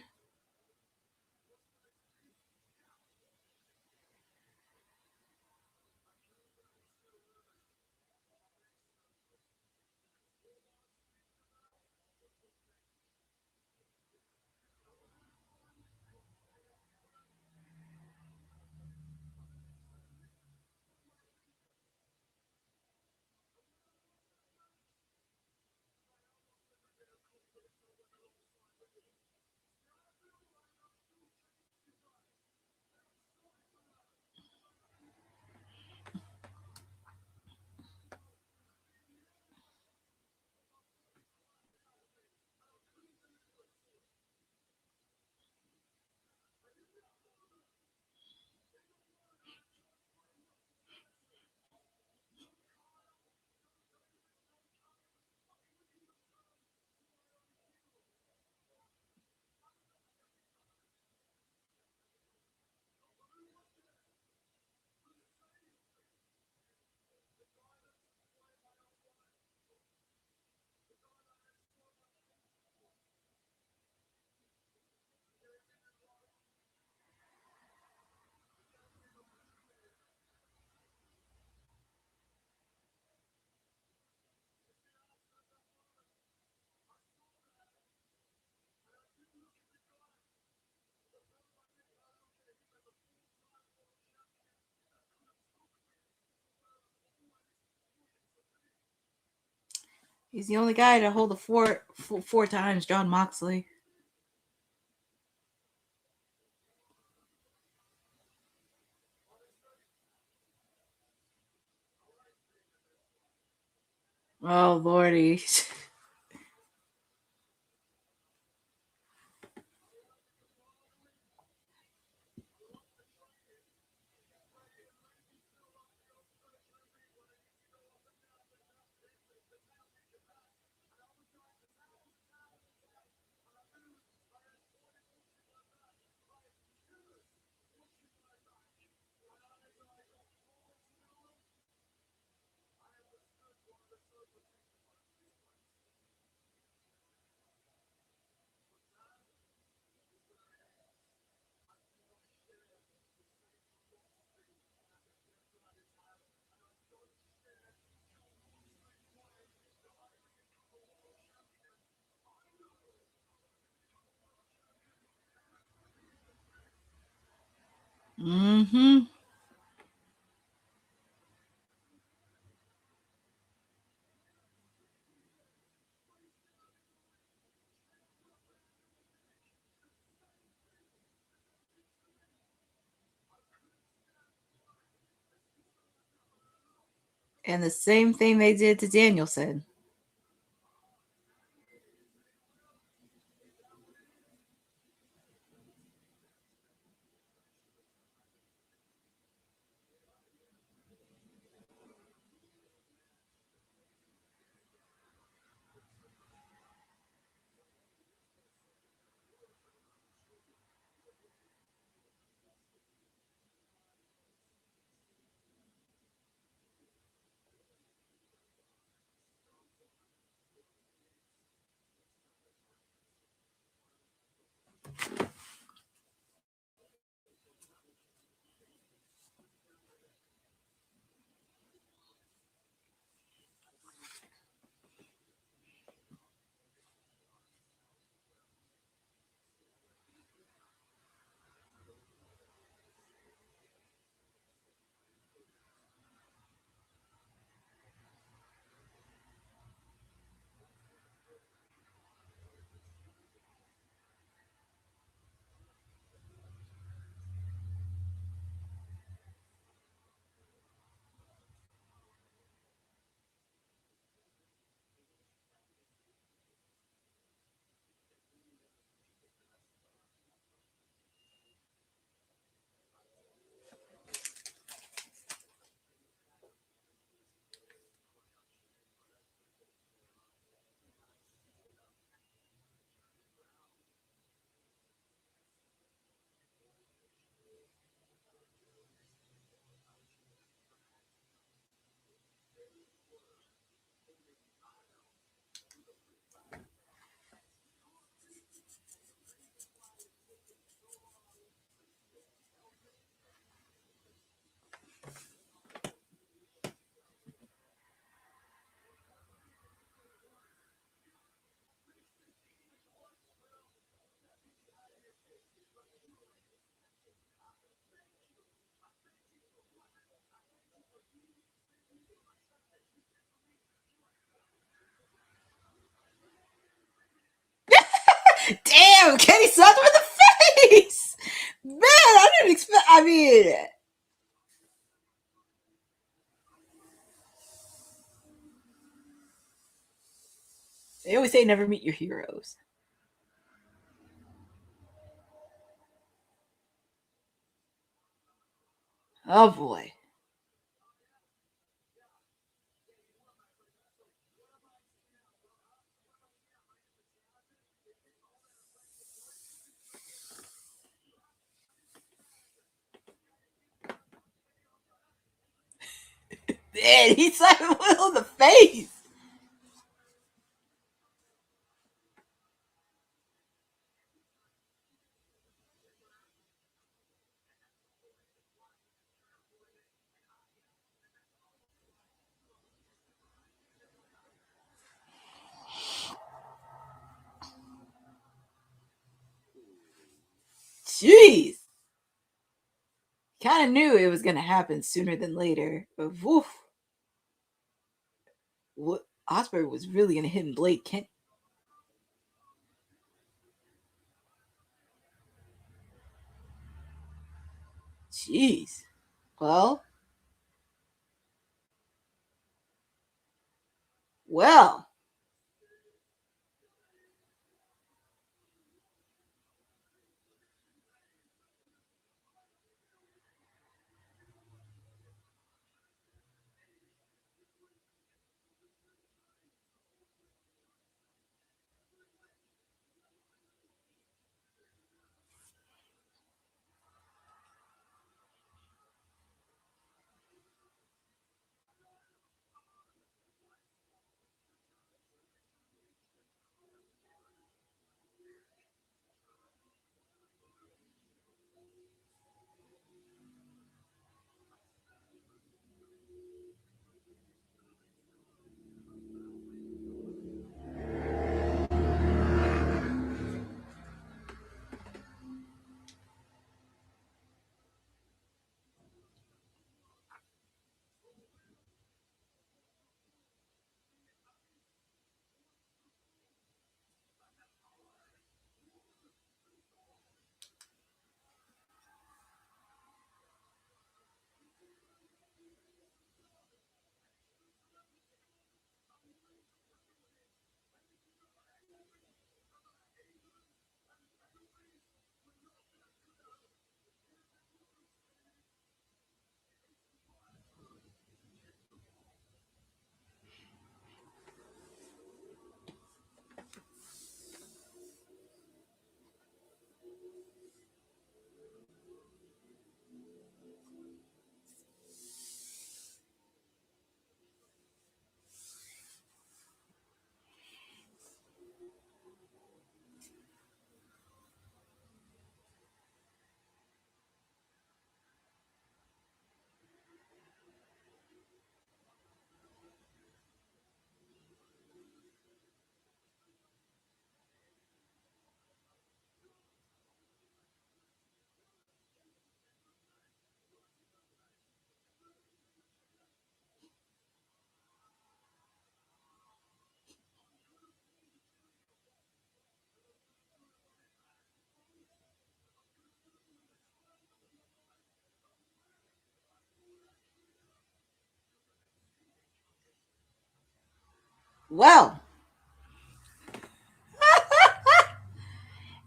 S3: He's the only guy to hold the four times, John Moxley. Oh, Lordy. Mm-hmm. And the same thing they did to Danielson. Damn, Kenny slapped him in the face. Man, I didn't expect. I mean, they always say never meet your heroes. Oh boy. Man, he slapped Will in the face. Jeez. Kind of knew it was going to happen sooner than later. But woof. What? Osprey was really going to hit Blake Kent. Jeez. Well.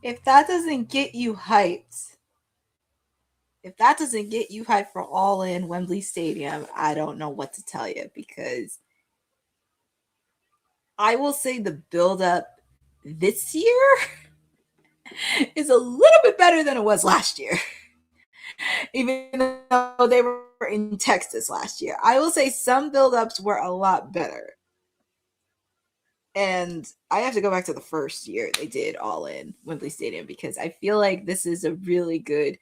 S3: If that doesn't get you hyped, for All In Wembley Stadium, I don't know what to tell you, because I will say the build-up this year is a little bit better than it was last year. Even though they were in Texas last year, I will say some build-ups were a lot better. And I have to go back to the first year they did All In Wembley Stadium, because I feel like this is a really good,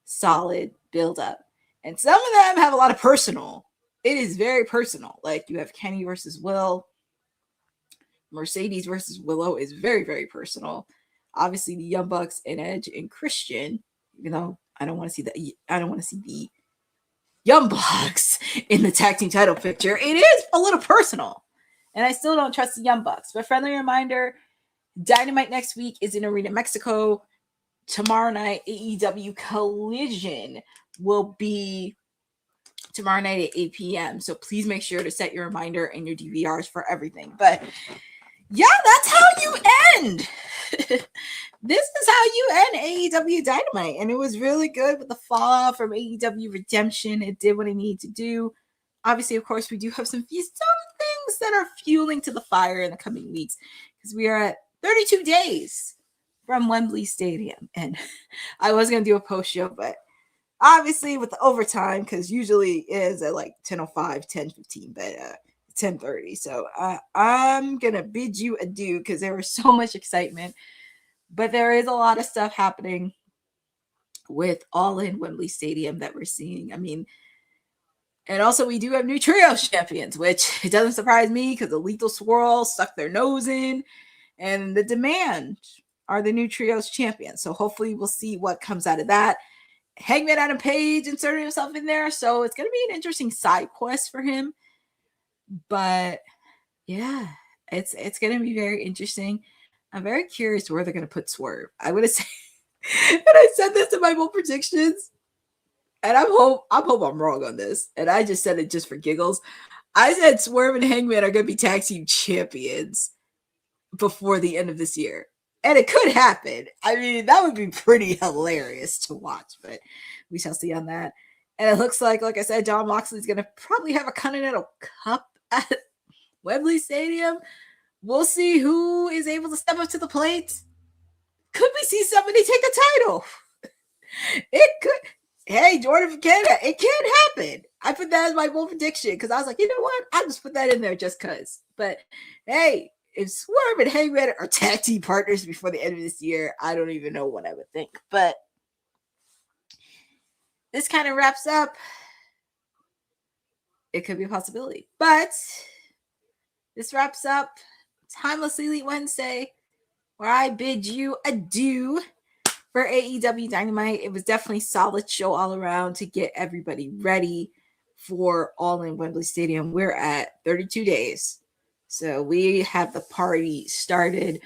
S3: solid build-up. And some of them have a lot of personal. It is very personal. Like, you have Kenny versus Will. Mercedes versus Willow is very, very personal. Obviously, the Young Bucks and Edge and Christian, even though I don't want to see the Young Bucks in the tag team title picture, it is a little personal. And I still don't trust the Young Bucks. But friendly reminder, Dynamite next week is in Arena, Mexico. Tomorrow night, AEW Collision will be tomorrow night at 8 p.m. So please make sure to set your reminder and your DVRs for everything. But yeah, that's how you end. This is how you end AEW Dynamite. And it was really good with the fallout from AEW Redemption. It did what it needed to do. Obviously, of course, we do have some things that are fueling to the fire in the coming weeks, because we are at 32 days from Wembley Stadium. And I was going to do a post show, but obviously with the overtime, because usually it is at like 10:05, 10:15, but 10:30. So I'm going to bid you adieu, because there was so much excitement. But there is a lot of stuff happening with All In Wembley Stadium that we're seeing. I mean, and also we do have new trios champions, which it doesn't surprise me, because the Lethal Swirl stuck their nose in, and the Demand are the new trios champions. So hopefully we'll see what comes out of that. Hangman Adam Page inserted himself in there, so it's going to be an interesting side quest for him. But Yeah, it's gonna be very interesting. I'm very curious where they're gonna put Swerve. I'm gonna say, and I said this in my bold predictions, and I'm hope I'm wrong on this, and I just said it just for giggles. I said Swerve and Hangman are gonna be tag team champions before the end of this year. And it could happen. I mean, that would be pretty hilarious to watch, but we shall see on that. And it looks like I said, John Moxley's going to probably have a Continental Cup at Wembley Stadium. We'll see who is able to step up to the plate. Could we see somebody take the title? It could. Hey, Jordan from Canada, it can happen. I put that as my bold prediction because I was like, you know what? I'll just put that in there just because. But hey, if Swerve and Hangman are tag team partners before the end of this year, I don't even know what I would think. But this kind of wraps up. It could be a possibility. But this wraps up Timeless Elite Wednesday, where I bid you adieu for AEW Dynamite. It was definitely a solid show all around to get everybody ready for All In Wembley Stadium. We're at 32 days. So we have the party started.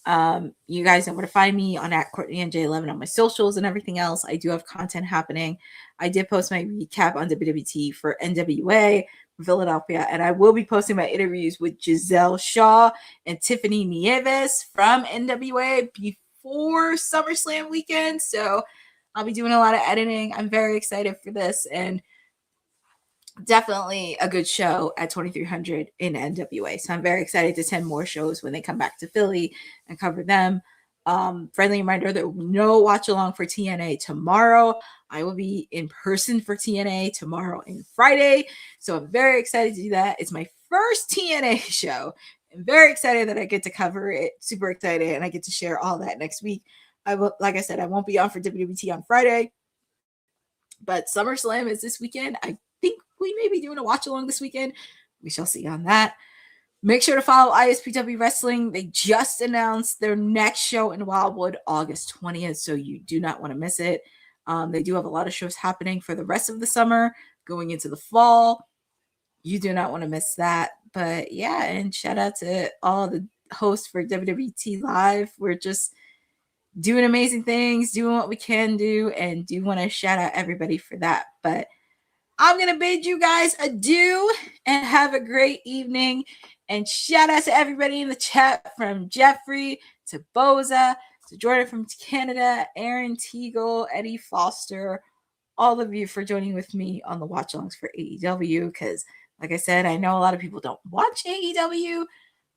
S3: You guys know where to find me on @Courtney NJ11 on my socials and everything else. I do have content happening. I did post my recap on WWT for NWA for Philadelphia, and I will be posting my interviews with Giselle Shaw and Tiffany Nieves from NWA before SummerSlam weekend. So I'll be doing a lot of editing. I'm very excited for this, and definitely a good show at 2300 in NWA. So I'm very excited to attend more shows when they come back to Philly and cover them. Friendly reminder, there will be no watch along for TNA tomorrow. I will be in person for TNA tomorrow and Friday. So I'm very excited to do that. It's my first TNA show. I'm very excited that I get to cover it. Super excited. And I get to share all that next week. I will, like I said, I won't be on for WWT on Friday, but SummerSlam is this weekend. I think we may be doing a watch along this weekend. We shall see on that. Make sure to follow ISPW Wrestling. They just announced their next show in Wildwood, August 20th, so you do not want to miss it. They do have a lot of shows happening for the rest of the summer, going into the fall. You do not want to miss that. But yeah, and shout out to all the hosts for WWT Live. We're just doing amazing things, doing what we can do, and do want to shout out everybody for that. But I'm going to bid you guys adieu and have a great evening. And shout out to everybody in the chat, from Jeffrey to Boza to Jordan from Canada, Aaron Teagle, Eddie Foster, all of you for joining with me on the watch alongs for AEW. Because like I said, I know a lot of people don't watch AEW,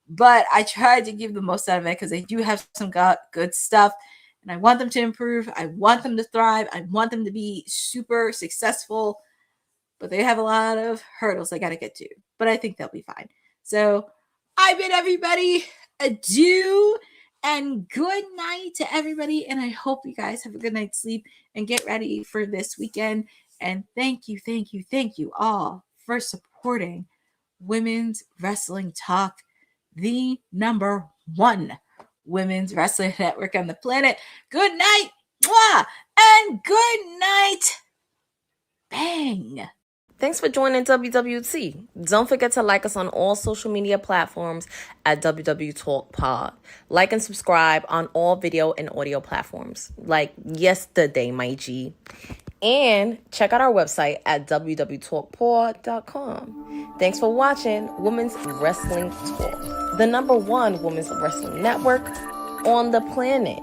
S3: but I tried to give the most out of it because they do have some good stuff. And I want them to improve. I want them to thrive. I want them to be super successful. But they have a lot of hurdles they got to get to. But I think they'll be fine. So I bid everybody adieu and good night to everybody. And I hope you guys have a good night's sleep and get ready for this weekend. And thank you all for supporting Women's Wrestling Talk, the number one women's wrestling network on the planet. Good night. Mwah, and good night. Bang.
S2: Thanks for joining WWT. Don't forget to like us on all social media platforms at WW Talk Pod. Like and subscribe on all video and audio platforms like yesterday, my G. And check out our website at www.talkpod.com. Thanks for watching Women's Wrestling Talk, the number one women's wrestling network on the planet.